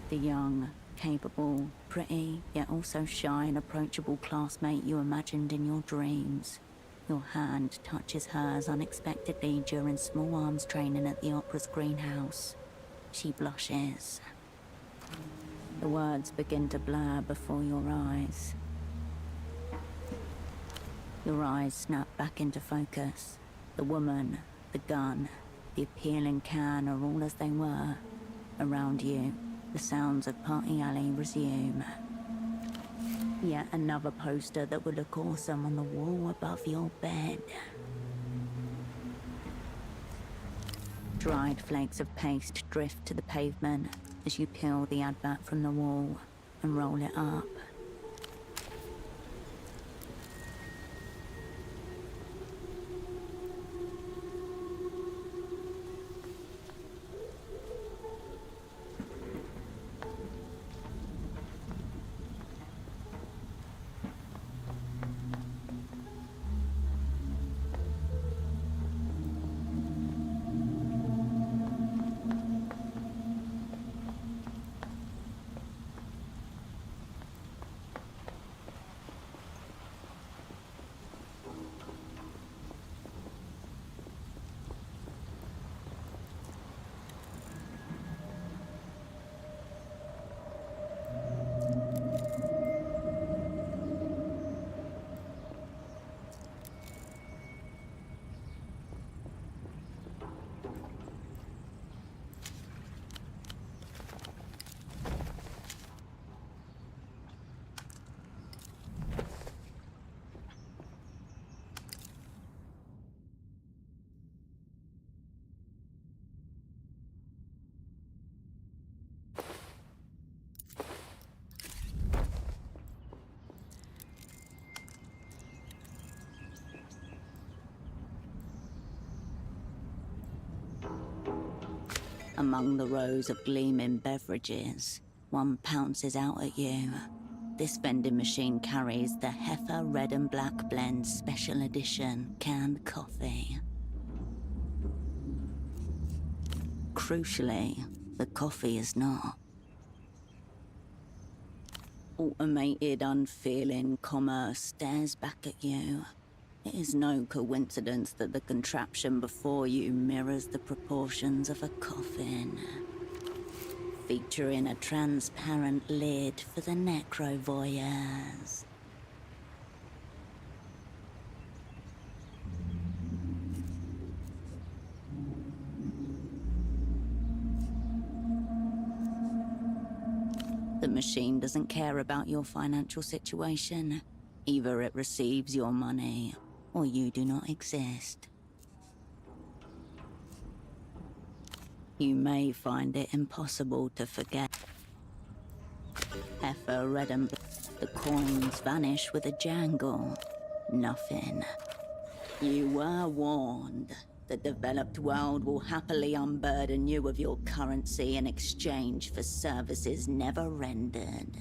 The young, capable, pretty, yet also shy and approachable classmate you imagined in your dreams. Your hand touches hers unexpectedly during small arms training at the opera's greenhouse. She blushes. The words begin to blur before your eyes. Your eyes snap back into focus. The woman, the gun, the appealing can are all as they were. Around you, the sounds of Party Alley resume. Yet another poster that would look awesome on the wall above your bed. Dried flakes of paste drift to the pavement as you peel the advert from the wall and roll it up. Among the rows of gleaming beverages, one pounces out at you. This vending machine carries the Heifer Red and Black Blend Special Edition canned coffee. Crucially, the coffee is not. Automated, unfeeling commerce stares back at you. It is no coincidence that the contraption before you mirrors the proportions of a coffin. featuring a transparent lid for the necro-voyeurs. The machine doesn't care about your financial situation. Either it receives your money, or you do not exist. You may find it impossible to forget. Heifer, red and the coins vanish with a jangle. Nothing. You were warned. The developed world will happily unburden you of your currency in exchange for services never rendered.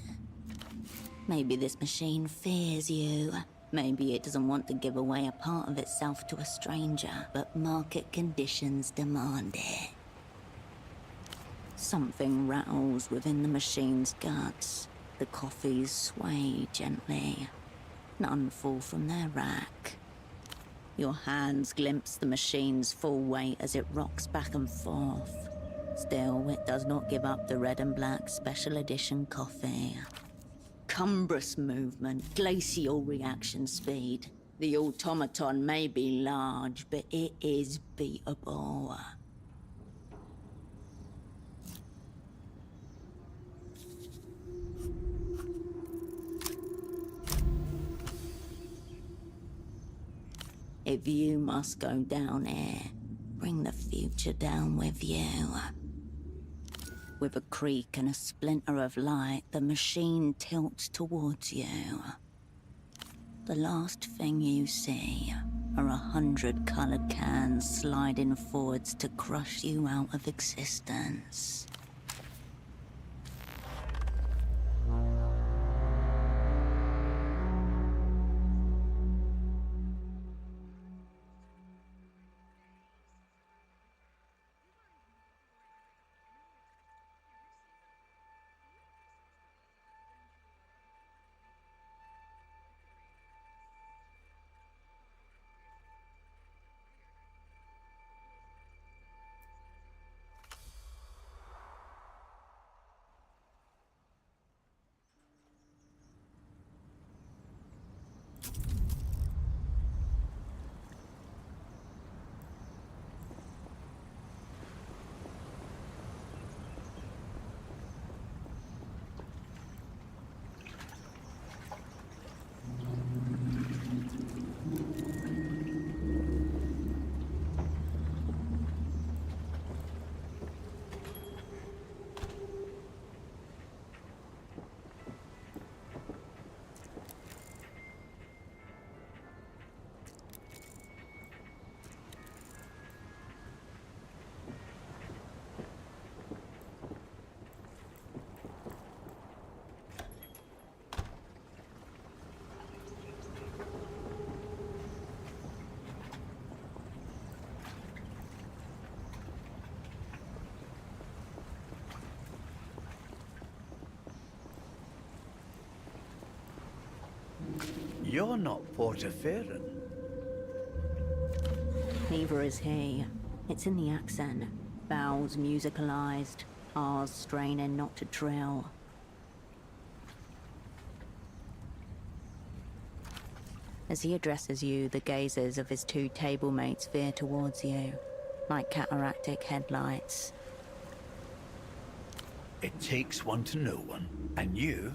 Maybe this machine fears you. Maybe it doesn't want to give away a part of itself to a stranger, but market conditions demand it. Something rattles within the machine's guts. The coffees sway gently. None fall from their rack. Your hands glimpse the machine's full weight as it rocks back and forth. Still, it does not give up the red and black special edition coffee. Cumbrous movement, glacial reaction speed. The automaton may be large, but it is beatable. If you must go down here, bring the future down with you. With a creak and a splinter of light, the machine tilts towards you. The last thing you see are 100 colored cans sliding forwards to crush you out of existence. You're not Portaferan. Neither is he. It's in the accent. Vowels musicalized, R's straining not to trill. As he addresses you, the gazes of his two table mates veer towards you, like cataractic headlights. It takes one to know one. And you?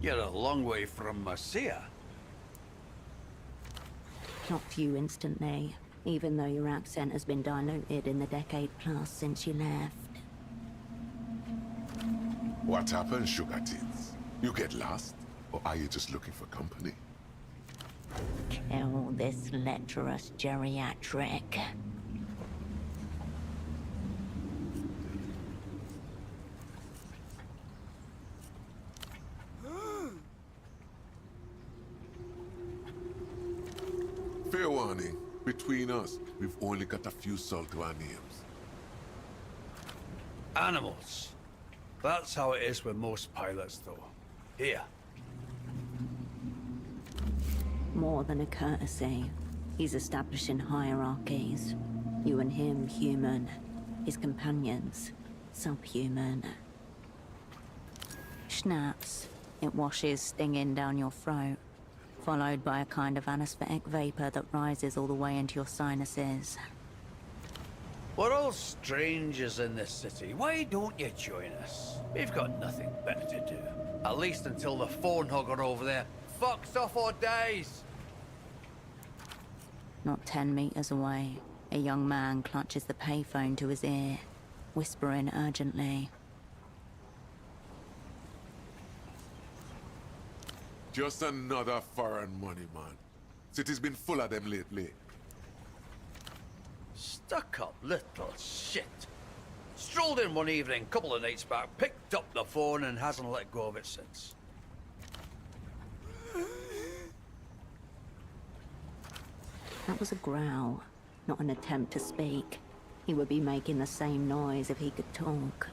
You're a long way from Marcia. Not you instantly, even though your accent has been diluted in the decade plus since you left. What happened, sugar tits? You get lost? Or are you just looking for company? Kill this lecherous geriatric. Fair warning. Between us, we've only got a few salt to our names. Animals. That's how it is with most pilots, though. Here. More than a courtesy. He's establishing hierarchies. You and him, human. His companions. Subhuman. Schnaps. It washes stinging down your throat, followed by a kind of anesthetic vapor that rises all the way into your sinuses. We're all strangers in this city. Why don't you join us? We've got nothing better to do. At least until the phone hugger over there fucks off or dies. Not 10 meters away, a young man clutches the payphone to his ear, whispering urgently. Just another foreign money, man. City's been full of them lately. Stuck-up little shit. Strolled in one evening, couple of nights back, picked up the phone and hasn't let go of it since. That was a growl, not an attempt to speak. He would be making the same noise if he could talk.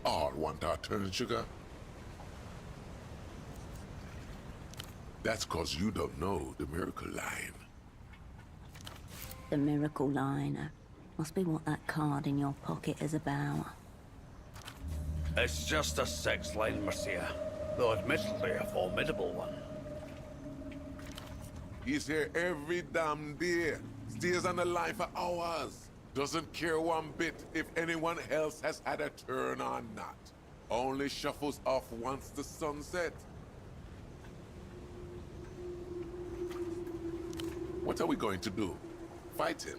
all want our turn, sugar? That's cause you don't know the miracle line. The miracle line must be what that card in your pocket is about. It's just a sex line, Marcia. Though admittedly a formidable one. He's here every damn day. Stays on the line for hours. Doesn't care one bit if anyone else has had a turn or not. Only shuffles off once the sun sets. What are we going to do? Fight him?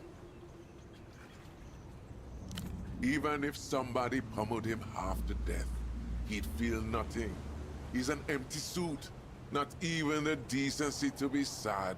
Even if somebody pummeled him half to death, he'd feel nothing. He's an empty suit. Not even the decency to be sad.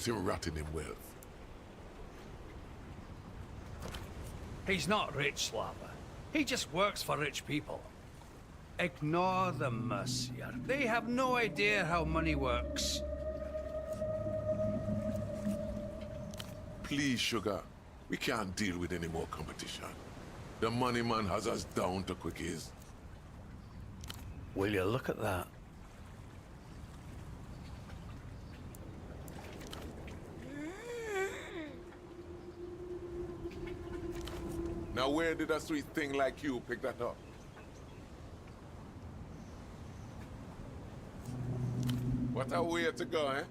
Let him rot in wealth. He's not rich, Slava. He just works for rich people. Ignore them, Mercier. They have no idea how money works. Please, Sugar. We can't deal with any more competition. The money man has us down to quickies. Will you look at that? Now where did a sweet thing like you pick that up? What a way to go, eh?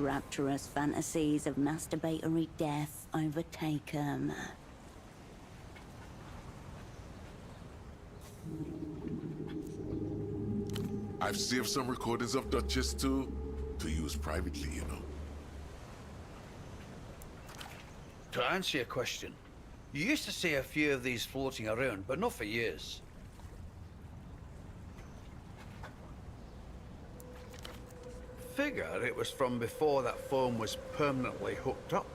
Rapturous fantasies of masturbatory death overtake him. I've saved some recordings of Duchess to use privately, you know. To answer your question, you used to see a few of these floating around, but not for years. Figure it was from before that phone was permanently hooked up.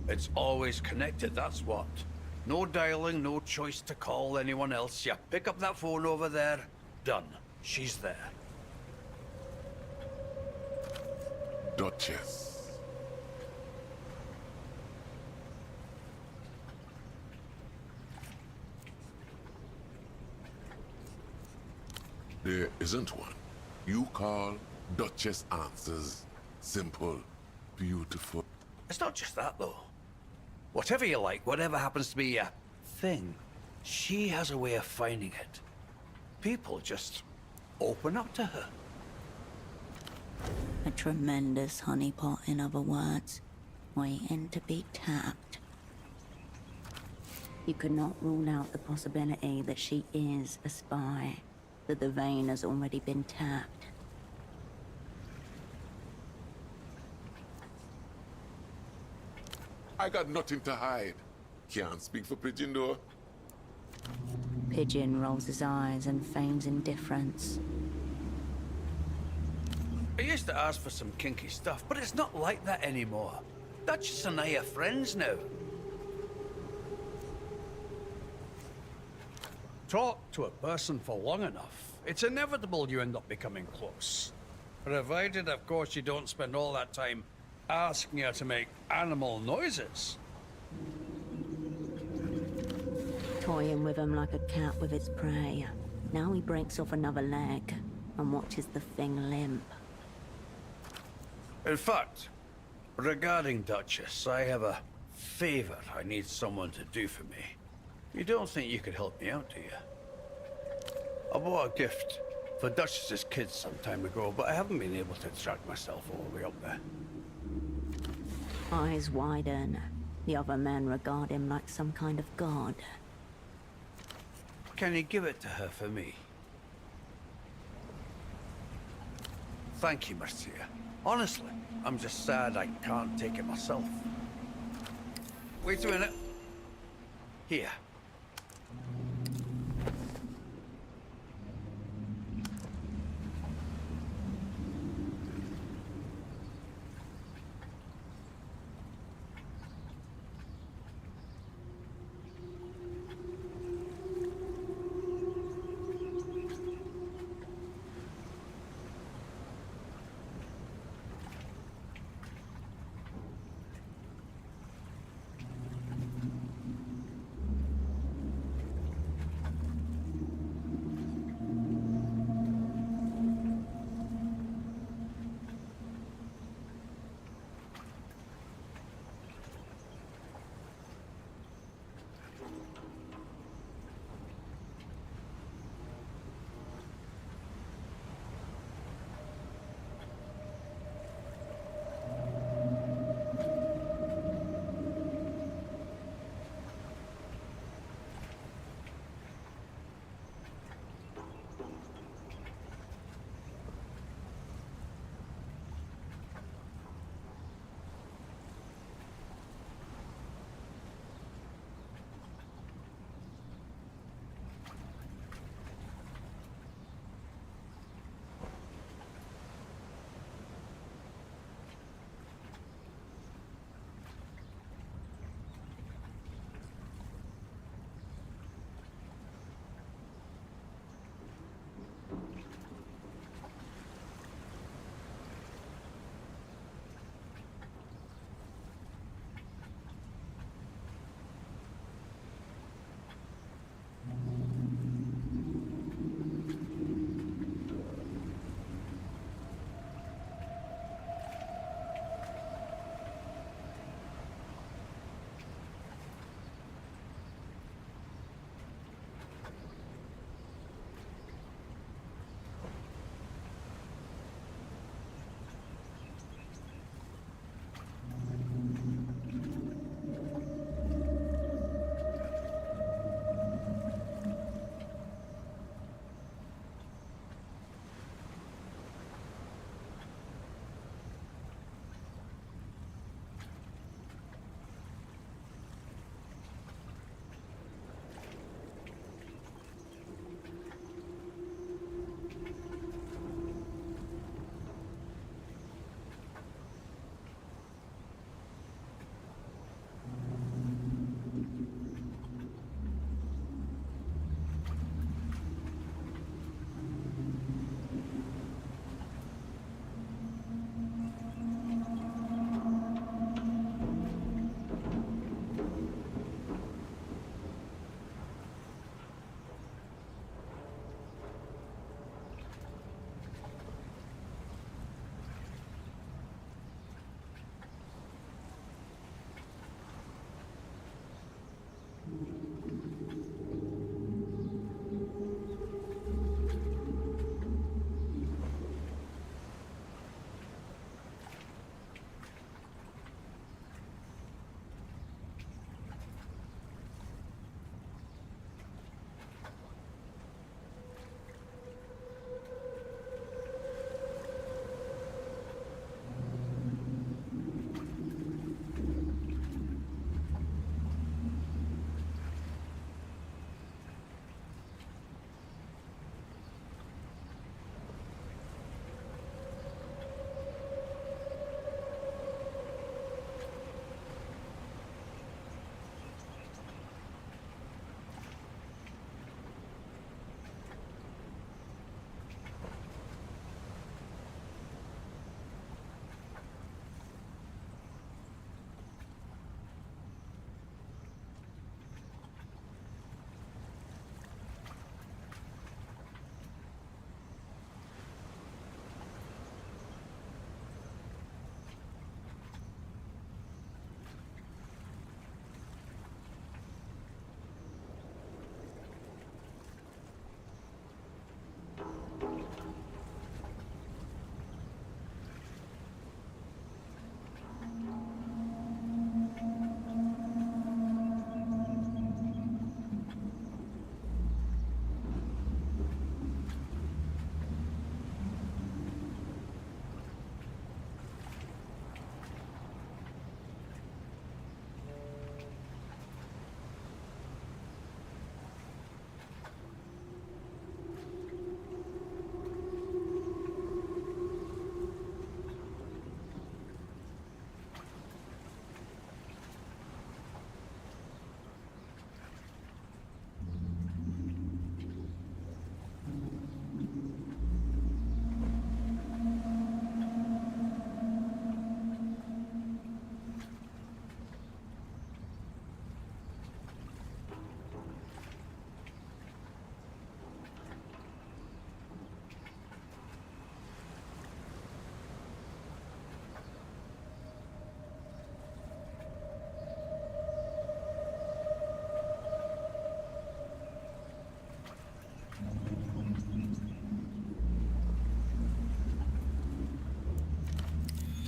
It's always connected, that's what. No dialing, no choice to call anyone else. You pick up that phone over there, done. She's there. Duchess. There isn't one. You call, Duchess answers. Simple, beautiful. It's not just that, though. Whatever you like, whatever happens to be your thing, she has a way of finding it. People just open up to her. A tremendous honeypot, in other words, waiting to be tapped. You could not rule out the possibility that she is a spy, that the vein has already been tapped. I got nothing to hide. Can't speak for Pigeon, though. Pigeon rolls his eyes and feigns indifference. I used to ask for some kinky stuff, but it's not like that anymore. Duchess and I are friends now. Talk to a person for long enough, it's inevitable you end up becoming close. Provided, of course, you don't spend all that time asking her to make animal noises. Toying with him like a cat with its prey. Now he breaks off another leg and watches the thing limp. In fact, regarding Duchess, I have a favor I need someone to do for me. You don't think you could help me out, do you? I bought a gift for Duchess's kids some time ago, but I haven't been able to track myself all the way up there. Eyes widen. The other men regard him like some kind of god. Can you give it to her for me? Thank you, Mercia. Honestly, I'm just sad I can't take it myself. Wait a minute. Here.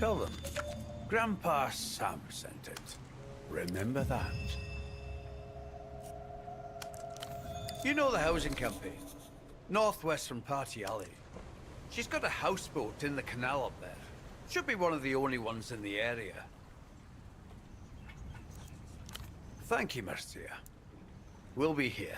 Tell them, Grandpa Sam sent it. Remember that. You know the housing campaign? Northwest from Party Alley. She's got a houseboat in the canal up there. Should be one of the only ones in the area. Thank you, Marcia. We'll be here.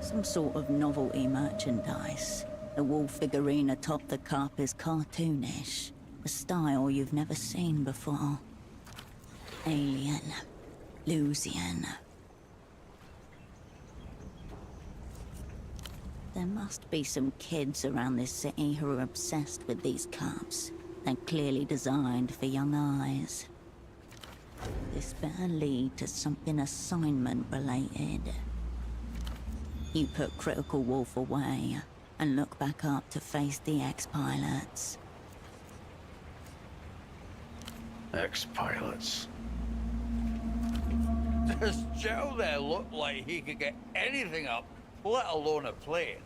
Some sort of novelty merchandise. The wall figurine atop the cup is cartoonish. A style you've never seen before. Alien. Lusian. There must be some kids around this city who are obsessed with these cups. They're clearly designed for young eyes. This better lead to something assignment related. You put Critical Wolf away and look back up to face the ex-pilots. Ex-pilots. Does Joe there look like he could get anything up, let alone a plane?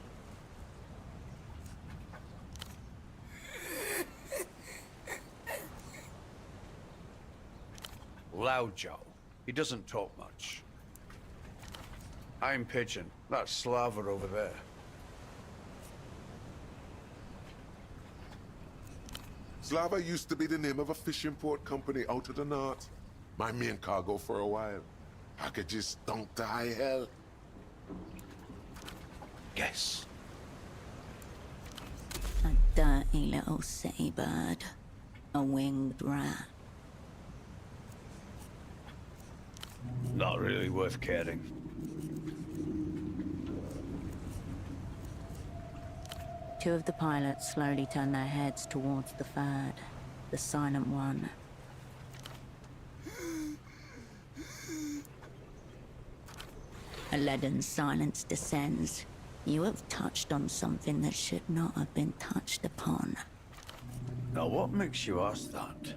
Loud Joe. He doesn't talk much. I'm Pigeon. That's Slava over there. Slava used to be the name of a fishing port company out of the north. My main cargo for a while. Packages stunk to high hell. Guess. A dirty little city bird. A winged rat. Not really worth caring. Two of the pilots slowly turn their heads towards the third, the silent one. A leaden silence descends. You have touched on something that should not have been touched upon. Now, what makes you ask that?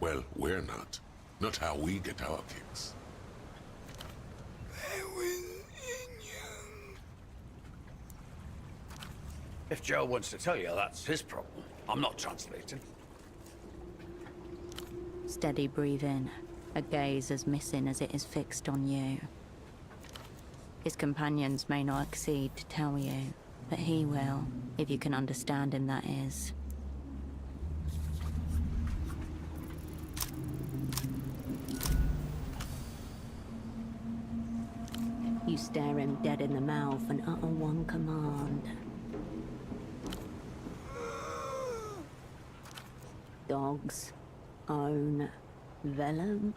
Well, we're not. Not how we get our kicks. If Joe wants to tell you, that's his problem. I'm not translating. Steady breathing, a gaze as missing as it is fixed on you. His companions may not accede to tell you, but he will, if you can understand him, that is. You stare him dead in the mouth and utter one command. Dogs own vellum.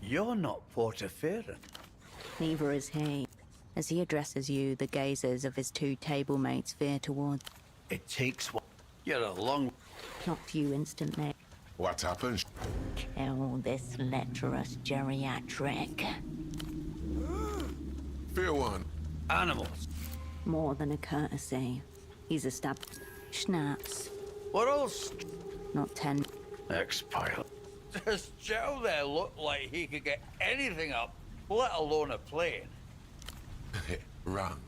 You're not Portaferan. Neither is he. As he addresses you, the gazes of his two table mates veer towards. It takes one. You're a long... Clocked you instantly. What happened? Kill this lecherous geriatric. Fear one. Animals. More than a courtesy. He's a stab. Schnapps. What else? Not 10. Ex-pilot. Does Joe there look like he could get anything up, let alone a plane? Wrong.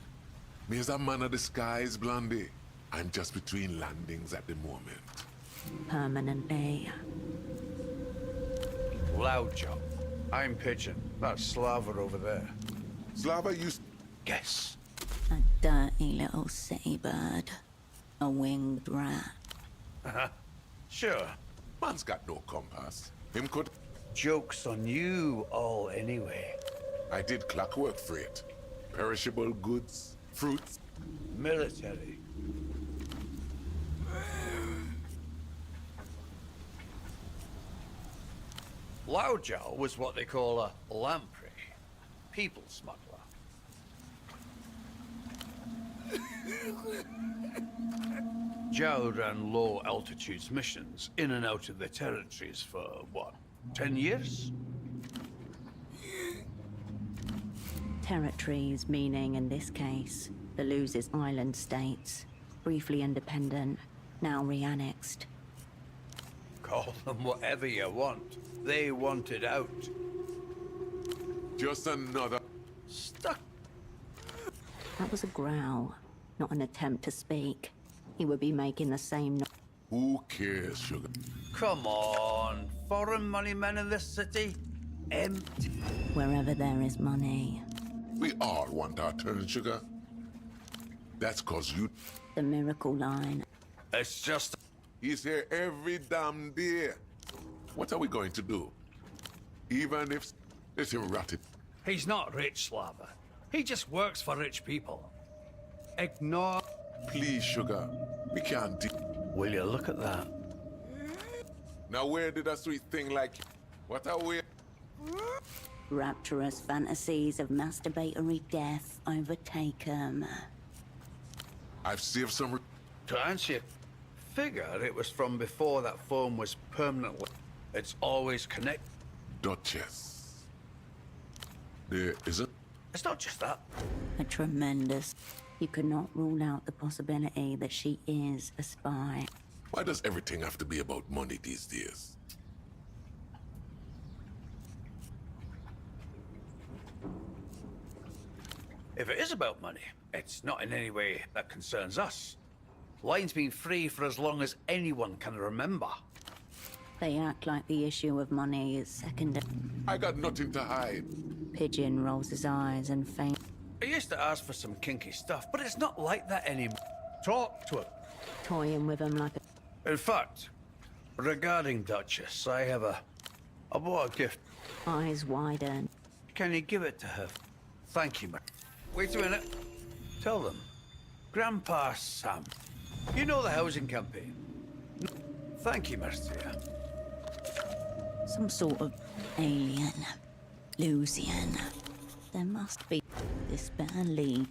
Me is a man of the skies, Blondie. I'm just between landings at the moment. Permanently. Loud Joe. I'm Pigeon. That's Slava over there. Slava used... Guess. A dirty little city bird. A winged rat. Sure. Man's got no compass. Him could... Joke's on you all anyway. I did clockwork for it. Perishable goods, fruits. Military. Loudjaw was what they call a lamprey. People smuggler. Zhao ran low altitudes missions in and out of the territories for, what, 10 years? Territories meaning, in this case, the Luz's island states. Briefly independent, now re-annexed. Call them whatever you want. They wanted out. Just another... Stuck. That was a growl, not an attempt to speak. He would be making the same Who cares, sugar? Come on. Foreign money men in this city? Empty. wherever there is money. We all want our turn, sugar. That's cause you... The miracle line. It's just... He's here every damn day. What are we going to do? Even if... Let him rot it. He's not rich, Slava. He just works for rich people. Ignore... Please, sugar. We can't deal... Will you look at that? Now where did a sweet thing like... What are we... Rapturous fantasies of masturbatory death overtake him. I've saved some... To answer your... Figure it was from before that phone was permanently... It's always connected. Duchess. There isn't... It's not just that. A tremendous... You could not rule out the possibility that she is a spy. Why does everything have to be about money these days? If it is about money, it's not in any way that concerns us. Line's been free for as long as anyone can remember. They act like the issue of money is secondary. I got nothing to hide. Pigeon rolls his eyes and faints. I used to ask for some kinky stuff, but it's not like that anymore. Talk to him. Toying with him like a... In fact, regarding Duchess, I bought a gift. Eyes widen. Can you give it to her? Thank you, man. Wait a minute. Tell them. Grandpa Sam. You know the housing campaign. Thank you, Marcia. Some sort of alien. Lucian. There must be... This better leave.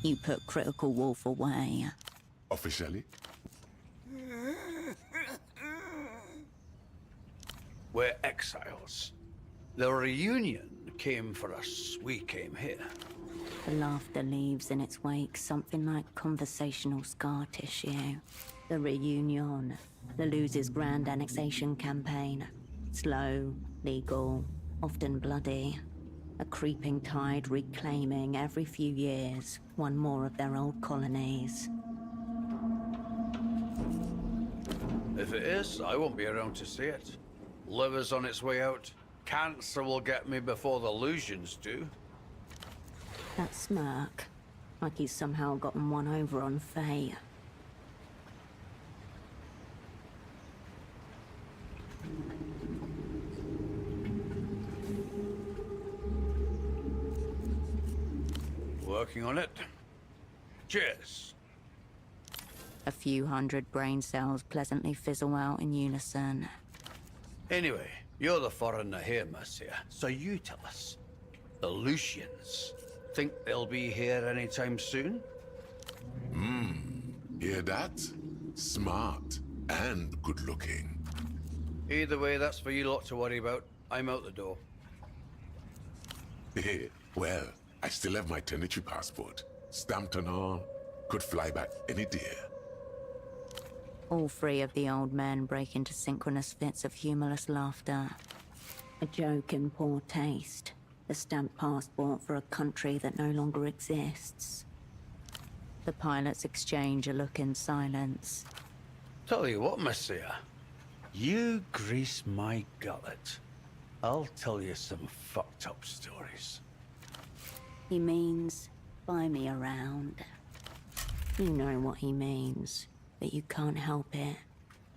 You put Critical Wolf away. Officially? We're exiles. The reunion came for us. We came here. The laughter leaves in its wake something like conversational scar tissue. The reunion. The Luz's grand annexation campaign. Slow, legal, often bloody. A creeping tide reclaiming every few years one more of their old colonies. If it is, I won't be around to see it. Liver's on its way out. Cancer will get me before the Lusians do. That smirk. Like he's somehow gotten one over on Faye. Working on it. Cheers. A few hundred brain cells pleasantly fizzle out in unison. Anyway, you're the foreigner here, Marcia, so you tell us. The Lucians think they'll be here anytime soon? Hear that? Smart and good looking. Either way, that's for you lot to worry about. I'm out the door. Well, I still have my tenantry passport. Stamped and all. Could fly back any day. All three of the old men break into synchronous fits of humorless laughter. A joke in poor taste. The stamped passport for a country that no longer exists. The pilots exchange a look in silence. Tell you what, Marcia. You grease my gullet. I'll tell you some fucked up stories. He means, buy me around. You know what he means, but you can't help it.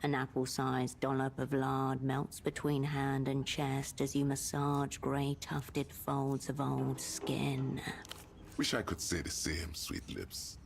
An apple-sized dollop of lard melts between hand and chest as you massage grey tufted folds of old skin. Wish I could say the same, sweet lips.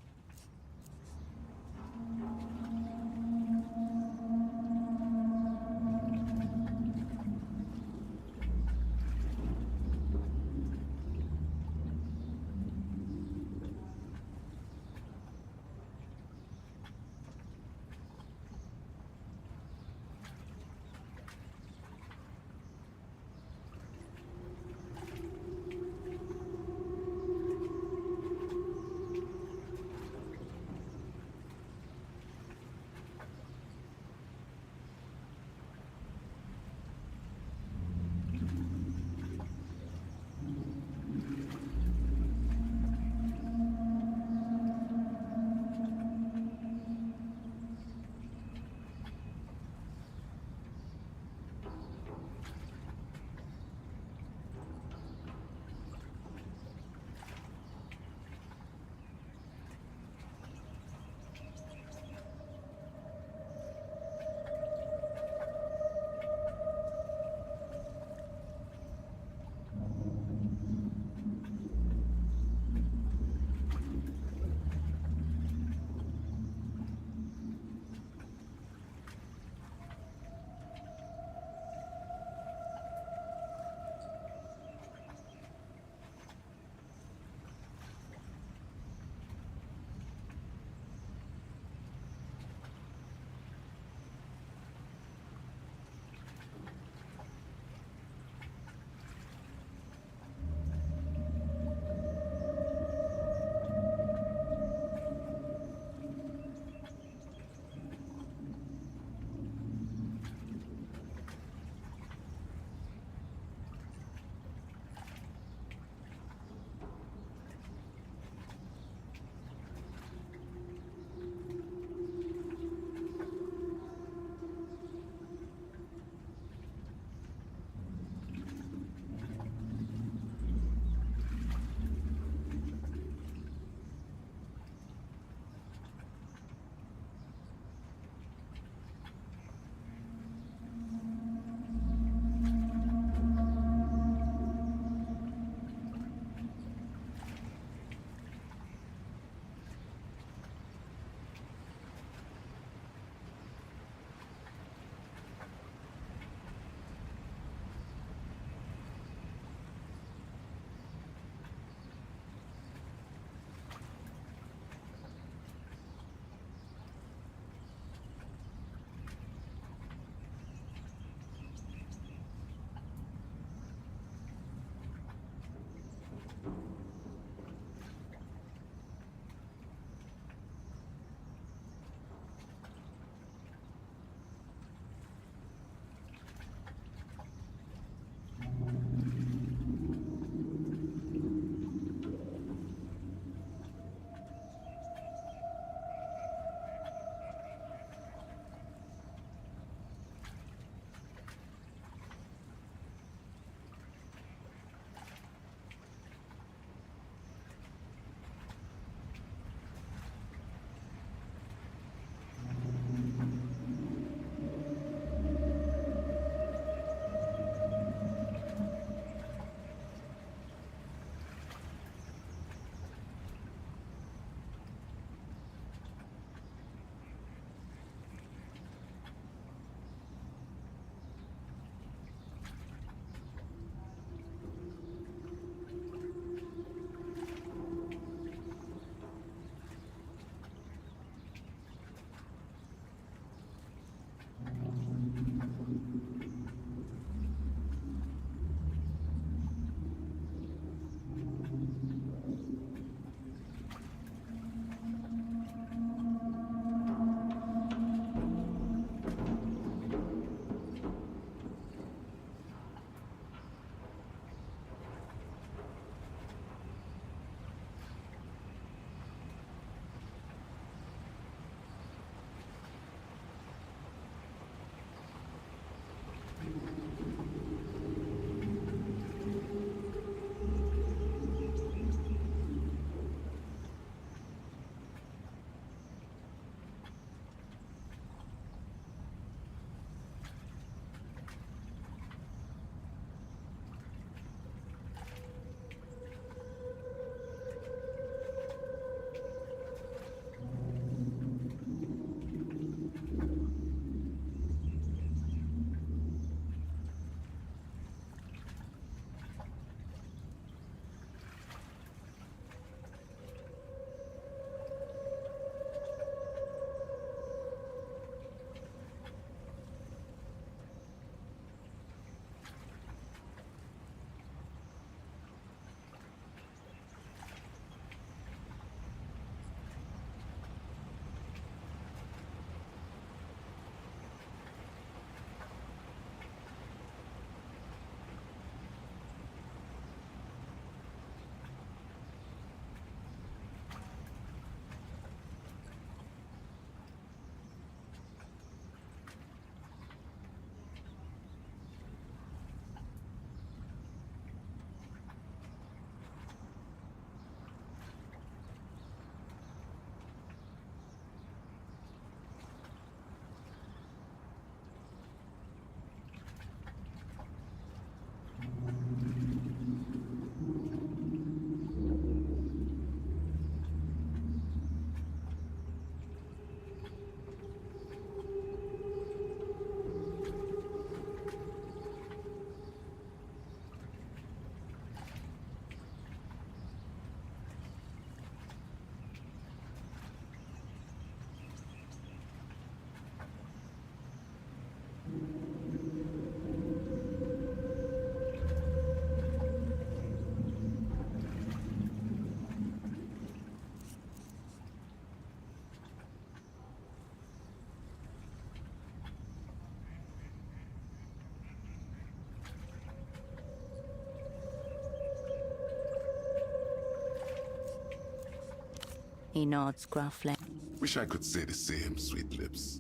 He nods gruffly. Wish I could say the same, sweet lips.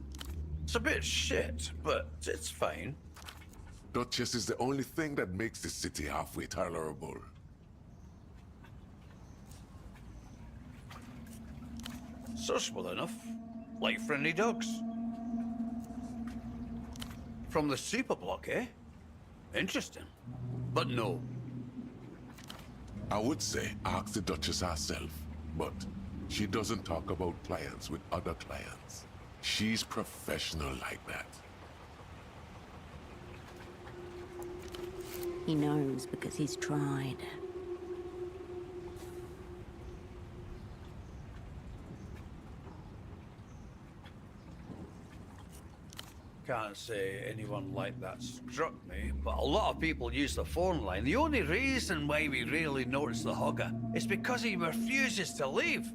It's a bit shit, but it's fine. Duchess is the only thing that makes the city halfway tolerable. Sociable enough. Like friendly dogs. From the super block, eh? Interesting. But no. I would say ask the Duchess herself, but she doesn't talk about clients with other clients. She's professional like that. He knows because he's tried. Can't say anyone like that struck me, but a lot of people use the phone line. The only reason why we rarely notice the hugger is because he refuses to leave.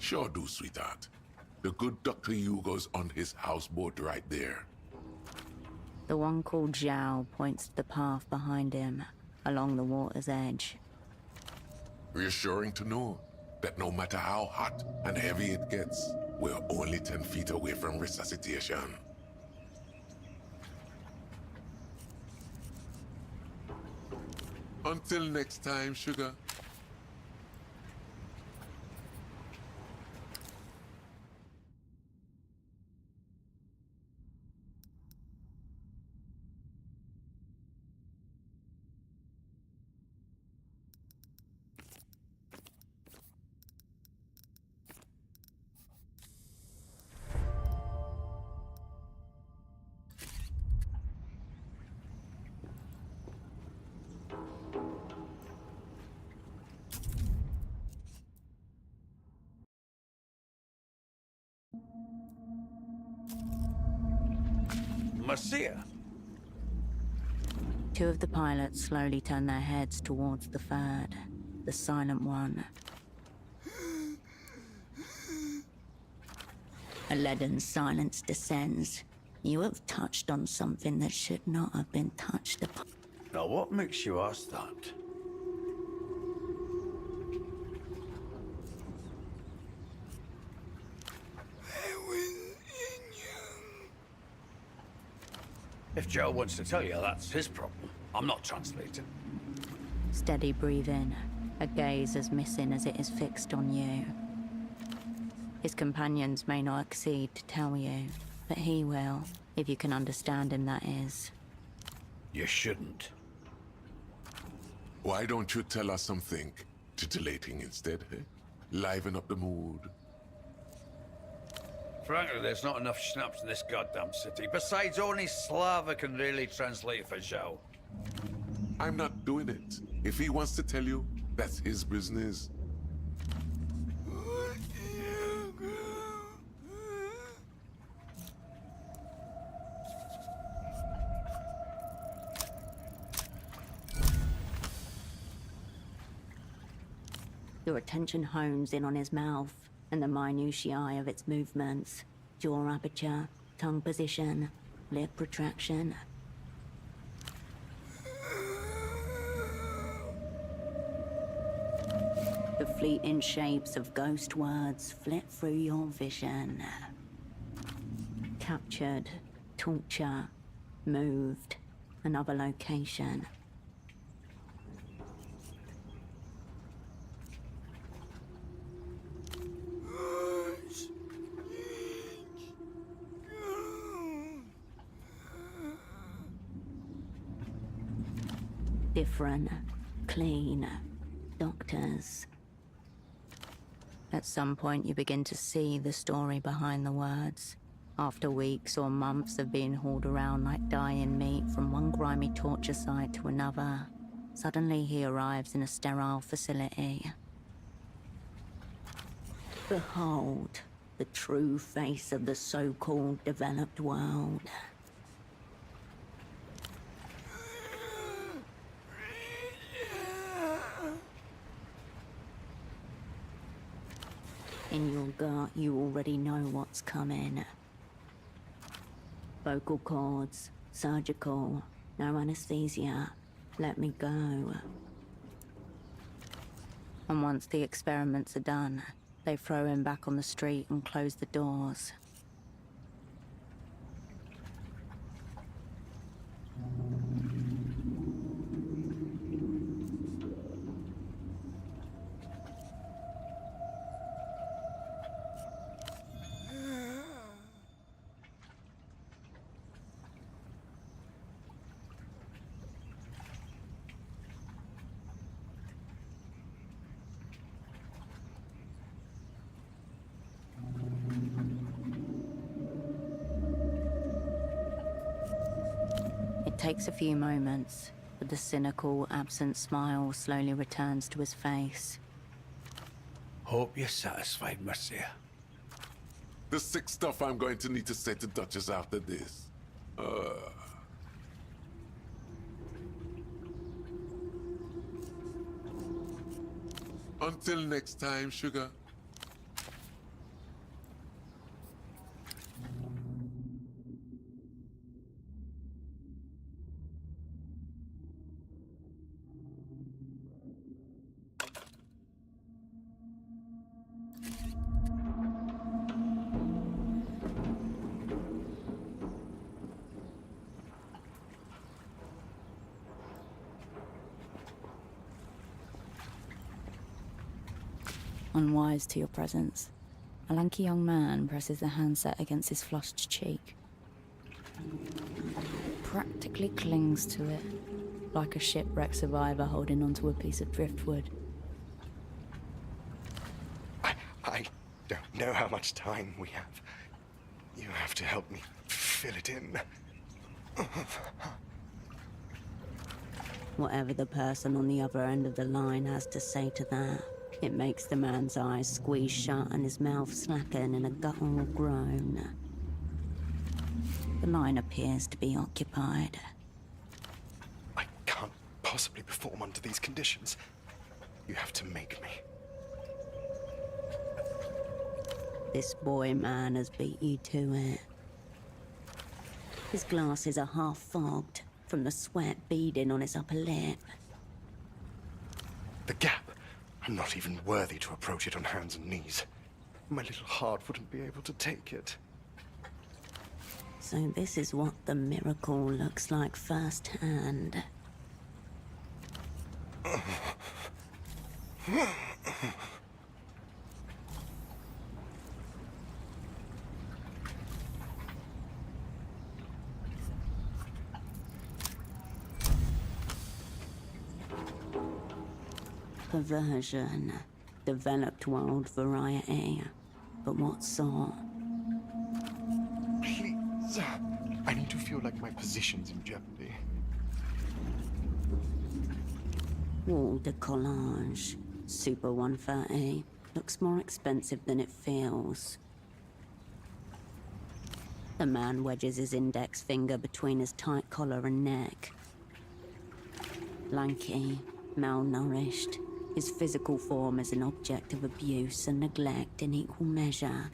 Sure do, sweetheart. The good Dr. Hugo's on his houseboat right there. The one called Zhao points to the path behind him, along the water's edge. Reassuring to know that no matter how hot and heavy it gets, we're only 10 feet away from resuscitation. Until next time, sugar. Marcia. Two of the pilots slowly turn their heads towards the third, the silent one. A leaden silence descends. You have touched on something that should not have been touched upon. Now, what makes you ask that? If Joe wants to tell you, that's his problem. I'm not translating. Steady breathing, a gaze as missing as it is fixed on you. His companions may not accede to tell you, but he will, if you can understand him, that is. You shouldn't. Why don't you tell us something titillating instead, eh? Liven up the mood. Frankly, there's not enough schnapps in this goddamn city. Besides, only Slava can really translate for Zhao. I'm not doing it. If he wants to tell you, that's his business. Your attention hones in on his mouth and the minutiae of its movements. Jaw aperture, tongue position, lip retraction. The fleeting shapes of ghost words flit through your vision. Captured, torture, moved, another location. Different, clean, doctors. At some point you begin to see the story behind the words. After weeks or months of being hauled around like dying meat from one grimy torture site to another, suddenly he arrives in a sterile facility. Behold, the true face of the so-called developed world. In your gut, you already know what's coming. Vocal cords, surgical, no anesthesia. Let me go. And once the experiments are done, they throw him back on the street and close the doors. It takes a few moments, but the cynical, absent smile slowly returns to his face. Hope you're satisfied, Marcia. The sick stuff I'm going to need to say to Duchess after this. Until next time, sugar. Unwise to your presence, a lanky young man presses the handset against his flushed cheek. Practically clings to it, like a shipwreck survivor holding onto a piece of driftwood. I don't know how much time we have. You have to help me fill it in. Whatever the person on the other end of the line has to say to that, it makes the man's eyes squeeze shut and his mouth slacken in a guttural groan. The line appears to be occupied. I can't possibly perform under these conditions. You have to make me. This boy man has beat you to it. His glasses are half fogged from the sweat beading on his upper lip. The gap. I'm not even worthy to approach it on hands and knees. My little heart wouldn't be able to take it. So this is what the miracle looks like firsthand. Perversion, developed wild variety, but what sort? Please, I need to feel like my position's in jeopardy. Wall de collage, Super 130, looks more expensive than it feels. The man wedges his index finger between his tight collar and neck. Lanky, malnourished. His physical form is an object of abuse and neglect in equal measure.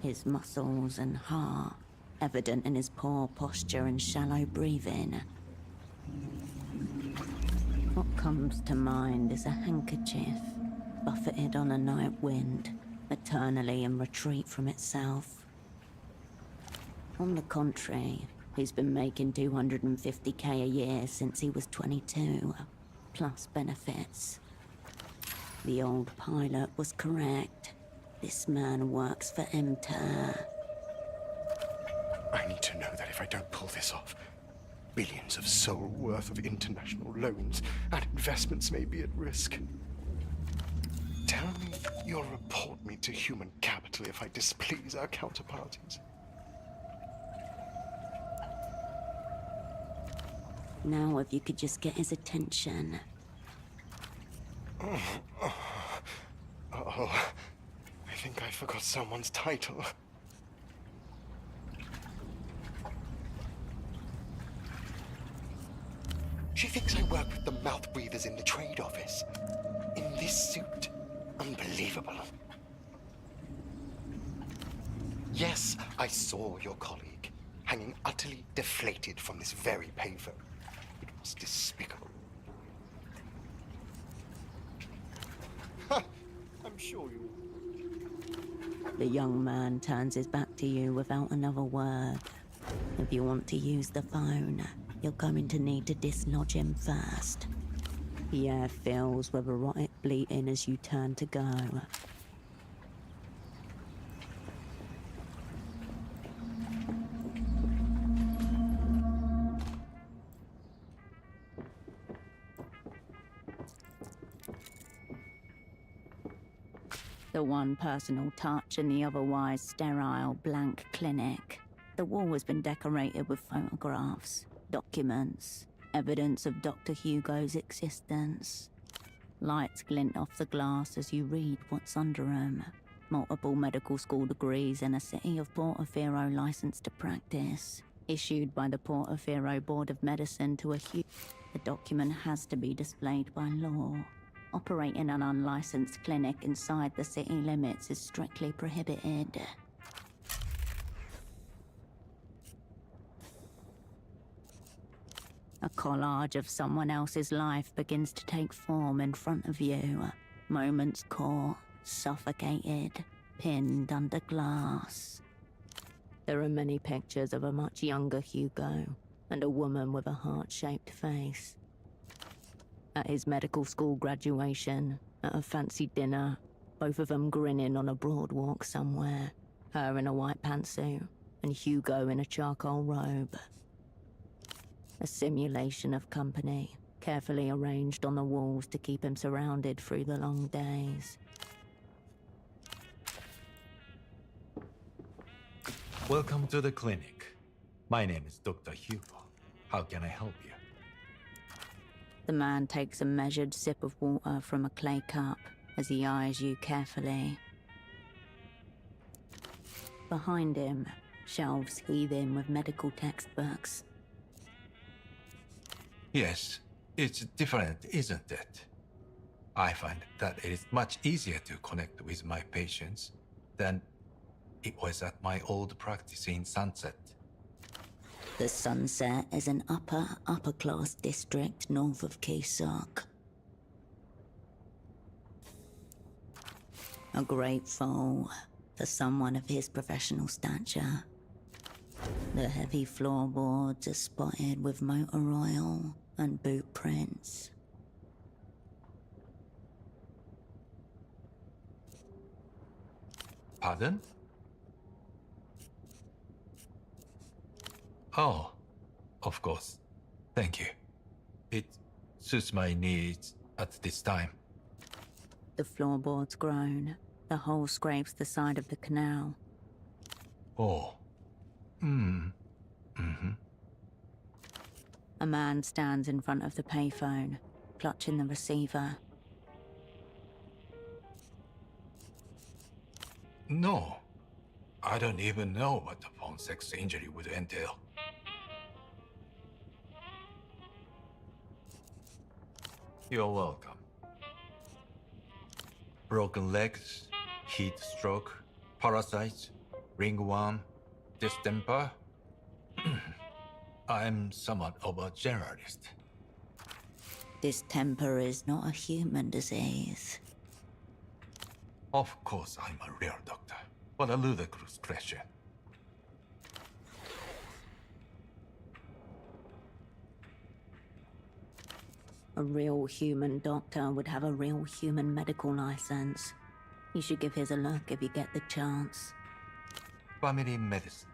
His muscles and heart, evident in his poor posture and shallow breathing. What comes to mind is a handkerchief, buffeted on a night wind, eternally in retreat from itself. On the contrary, he's been making 250k a year since he was 22. Plus benefits. The old pilot was correct. This man works for Emter. I need to know that if I don't pull this off, billions of soul worth of international loans and investments may be at risk. Tell me you'll report me to human capital if I displease our counterparties. Now if you could just get his attention. Oh, I think I forgot someone's title. She thinks I work with the mouth breathers in the trade office. In this suit. Unbelievable. Yes, I saw your colleague, hanging utterly deflated from this very payphone. It was despicable. The young man turns his back to you without another word. If you want to use the phone, you're going to need to dislodge him first. The air fills with erotic bleating as you turn to go. The one personal touch in the otherwise sterile, blank clinic. The wall has been decorated with photographs, documents, evidence of Dr. Hugo's existence. Lights glint off the glass as you read what's under them. Multiple medical school degrees and a City of Portofino license to practice, issued by the Portofino Board of Medicine to a Hugo. The document has to be displayed by law. Operating an unlicensed clinic inside the city limits is strictly prohibited. A collage of someone else's life begins to take form in front of you. Moments caught, suffocated, pinned under glass. There are many pictures of a much younger Hugo and a woman with a heart-shaped face. At his medical school graduation, at a fancy dinner, both of them grinning on a broad walk somewhere, her in a white pantsuit and Hugo in a charcoal robe. A simulation of company, carefully arranged on the walls to keep him surrounded through the long days. Welcome to the clinic. My name is Dr. Hugo. How can I help you? The man takes a measured sip of water from a clay cup as he eyes you carefully. Behind him, shelves heaving with medical textbooks. Yes, it's different, isn't it? I find that it is much easier to connect with my patients than it was at my old practice in Sunset. The Sunset is an upper-class district north of Kesok. A great fall for someone of his professional stature. The heavy floorboards are spotted with motor oil and boot prints. Pardon? Oh, of course. Thank you. It suits my needs at this time. The floorboards groan. The hole scrapes the side of the canal. Oh. A man stands in front of the payphone, clutching the receiver. No. I don't even know what a phone sex injury would entail. You're welcome. Broken legs, heat stroke, parasites, ringworm, distemper. I'm somewhat of a generalist. Distemper is not a human disease. Of course I'm a real doctor. What a ludicrous question. A real human doctor would have a real human medical license. You should give his a look if you get the chance. Family medicine.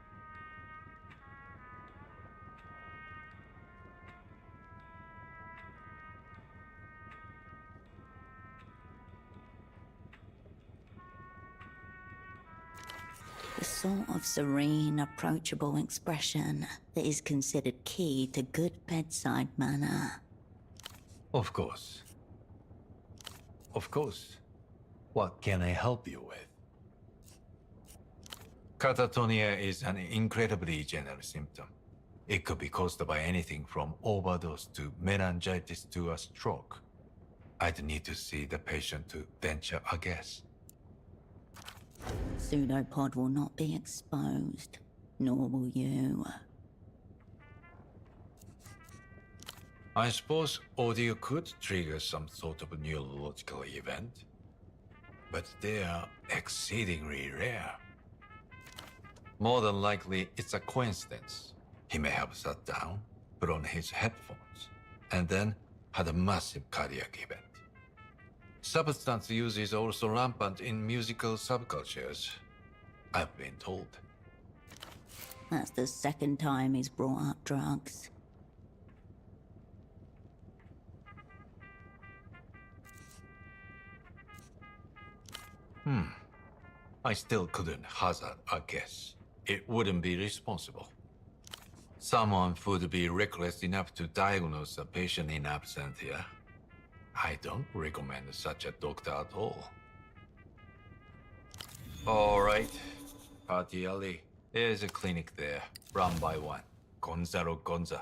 The sort of serene, approachable expression that is considered key to good bedside manner. Of course. Of course. What can I help you with? Catatonia is an incredibly general symptom. It could be caused by anything from overdose to meningitis to a stroke. I'd need to see the patient to venture a guess. Pseudopod will not be exposed, nor will you. I suppose audio could trigger some sort of neurological event. but they are exceedingly rare. More than likely, it's a coincidence. He may have sat down, put on his headphones, and then had a massive cardiac event. Substance use is also rampant in musical subcultures, I've been told. That's the second time he's brought up drugs. I still couldn't hazard a guess. It wouldn't be responsible. Someone would be reckless enough to diagnose a patient in absentia. I don't recommend such a doctor at all. All right, Party Alley. There's a clinic there, run by one, Gonzalo Gonza.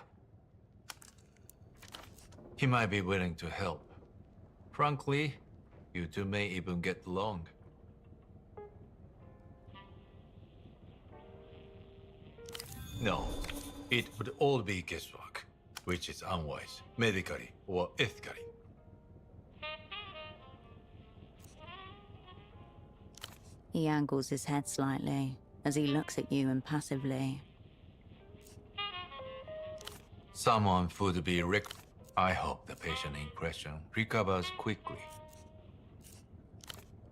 He might be willing to help. Frankly, you two may even get along. No, it would all be guesswork, which is unwise, medically or ethically. He angles his head slightly as he looks at you impassively. Someone would be I hope the patient in question recovers quickly.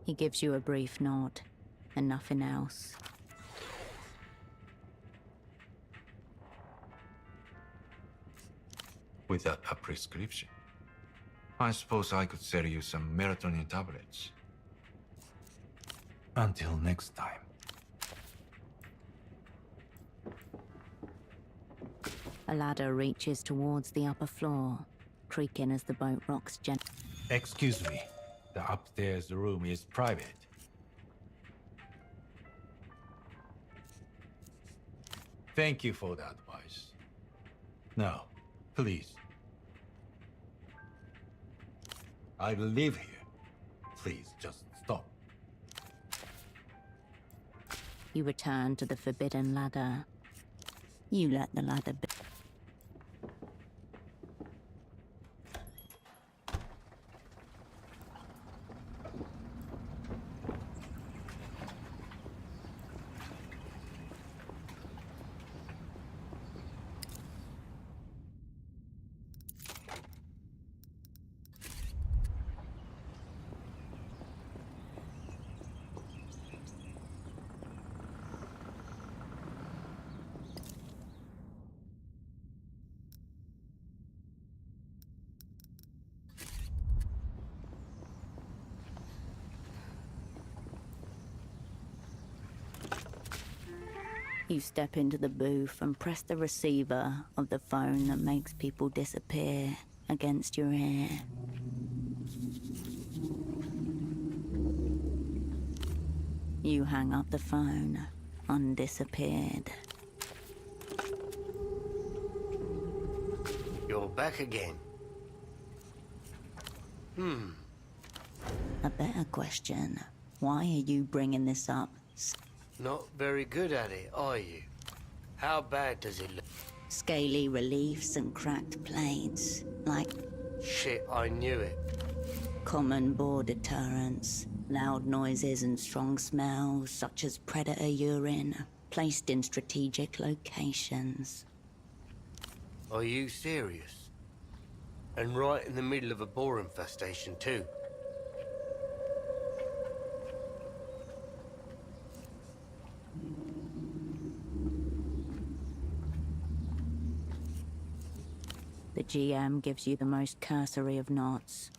He gives you a brief nod and nothing else. Without a prescription, I suppose I could sell you some melatonin tablets. Until next time. A ladder reaches towards the upper floor, creaking as the boat rocks gently. Excuse me, the upstairs room is private. Thank you for the advice. Now, please. I live here. Please just stop. You return to the forbidden ladder. You let the ladder be. You step into the booth and press the receiver of the phone that makes people disappear against your ear. You hang up the phone, undisappeared. You're back again. A better question. Why are you bringing this up? Not very good at it, are you? How bad does it look? Scaly reliefs and cracked plates, like... Shit, I knew it. Common bore deterrents, loud noises and strong smells such as predator urine, placed in strategic locations. Are you serious? And right in the middle of a boar infestation too? The GM gives you the most cursory of nods.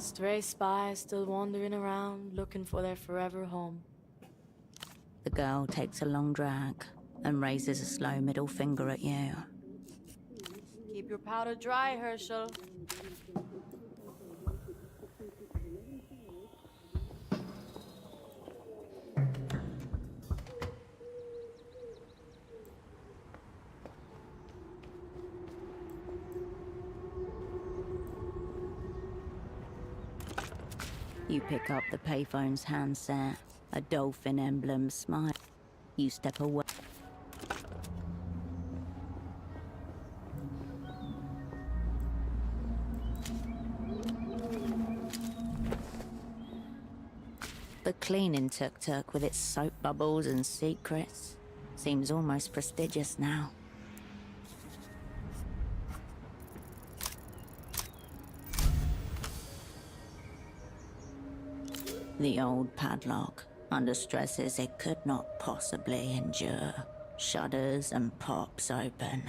Stray spies still wandering around, looking for their forever home. The girl takes a long drag and raises a slow middle finger at you. Keep your powder dry, Herschel. You pick up the payphone's handset, a dolphin emblem smile. You step away. The cleaning tuk-tuk with its soap bubbles and secrets seems almost prestigious now. The old padlock, under stresses it could not possibly endure, shudders and pops open.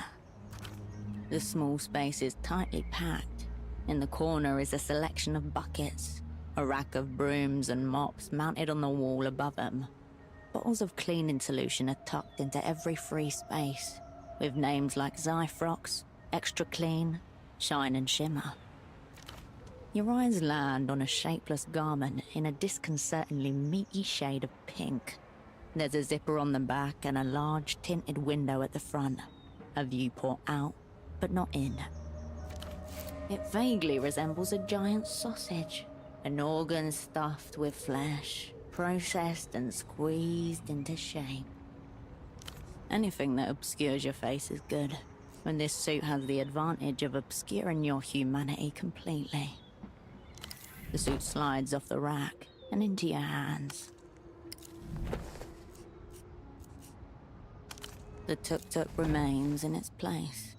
The small space is tightly packed. In the corner is a selection of buckets, a rack of brooms and mops mounted on the wall above them. Bottles of cleaning solution are tucked into every free space, with names like Zyfrox, Extra Clean, Shine and Shimmer. Your eyes land on a shapeless garment in a disconcertingly meaty shade of pink. There's a zipper on the back and a large tinted window at the front. A viewport out, but not in. It vaguely resembles a giant sausage. An organ stuffed with flesh, processed and squeezed into shape. Anything that obscures your face is good, and this suit has the advantage of obscuring your humanity completely. The suit slides off the rack and into your hands. The tuk-tuk remains in its place.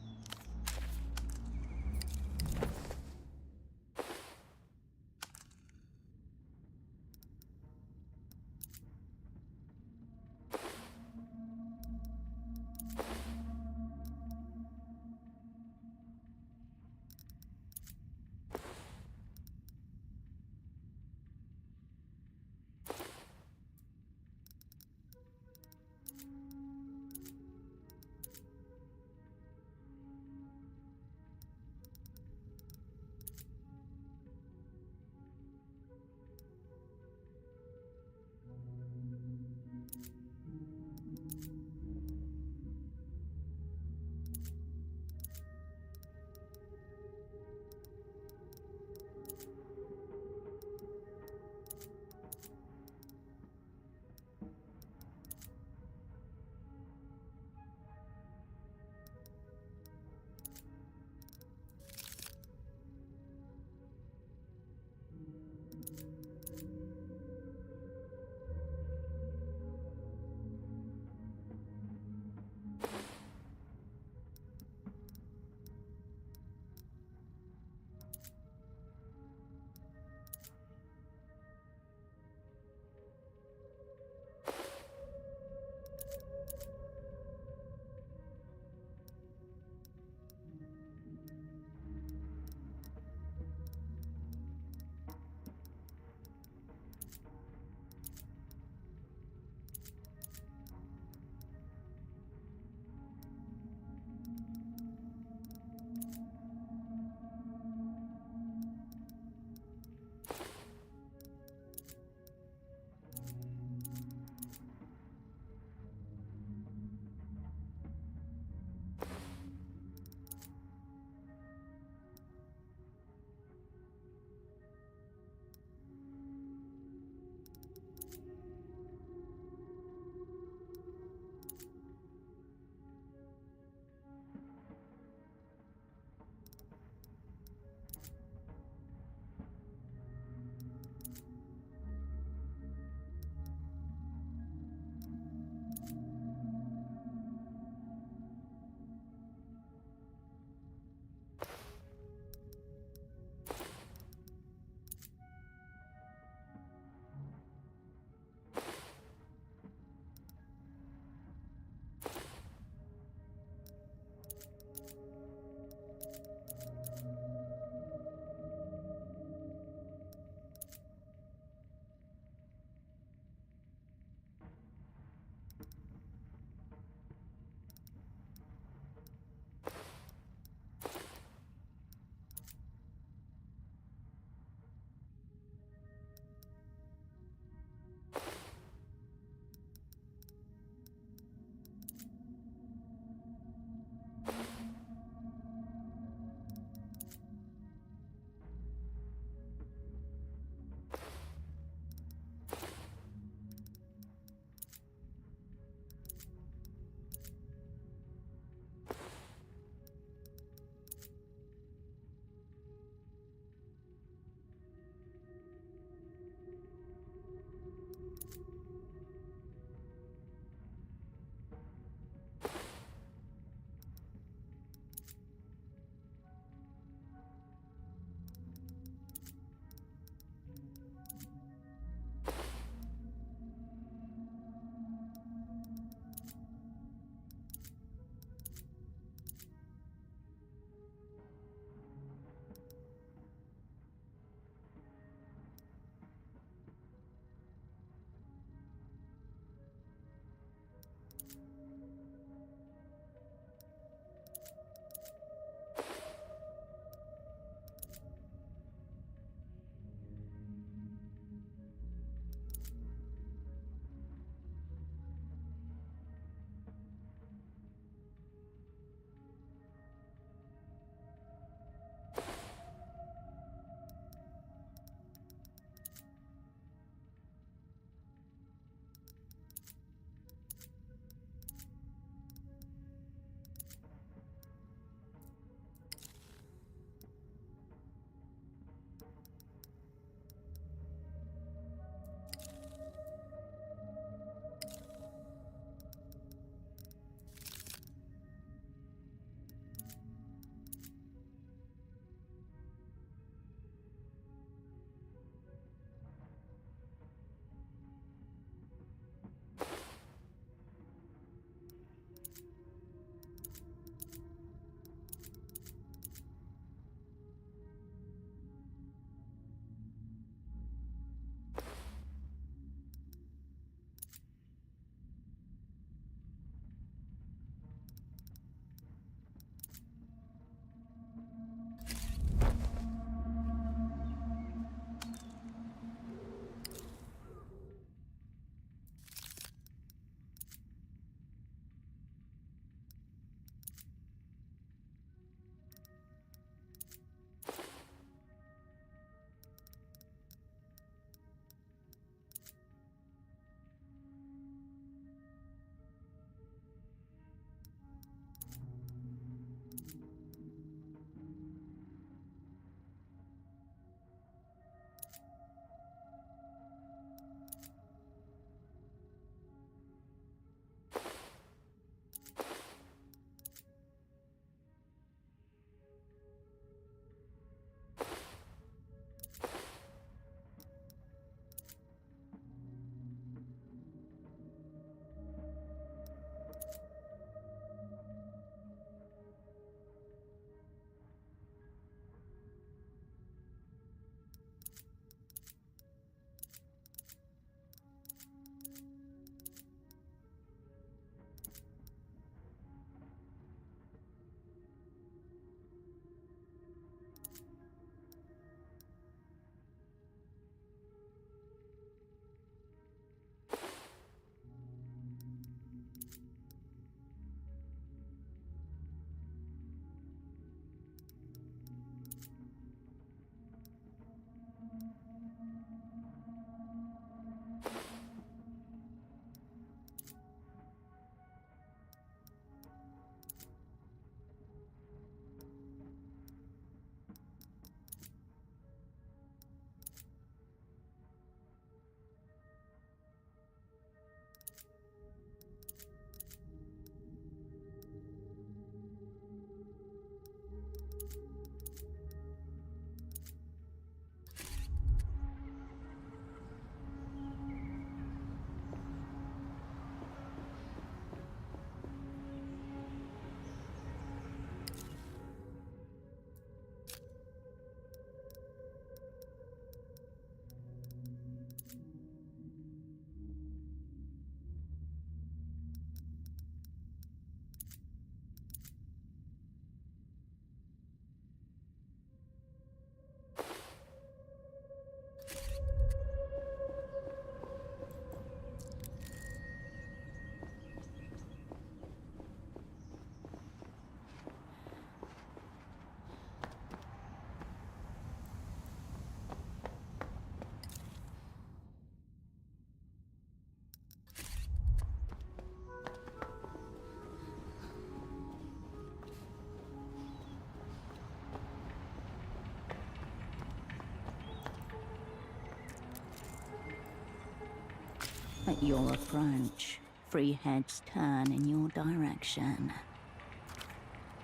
At your approach, 3 heads turn in your direction.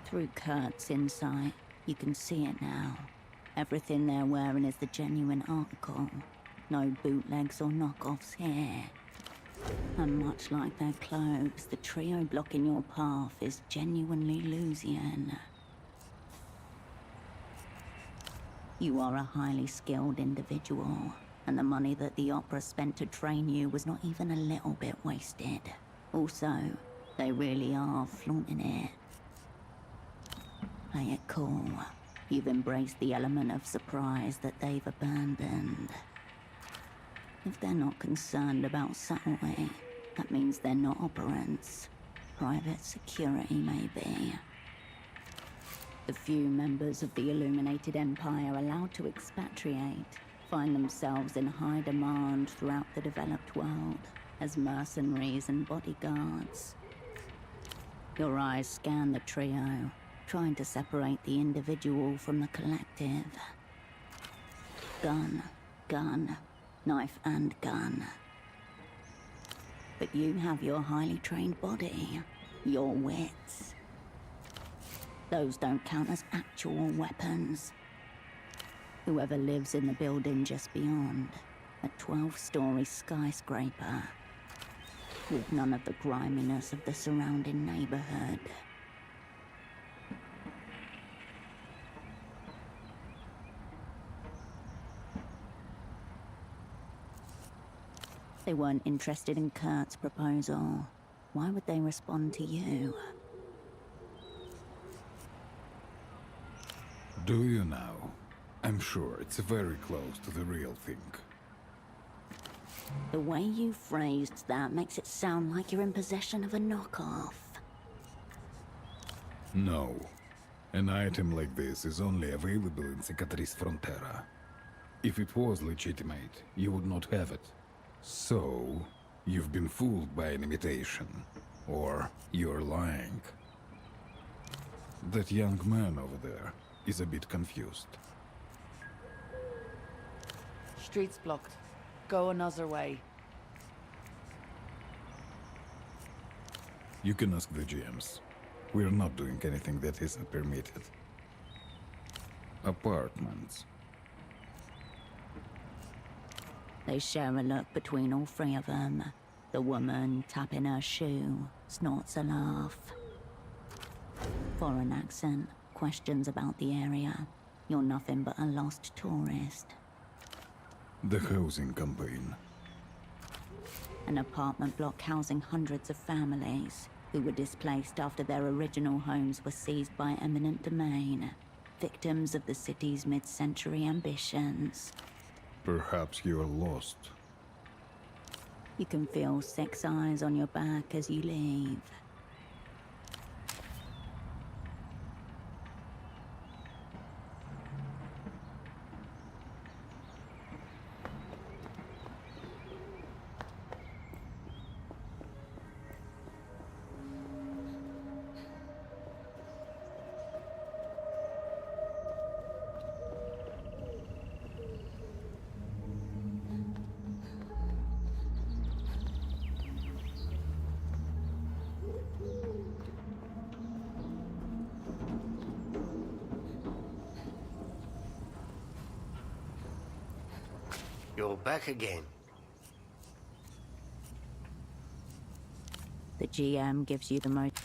Through Kurt's insight, you can see it now. Everything they're wearing is the genuine article. No bootlegs or knockoffs here. And much like their clothes, the trio blocking your path is genuinely Lusian. You are a highly skilled individual, and the money that the opera spent to train you was not even a little bit wasted. Also, they really are flaunting it. Play it cool. You've embraced the element of surprise that they've abandoned. If they're not concerned about subtlety, that means they're not operants. Private security, maybe. The few members of the Illuminated Empire allowed to expatriate find themselves in high demand throughout the developed world as mercenaries and bodyguards. Your eyes scan the trio, trying to separate the individual from the collective. Gun, gun, knife and gun. But you have your highly trained body, your wits. Those don't count as actual weapons. Whoever lives in the building just beyond, a 12-story skyscraper, with none of the griminess of the surrounding neighborhood. They weren't interested in Kurt's proposal. Why would they respond to you? Do you now? I'm sure it's very close to the real thing. The way you phrased that makes it sound like you're in possession of a knockoff. No. An item like this is only available in Cicatrice Frontera. If it was legitimate, you would not have it. So, you've been fooled by an imitation. Or you're lying. That young man over there is a bit confused. Street's blocked. Go another way. You can ask the GMs. We're not doing anything that isn't permitted. Apartments. They share a look between all 3 of them. The woman, tapping her shoe, snorts a laugh. Foreign accent, questions about the area. You're nothing but a lost tourist. The housing campaign. An apartment block housing hundreds of families who were displaced after their original homes were seized by eminent domain. Victims of the city's mid-century ambitions. Perhaps you're lost. You can feel 6 eyes on your back as you leave. You're back again. The GM gives you the most